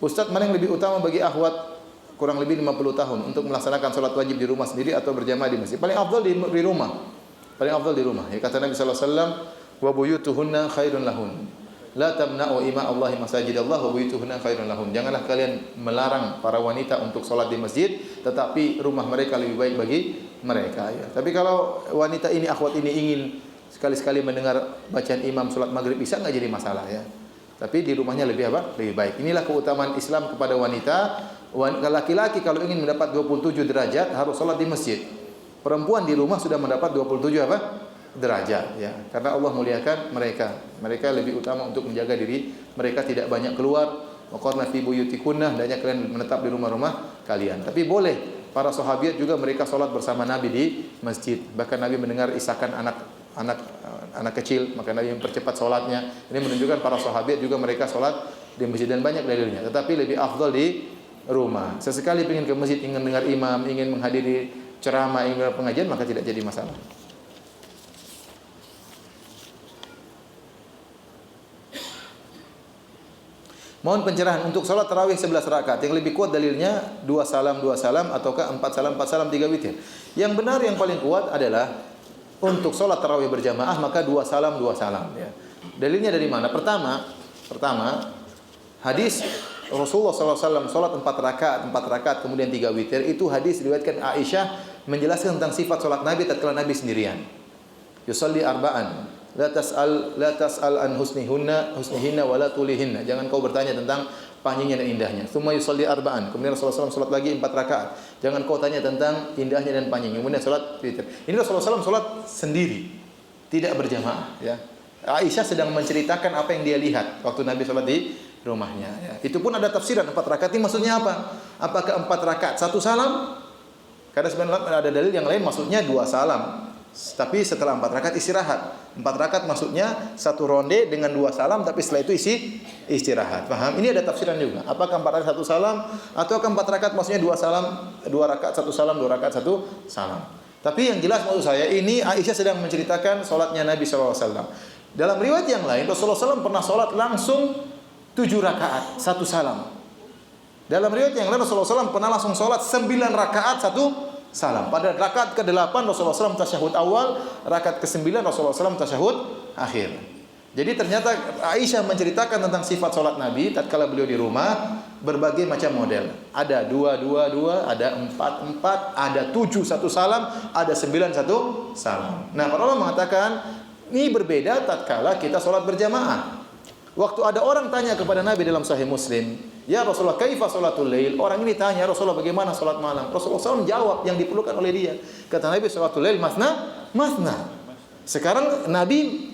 Ustaz, mana yang lebih utama bagi akhwat kurang lebih 50 tahun untuk melaksanakan salat wajib di rumah sendiri atau berjamaah di masjid? Paling afdal di rumah. Paling afdal di rumah. Ya, kata Nabi sallallahu alaihi wasallam, "Wa buyutuhunna khairun lahun." La tamna'u ima Allahi masajidallah wa buyutuhunna khairun lahum. Janganlah kalian melarang para wanita untuk salat di masjid, tetapi rumah mereka lebih baik bagi mereka ya. Tapi kalau wanita ini, akhwat ini ingin sekali-sekali mendengar bacaan imam salat maghrib isya, enggak jadi masalah ya. Tapi di rumahnya lebih apa? Lebih baik. Inilah keutamaan Islam kepada wanita. Laki-laki kalau ingin mendapat 27 derajat harus salat di masjid. Perempuan di rumah sudah mendapat 27 apa? Derajat ya, karena Allah muliakan mereka lebih utama untuk menjaga diri mereka, tidak banyak keluar. Waqarna fi buyutikunna, hendaknya kalian menetap di rumah-rumah kalian. Tapi boleh para sahabiat juga mereka salat bersama Nabi di masjid, bahkan Nabi mendengar isakan anak anak kecil, maka Nabi mempercepat sholatnya. Ini menunjukkan para sahabat juga mereka sholat di masjid dan banyak dalilnya. Tetapi lebih afdal di rumah. Sesekali ingin ke masjid, ingin dengar imam, ingin menghadiri ceramah, ingin dengar pengajian, maka tidak jadi masalah. Mohon pencerahan untuk sholat tarawih 11 rakaat. Yang lebih kuat dalilnya 2 salam ataukah 4 salam 3 witir. Yang benar yang paling kuat adalah untuk sholat tarawih berjamaah maka 2 salam ya. Dalilnya dari mana? Pertama hadis Rasulullah SAW sholat 4 rakaat kemudian 3 witir. Itu hadis diriwayatkan Aisyah menjelaskan tentang sifat sholat Nabi tatkala Nabi sendirian. Yusalli arba'an. La tas'al an husnihinna wa la tulihinna. Jangan kau bertanya tentang panjangnya dan indahnya. Tsumma yusalli arba'an. Kemudian Rasulullah SAW salat lagi 4 rakaat. Jangan kau tanya tentang indahnya dan panjangnya. Kemudian salat witir. Ini Rasulullah SAW salat sendiri, tidak berjamaah, ya. Aisyah sedang menceritakan apa yang dia lihat waktu Nabi salat di rumahnya, ya. Itu pun ada tafsiran 4 rakaat ini maksudnya apa? Apakah 4 rakaat 1 salam? Karena sebenarnya ada dalil yang lain maksudnya 2 salam. Tapi setelah 4 rakaat istirahat. 4 rakaat maksudnya 1 ronde dengan 2 salam, tapi setelah itu istirahat. Paham? Ini ada tafsiran juga. Apakah 4 rakaat 1 salam atau 4 rakaat maksudnya 2 salam, 2 rakaat 1 salam, 2 rakaat 1 salam. Tapi yang jelas maksud saya ini Aisyah sedang menceritakan salatnya Nabi SAW. Dalam riwayat yang lain Rasulullah SAW pernah salat langsung 7 rakaat 1 salam. Dalam riwayat yang lain Rasulullah SAW pernah langsung salat 9 rakaat 1 salam. Pada rakaat ke-8 Rasulullah SAW tasyahud awal, rakaat ke-9 Rasulullah SAW tasyahud akhir. Jadi ternyata Aisyah menceritakan tentang sifat salat Nabi tatkala beliau di rumah berbagai macam model. Ada 2, ada 4, ada 7 1 salam, ada 9 1 salam. Nah, para ulama mengatakan ini berbeda tatkala kita salat berjamaah. Waktu ada orang tanya kepada Nabi dalam Sahih Muslim, "Ya Rasulullah, kaifa salatul lail?" Orang ini tanya, "Rasulullah, bagaimana salat malam?" Rasulullah SAW jawab yang diperlukan oleh dia. Kata Nabi, "Salatul lail masna." Sekarang Nabi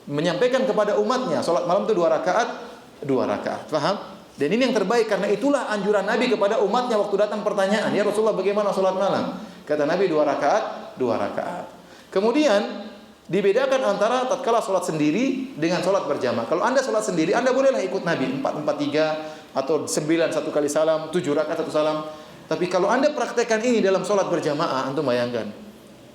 menyampaikan kepada umatnya, salat malam itu 2 rakaat. Paham? Dan ini yang terbaik karena itulah anjuran Nabi kepada umatnya waktu datang pertanyaan, "Ya Rasulullah, bagaimana salat malam?" Kata Nabi 2 rakaat. Kemudian dibedakan antara tatkala salat sendiri dengan salat berjamaah. Kalau Anda salat sendiri, Anda bolehlah ikut Nabi 4-4-3 atau 9 1 kali salam, 7 rakaat 1 salam. Tapi kalau Anda praktekkan ini dalam salat berjamaah, antum bayangkan.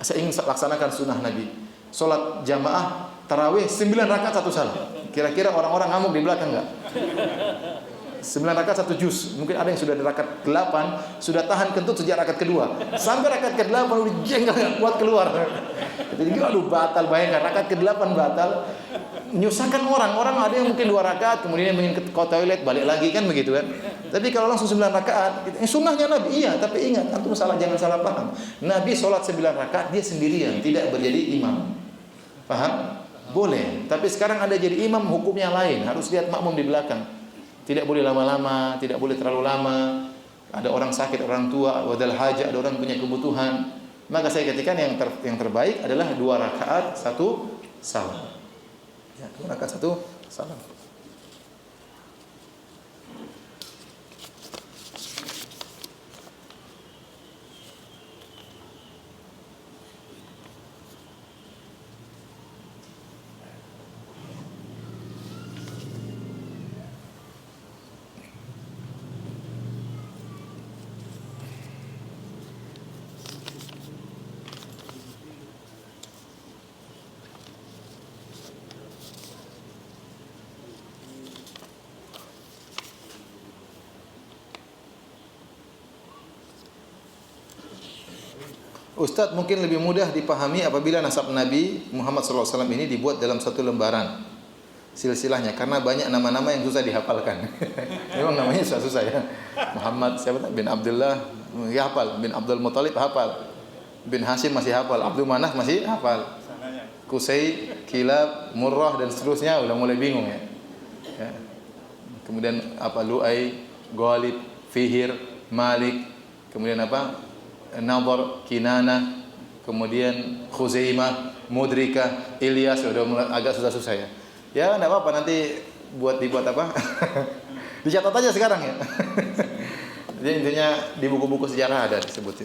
Saya ingin laksanakan sunnah Nabi. Salat jamaah tarawih 9 rakaat 1 salam. Kira-kira orang-orang ngamuk di belakang enggak? 9 rakaat 1 juz. Mungkin ada yang sudah di rakaat 8 sudah tahan kentut sejak rakaat kedua. Sampai rakaat ke-8 udah jengkel enggak kuat keluar. Jadi aduh batal, bayangkan rakaat ke-8 batal. Menyusahkan orang ada yang mungkin 2 rakaat kemudian ingin ke toilet balik lagi kan begitu kan. Tapi kalau langsung 9 rakaat, sunnahnya Nabi iya, tapi ingat antum jangan salah paham. Nabi salat 9 rakaat dia sendirian, tidak berjadi imam. Paham? Boleh, tapi sekarang ada jadi imam hukumnya lain, harus lihat makmum di belakang. Tidak boleh lama-lama, tidak boleh terlalu lama. Ada orang sakit, orang tua, wadal hajat, ada orang punya kebutuhan. Maka saya katakan yang terbaik adalah 2 rakaat 1 salam. Ya, 2 rakaat 1 salam. Ustaz, mungkin lebih mudah dipahami apabila nasab Nabi Muhammad SAW ini dibuat dalam satu lembaran silsilahnya, karena banyak nama-nama yang susah dihafalkan. Memang namanya susah-susah ya. Muhammad siapa bin Abdullah ya hafal, bin Abdul Muthalib hafal, bin Hashim masih hafal, Abdul Manaf masih hafal, Qusay, Kilab, Murrah dan seterusnya udah mulai bingung ya. Kemudian apa Lu'ay, Ghalib, Fihir, Malik, kemudian apa Nadhr, Kinana, kemudian Khuzaimah, Mudrikah, Ilyas, sudah mulai agak susah-susah ya. Ya enggak apa-apa, nanti dibuat apa? Dicatat aja sekarang ya. Jadi intinya di buku-buku sejarah ada disebutin.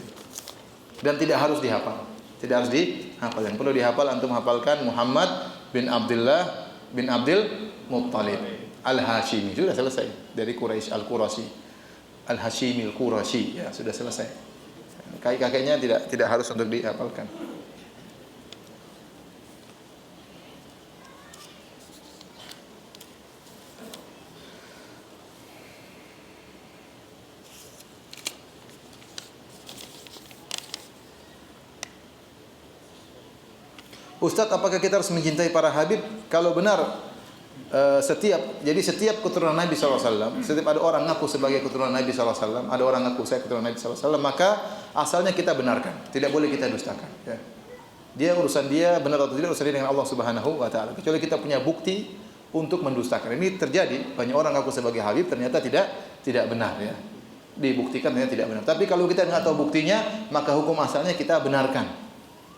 Dan tidak harus dihafal. Tidak harus dihafal. Yang perlu dihafal antum hafalkan Muhammad bin Abdullah bin Abdul Muttalib Al-Hashimi. Sudah selesai. Dari Quraisy Al-Qurashi. Al-Hashimi Al-Qurashi. Ya, sudah selesai. Kakek-kakeknya tidak harus untuk dihafalkan. Ustaz, apakah kita harus mencintai para habib? Kalau benar setiap keturunan Nabi SAW, setiap ada orang ngaku sebagai keturunan Nabi SAW, ada orang ngaku saya keturunan Nabi SAW, maka asalnya kita benarkan, tidak boleh kita dustakan. Ya. Dia urusan dia benar atau tidak, urusan dia dengan Allah Subhanahu Wa Taala. Kecuali kita punya bukti untuk mendustakan. Ini terjadi, banyak orang ngaku sebagai habib ternyata tidak benar. Ya. Dibuktikan ternyata tidak benar. Tapi kalau kita nggak tahu buktinya, maka hukum asalnya kita benarkan.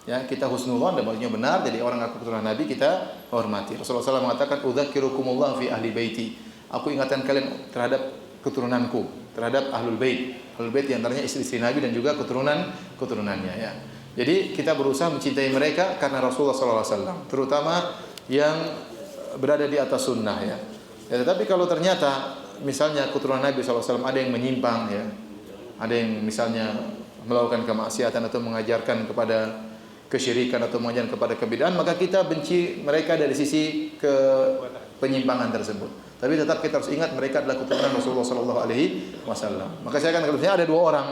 Ya, kita husnuzan dan maksudnya benar, jadi orang ngaku keturunan Nabi kita hormati. Rasulullah SAW mengatakan, "Udzakirukumullah fi ahli baiti." Aku ingatkan kalian terhadap keturunanku, terhadap ahlul bait. Ahlul bait di antaranya istri-istri Nabi dan juga keturunannya ya. Jadi kita berusaha mencintai mereka karena Rasulullah SAW, terutama yang berada di atas sunnah ya. Tetapi kalau ternyata misalnya keturunan Nabi SAW ada yang menyimpang ya, ada yang misalnya melakukan kemaksiatan atau mengajarkan kepada kesyirikan atau mengajarkan kepada kebid'ahan, maka kita benci mereka dari sisi penyimpangan tersebut. Tapi tetap kita harus ingat mereka adalah keturunan Rasulullah sallallahu alaihi wasallam. Maka saya akan kalau misalnya ada dua orang,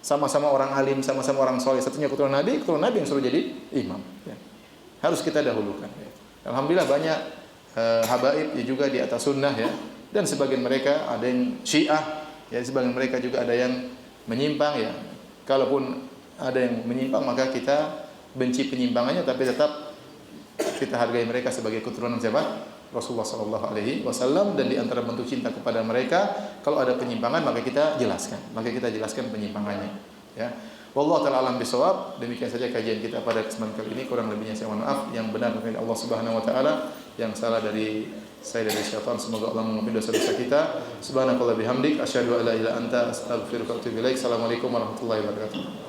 sama-sama orang alim, sama-sama orang soleh, satunya keturunan Nabi yang suruh jadi imam. Ya. Harus kita dahulukan. Ya. Alhamdulillah banyak habaib juga di atas sunnah ya. Dan sebagian mereka ada yang Syiah, ya sebagian mereka juga ada yang menyimpang ya. Kalaupun ada yang menyimpang maka kita benci penyimpangannya, tapi tetap kita hargai mereka sebagai keturunan siapa? Rasulullah sallallahu alaihi wasallam. Dan di antara bentuk cinta kepada mereka, kalau ada penyimpangan maka kita jelaskan. Penyimpangannya. Ya. Wallahu taala alam bisawab. Demikian saja kajian kita pada kesempatan kali ini. Kurang lebihnya saya mohon maaf. Yang benar dari Allah Subhanahu wa taala, yang salah dari saya dari syaitan. Semoga Allah mengampuni dosa-dosa kita. Subhanakallah bihamdik asyhadu an la ilaha illa anta astaghfiruka wa atubu ilaik. Assalamualaikum warahmatullahi wabarakatuh.